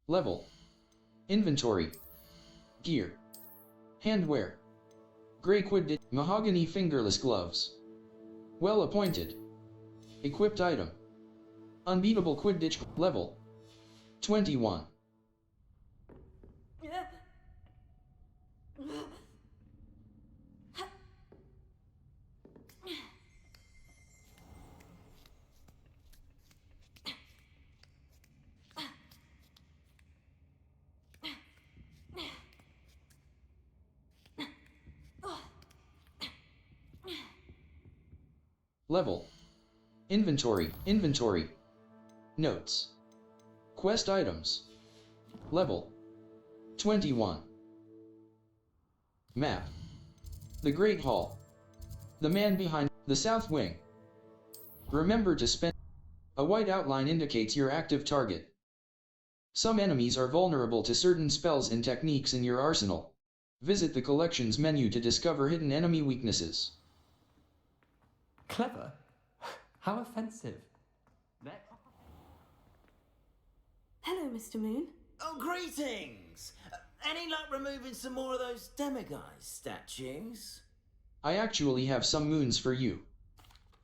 Level. Inventory. Gear. Handwear. Grey Quidditch. Mahogany fingerless gloves. Well appointed. Equipped item. Unbeatable Quidditch. Level. 21. Level. Inventory. Inventory. Notes. Quest items. Level. 21. Map. The Great Hall. The man behind the South Wing. Remember to spend. A white outline indicates your active target. Some enemies are vulnerable to certain spells and techniques in your arsenal. Visit the collections menu to discover hidden enemy weaknesses. Clever? How offensive. Next. Hello, Mr. Moon. Oh, greetings! Any luck removing some more of those demiguise statues? I actually have some moons for you.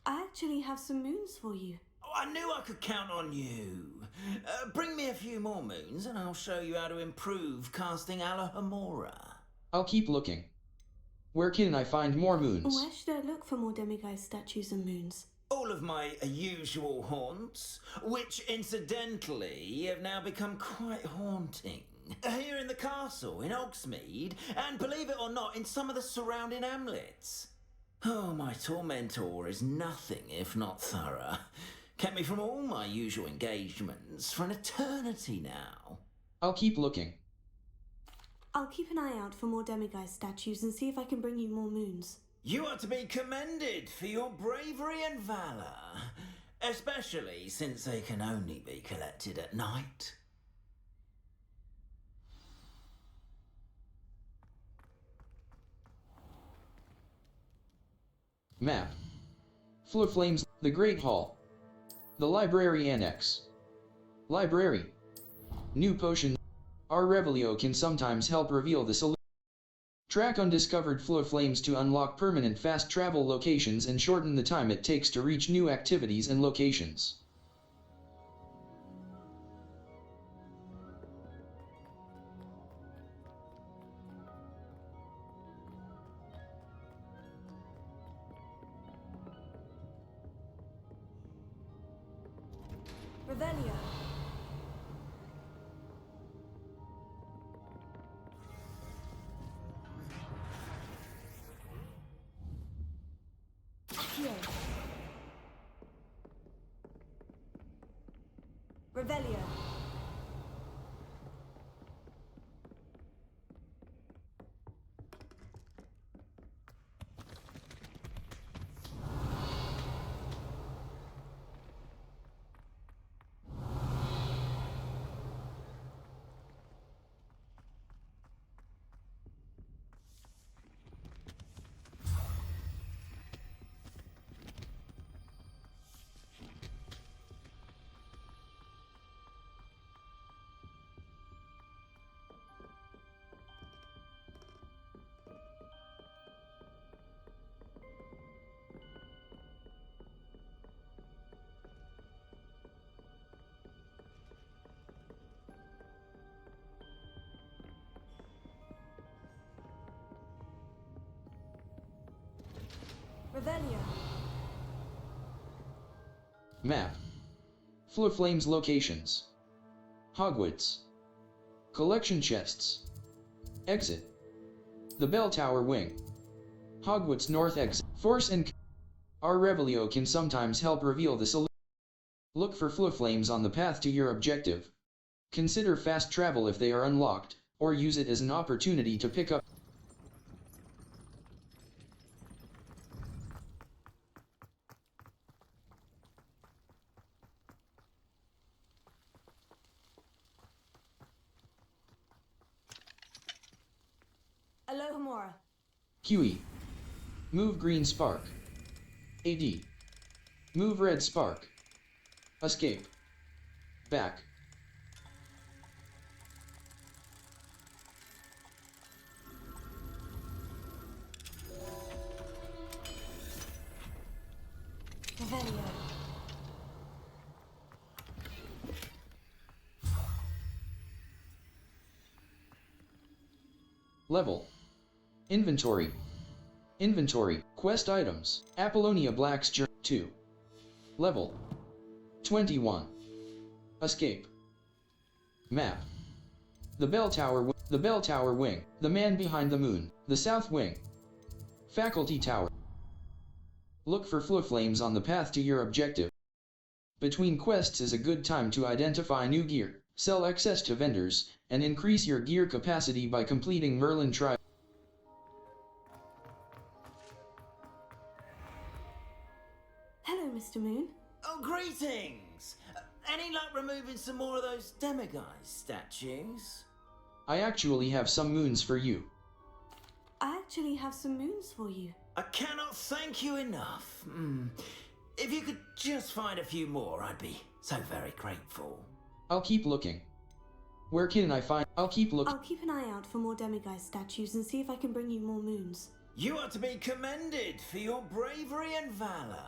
I actually have some moons for you. Oh, I knew I could count on you. Bring me a few more moons and I'll show you how to improve casting Alohomora. I'll keep looking. Where can I find more moons? Where should I look for more demiguise statues and moons? All of my usual haunts, which incidentally have now become quite haunting. Here in the castle, in Hogsmeade, and believe it or not, in some of the surrounding hamlets. Oh, my tormentor is nothing if not thorough. Kept me from all my usual engagements for an eternity now. I'll keep looking. I'll keep an eye out for more demiguise statues and see if I can bring you more moons. You are to be commended for your bravery and valour, especially since they can only be collected at night. Map. Flames, the Great Hall. The Library Annex. Library. New potion. Our Revelio can sometimes help reveal the solution. Track undiscovered flames to unlock permanent fast travel locations and shorten the time it takes to reach new activities and locations. Revelio. Accio. Revelio. Revelio. Map. Flames locations. Hogwarts. Collection chests. Exit. The Bell Tower Wing. Hogwarts North exit. Force and Our Revelio can sometimes help reveal the solution. Look for flames on the path to your objective. Consider fast travel if they are unlocked, or use it as an opportunity to pick up. Alohomora. QE. Move green spark. AD. Move red spark. Escape. Back. Revelio. Level. Inventory. Inventory. Quest items. Apollonia Black's Journey 2. Level. 21. Escape. Map. The Bell Tower. The Bell Tower Wing. The Man Behind the Moon. The South Wing. Faculty Tower. Look for flames on the path to your objective. Between quests is a good time to identify new gear, sell excess to vendors, and increase your gear capacity by completing Merlin trials. Hello, Mr. Moon. Oh, greetings! Any luck removing some more of those demiguise statues? I actually have some moons for you. actually have some moons for you. I cannot thank you enough. If you could just find a few more, I'd be so very grateful. I'll keep looking. Where can I find? I'll keep looking. I'll keep an eye out for more demiguise statues and see if I can bring you more moons. You are to be commended for your bravery and valor,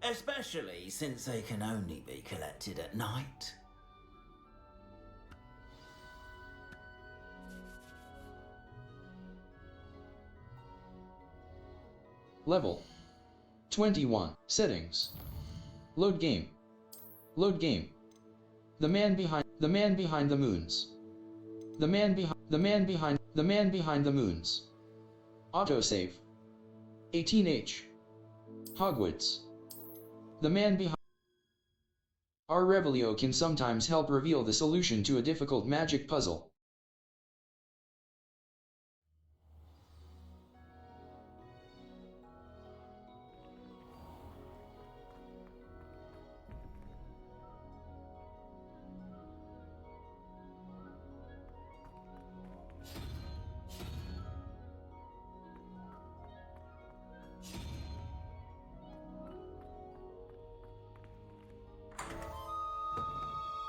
especially since they can only be collected at night. Level 21. Settings. Load game. Load game. The man behind the moons. The man behind the moons. Autosave. 18H. Hogwarts. The man behind. Our Revelio can sometimes help reveal the solution to a difficult magic puzzle.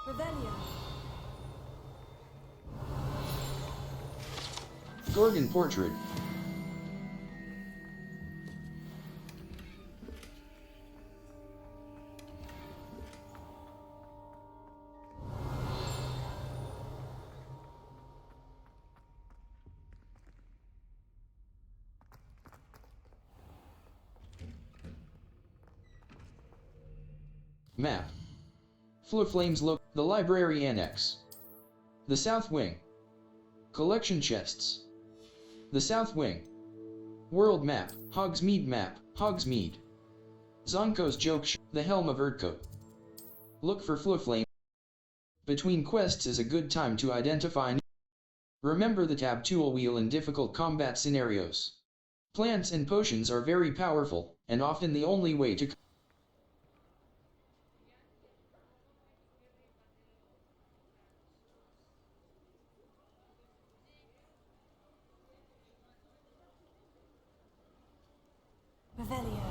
Revelio. Gorgon portrait. Map. Flames look. The library annex. The south wing. Collection chests. The south wing. World map. Hogsmeade map. Hogsmeade. Zonko's joke. The helm of Erdcote. Look for Flame. Between quests is a good time to identify. Remember the tab tool wheel in difficult combat scenarios. Plants and potions are very powerful, and often the only way to. Revelio.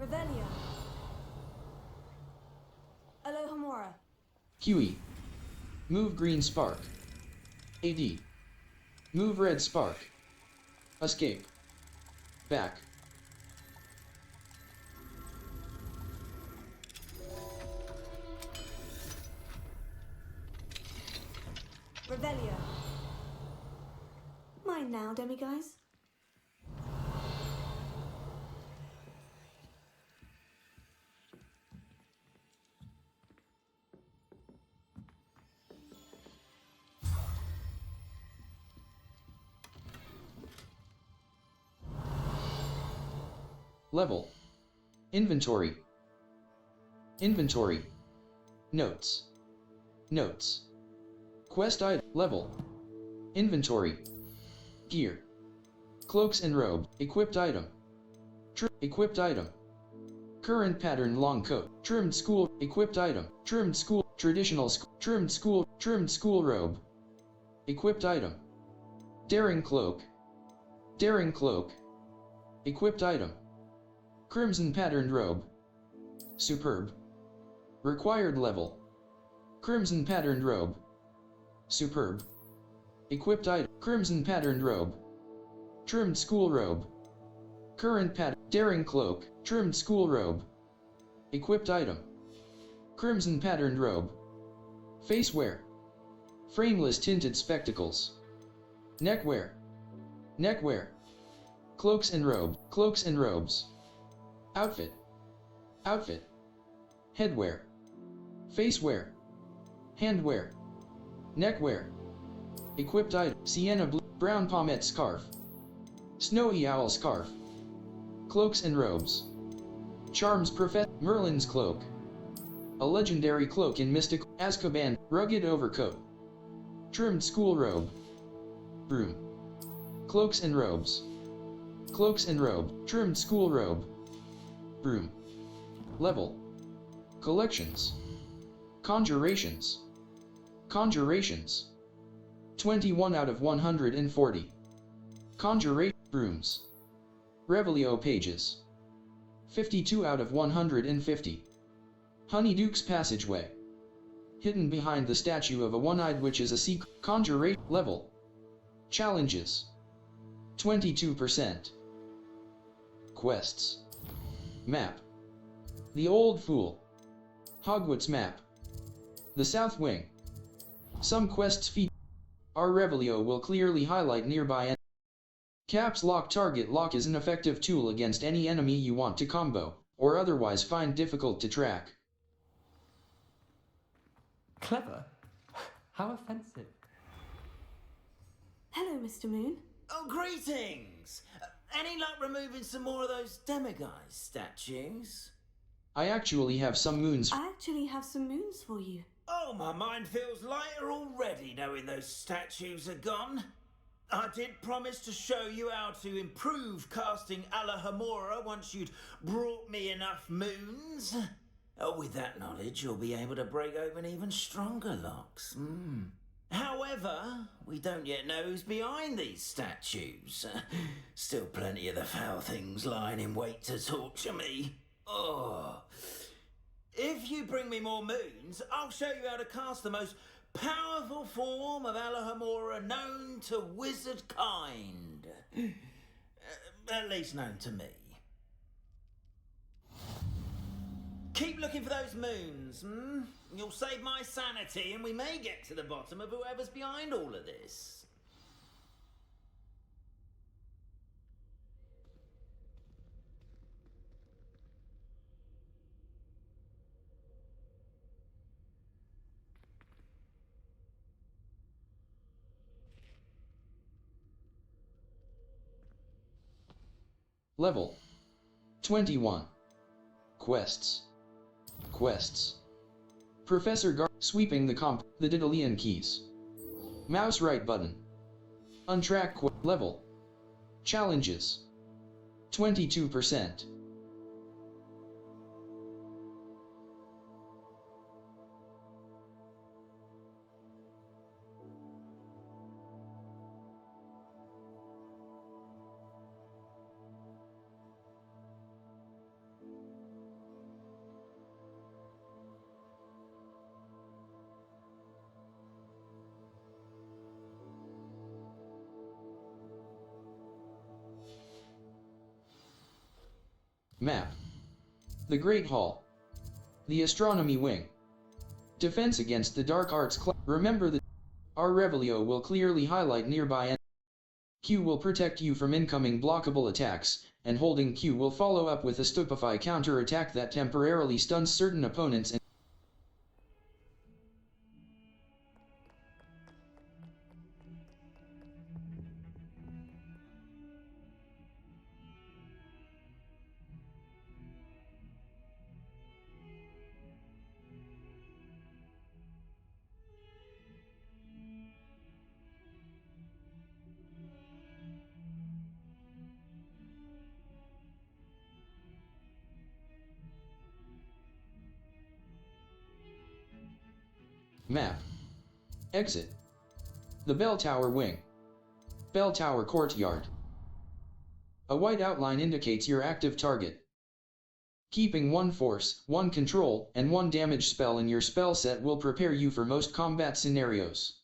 Revelio. Alohomora. QE. Move green spark. AD. Move red spark. Escape. Back. Revelio. Mine now, demiguise. Level. Inventory. Inventory. Notes. Notes. Quest item. Level. Inventory. Gear. Cloaks and robe. Equipped item. Equipped item. Current pattern long coat. Trimmed school. Equipped item. Trimmed school. Traditional school. Trimmed school. Trimmed school robe. Equipped item. Daring cloak. Daring cloak. Equipped item. Crimson patterned robe. Superb. Required level. Crimson patterned robe. Superb. Equipped item. Crimson patterned robe. Trimmed school robe. Current pattern. Daring cloak. Trimmed school robe. Equipped item. Crimson patterned robe. Face wear. Frameless tinted spectacles. Neckwear. Neckwear. Cloaks and robe. Cloaks and robes. Outfit. Outfit. Headwear. Facewear. Handwear. Neckwear. Equipped item, sienna blue, brown pommet scarf, snowy owl scarf, cloaks and robes, charms Merlin's cloak, a legendary cloak in mystical, Azkaban, rugged overcoat, trimmed school robe, broom, cloaks and robes, trimmed school robe, broom, level, collections, conjurations, 21 out of 140, conjuration, brooms, Revelio pages, 52 out of 150, Honeyduke's passageway, hidden behind the statue of a one-eyed witch is a secret, conjuration, level, challenges, 22%, quests, map, the Old Fool, Hogwarts map, the South Wing, some quests feature, our Revelio will clearly highlight nearby and Caps Lock Target Lock is an effective tool against any enemy you want to combo, or otherwise find difficult to track. Clever? How offensive. Hello, Mr. Moon. Oh, greetings! Any luck removing some more of those demiguise statues? I actually have some moons for you. Oh, my mind feels lighter already knowing those statues are gone. I did promise to show you how to improve casting Alohomora once you'd brought me enough moons. Oh, with that knowledge, you'll be able to break open even stronger locks. However, we don't yet know who's behind these statues. Still plenty of the foul things lying in wait to torture me. Oh. If you bring me more moons, I'll show you how to cast the most powerful form of Alohomora known to wizard kind. At least known to me. Keep looking for those moons, You'll save my sanity and we may get to the bottom of whoever's behind all of this. Level 21. Quests. Professor sweeping the the Daedalian keys. Mouse right button. Untrack level. Challenges. 22%. Map. The Great Hall. The Astronomy Wing. Defense against the Dark Arts remember that our Revelio will clearly highlight nearby and Q will protect you from incoming blockable attacks, and holding Q will follow up with a Stupefy counter-attack that temporarily stuns certain opponents and Map. Exit. The Bell Tower Wing. Bell Tower Courtyard. A white outline indicates your active target. Keeping 1 force, 1 control, and 1 damage spell in your spell set will prepare you for most combat scenarios.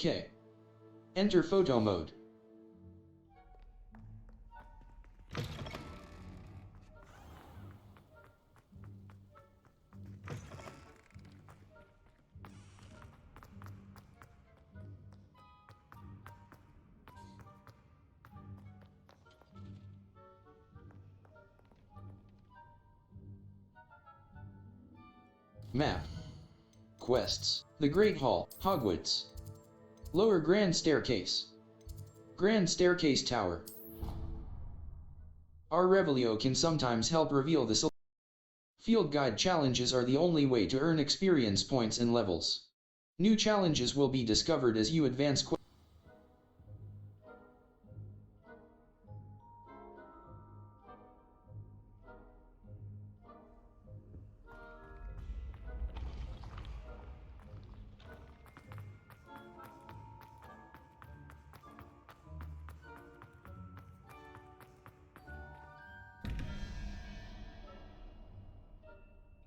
K. Enter photo mode. Map. Quests. The Great Hall, Hogwarts. Lower Grand Staircase. Grand Staircase Tower. Our Revelio can sometimes help reveal the field guide challenges are the only way to earn experience points and levels. New challenges will be discovered as you advance.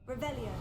Revelio.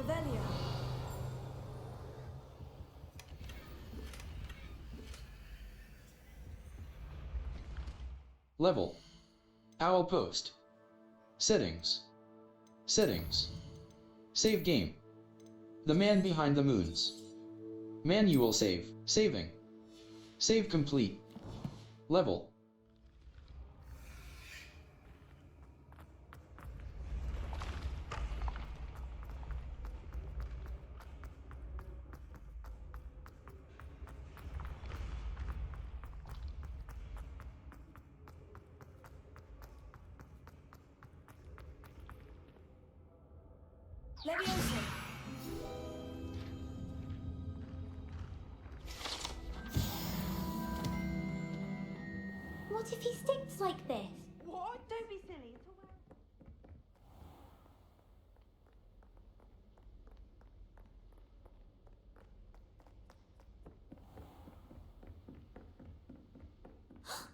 Revelio. Level. Owl Post. Settings. Settings. Save game. The Man Behind the Moons. Manual save. Saving. Save complete. Level. Leviosa. What if he stinks like this? What? Don't be silly. It's all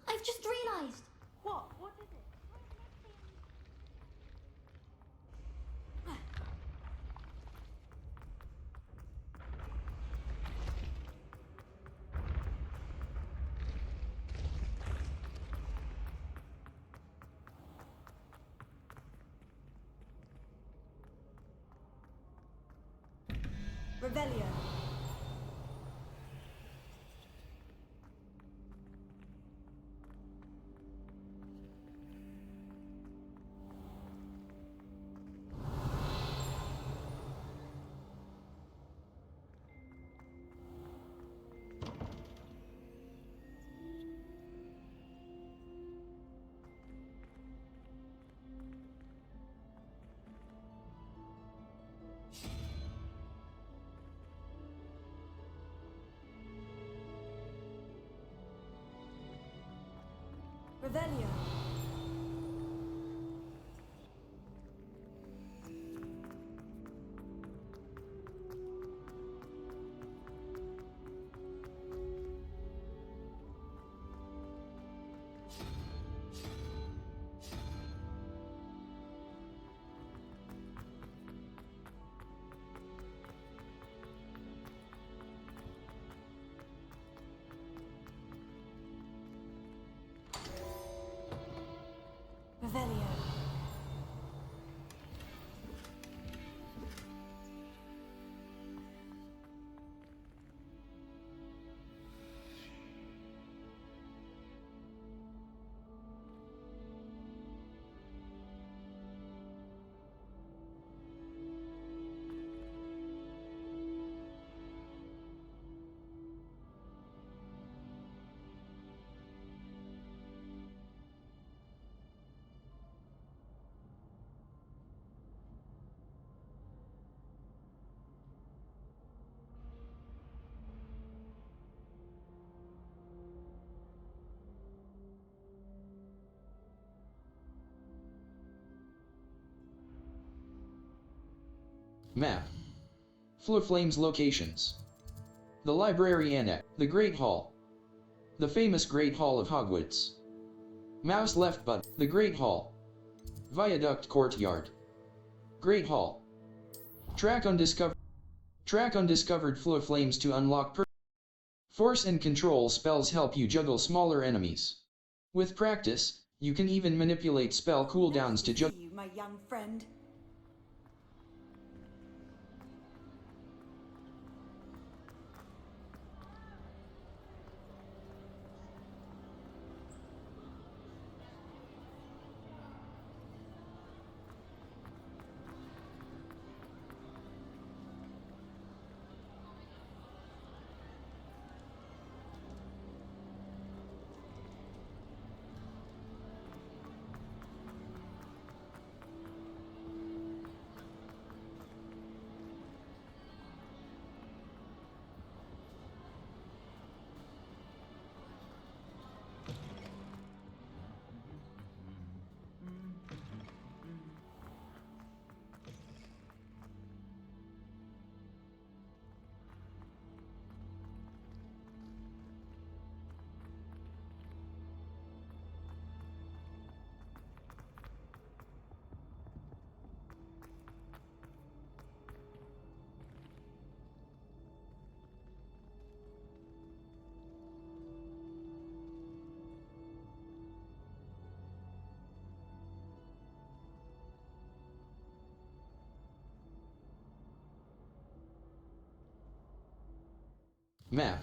I've just realised. What? What is it? Revelio. Revelio. Revelio. Map. Flames locations. The Library Annex. The Great Hall. The famous Great Hall of Hogwarts. Mouse left button. The Great Hall. Viaduct Courtyard. Great Hall. Track undiscovered flames to unlock force and control spells help you juggle smaller enemies. With practice, you can even manipulate spell cooldowns to juggle. You, my young friend. Map.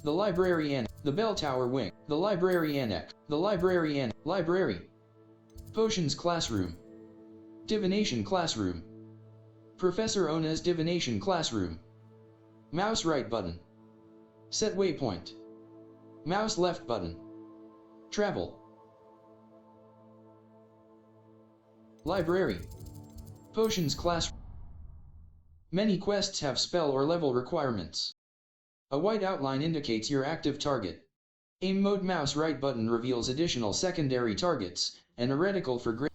The Library Annex. The Bell Tower Wing. The Library Annex. The Library Library. Potions Classroom. Divination Classroom. Professor Ona's Divination Classroom. Mouse right button. Set waypoint. Mouse left button. Travel. Library. Potions Classroom. Many quests have spell or level requirements. A white outline indicates your active target. Aim mode mouse right button reveals additional secondary targets, and a reticle for great.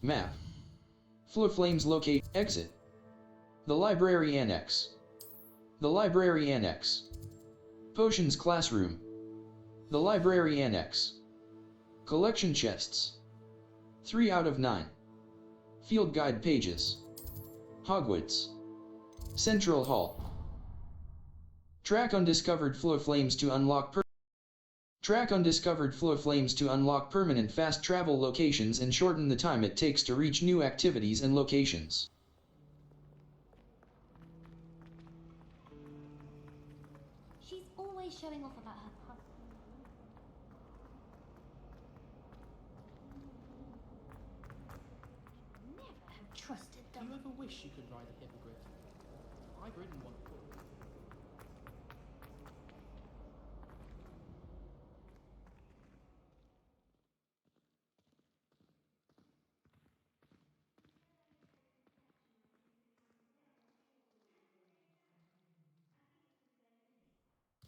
Map. Flames locate. Exit. The Library Annex. The Library Annex. Potions Classroom. The Library Annex. Collection chests. 3 out of 9. Field guide pages. Hogwarts. Central Hall. Track undiscovered flames to unlock flames to unlock permanent fast travel locations and shorten the time it takes to reach new activities and locations. She's always showing off about her husband. Never have trusted them. Do you ever wish you could ride a hippogriff? I've ridden one before.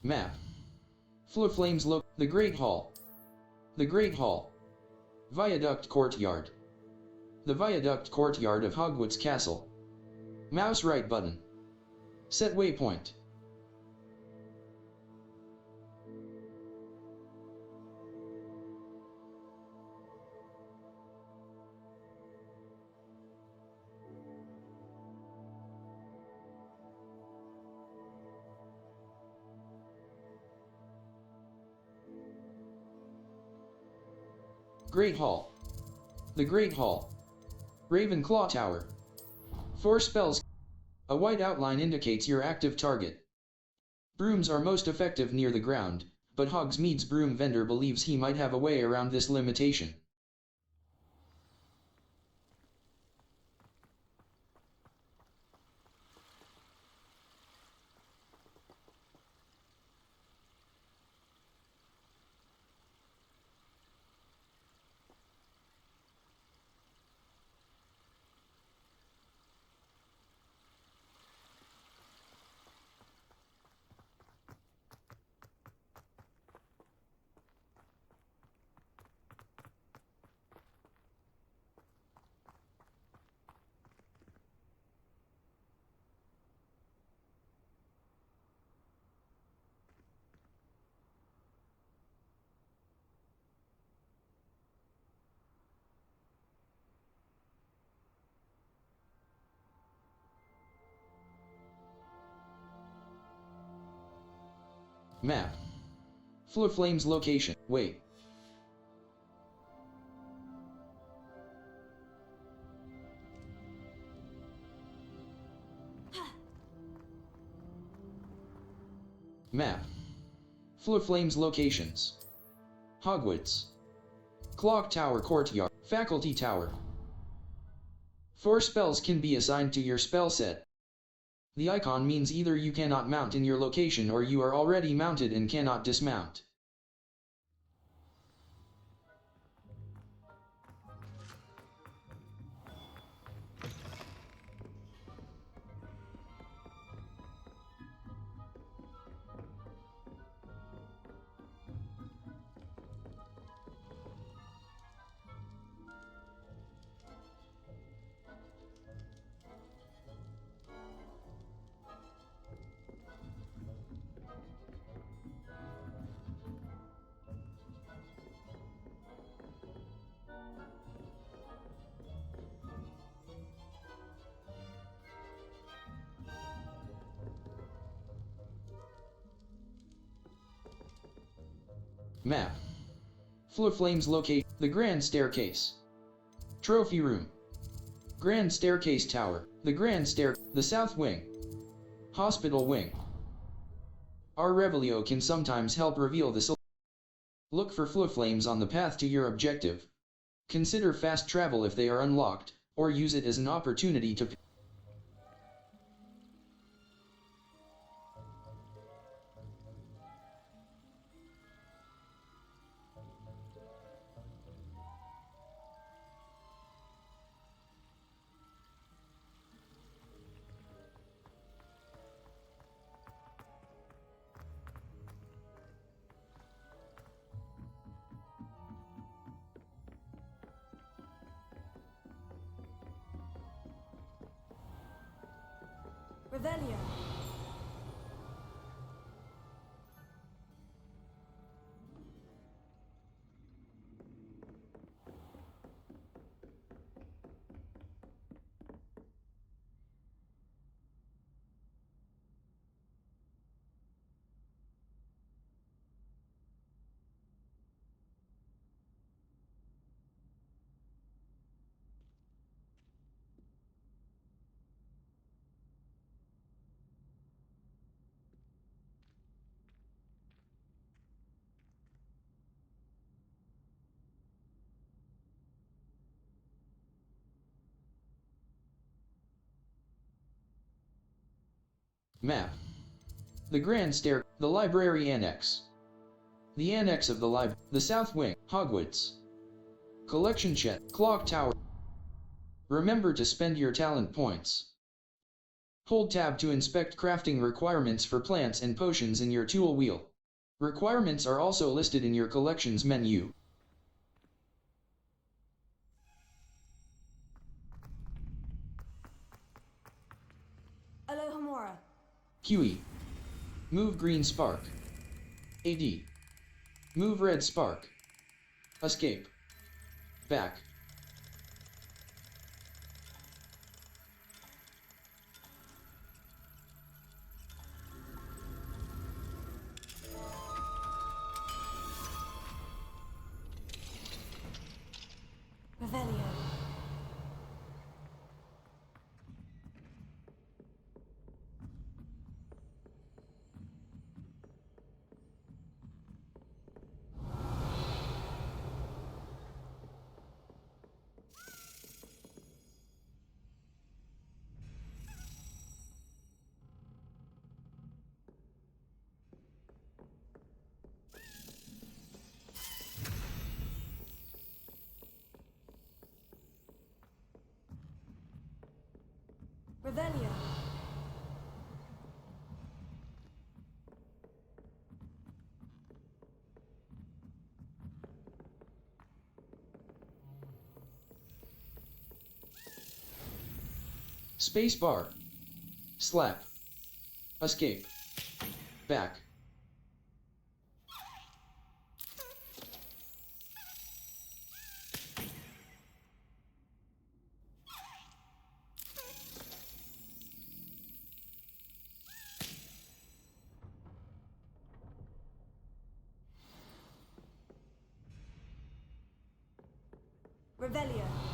Map. Flames look. The Great Hall. The Great Hall. Viaduct Courtyard. The Viaduct Courtyard of Hogwarts Castle. Mouse right button. Set waypoint. Great Hall. The Great Hall. Ravenclaw Tower. 4 spells. A white outline indicates your active target. Brooms are most effective near the ground, but Hogsmeade's broom vendor believes he might have a way around this limitation. Map. Flurflame's location. Wait. Map. Flurflame's locations. Hogwarts. Clock Tower Courtyard. Faculty Tower. 4 spells can be assigned to your spell set. The icon means either you cannot mount in your location or you are already mounted and cannot dismount. Map. Flurflame's locate. The Grand Staircase. Trophy Room. Grand Staircase Tower. The Grand Stair. The South Wing. Hospital Wing. Our Revelio can sometimes help reveal the Look for Flurflames on the path to your objective. Consider fast travel if they are unlocked, or use it as an opportunity to Revelio. Map. The Grand Stair. The Library Annex. The Annex of the The South Wing. Hogwarts. Collection Shed. Clock Tower. Remember to spend your talent points. Hold tab to inspect crafting requirements for plants and potions in your tool wheel. Requirements are also listed in your collections menu. Alohomora. QE. Move green spark. AD. Move red spark. Escape. Back. Revelio. Revelio. Spacebar. Slap. Escape. Back. Revelio.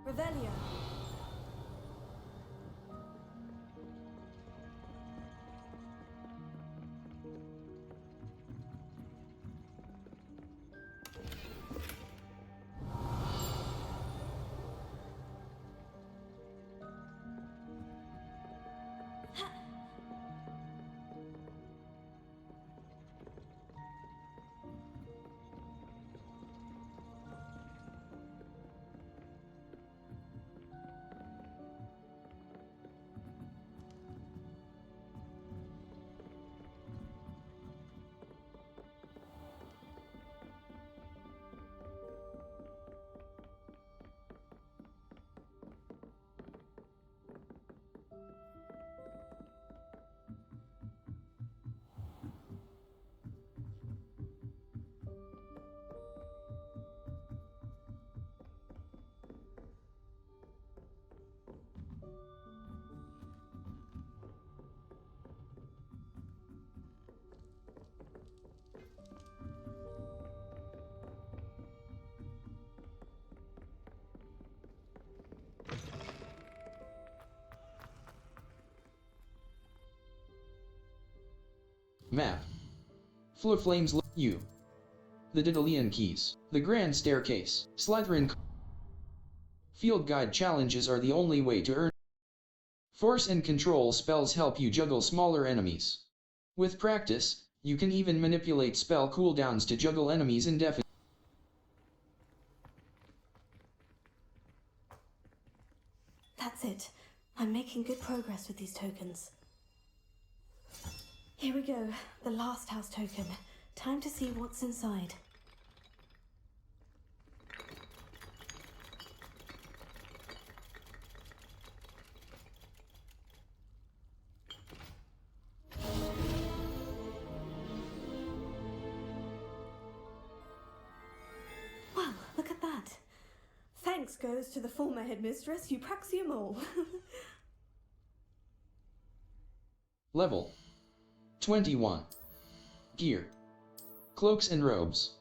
Revelio. Map. Flames U. The Daedalian Keys. The Grand Staircase. Slytherin. Field Guide challenges are the only way to earn. Force and control spells help you juggle smaller enemies. With practice, you can even manipulate spell cooldowns to juggle enemies indefinitely. That's it. I'm making good progress with these tokens. Here we go, the last house token. Time to see what's inside. Well, look at that. Thanks goes to the former headmistress, Eupraxia Mole. Level 21. Gear. Cloaks and robes.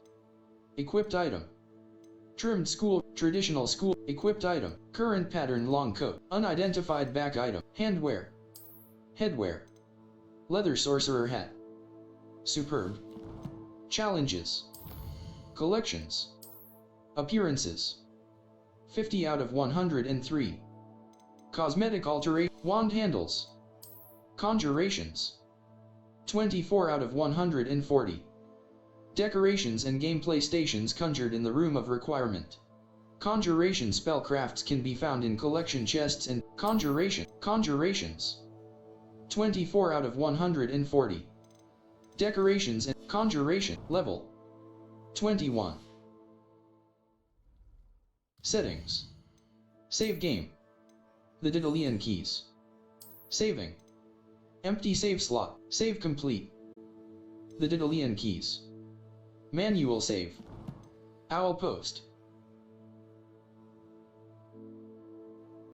Equipped item. Trimmed school, traditional school, equipped item, current pattern long coat, unidentified back item, handwear. Headwear. Leather sorcerer hat. Superb. Challenges. Collections. Appearances. 50 out of 103. Cosmetic alteration, wand handles. Conjurations. 24 out of 140. Decorations and gameplay stations conjured in the Room of Requirement. Conjuration spellcrafts can be found in collection chests and conjurations. 24 out of 140. Decorations and conjuration level 21. Settings. Save game. The Daedalian Keys. Saving. Empty save slot. Save complete. The Daedalian Keys. Manual save. Owl post.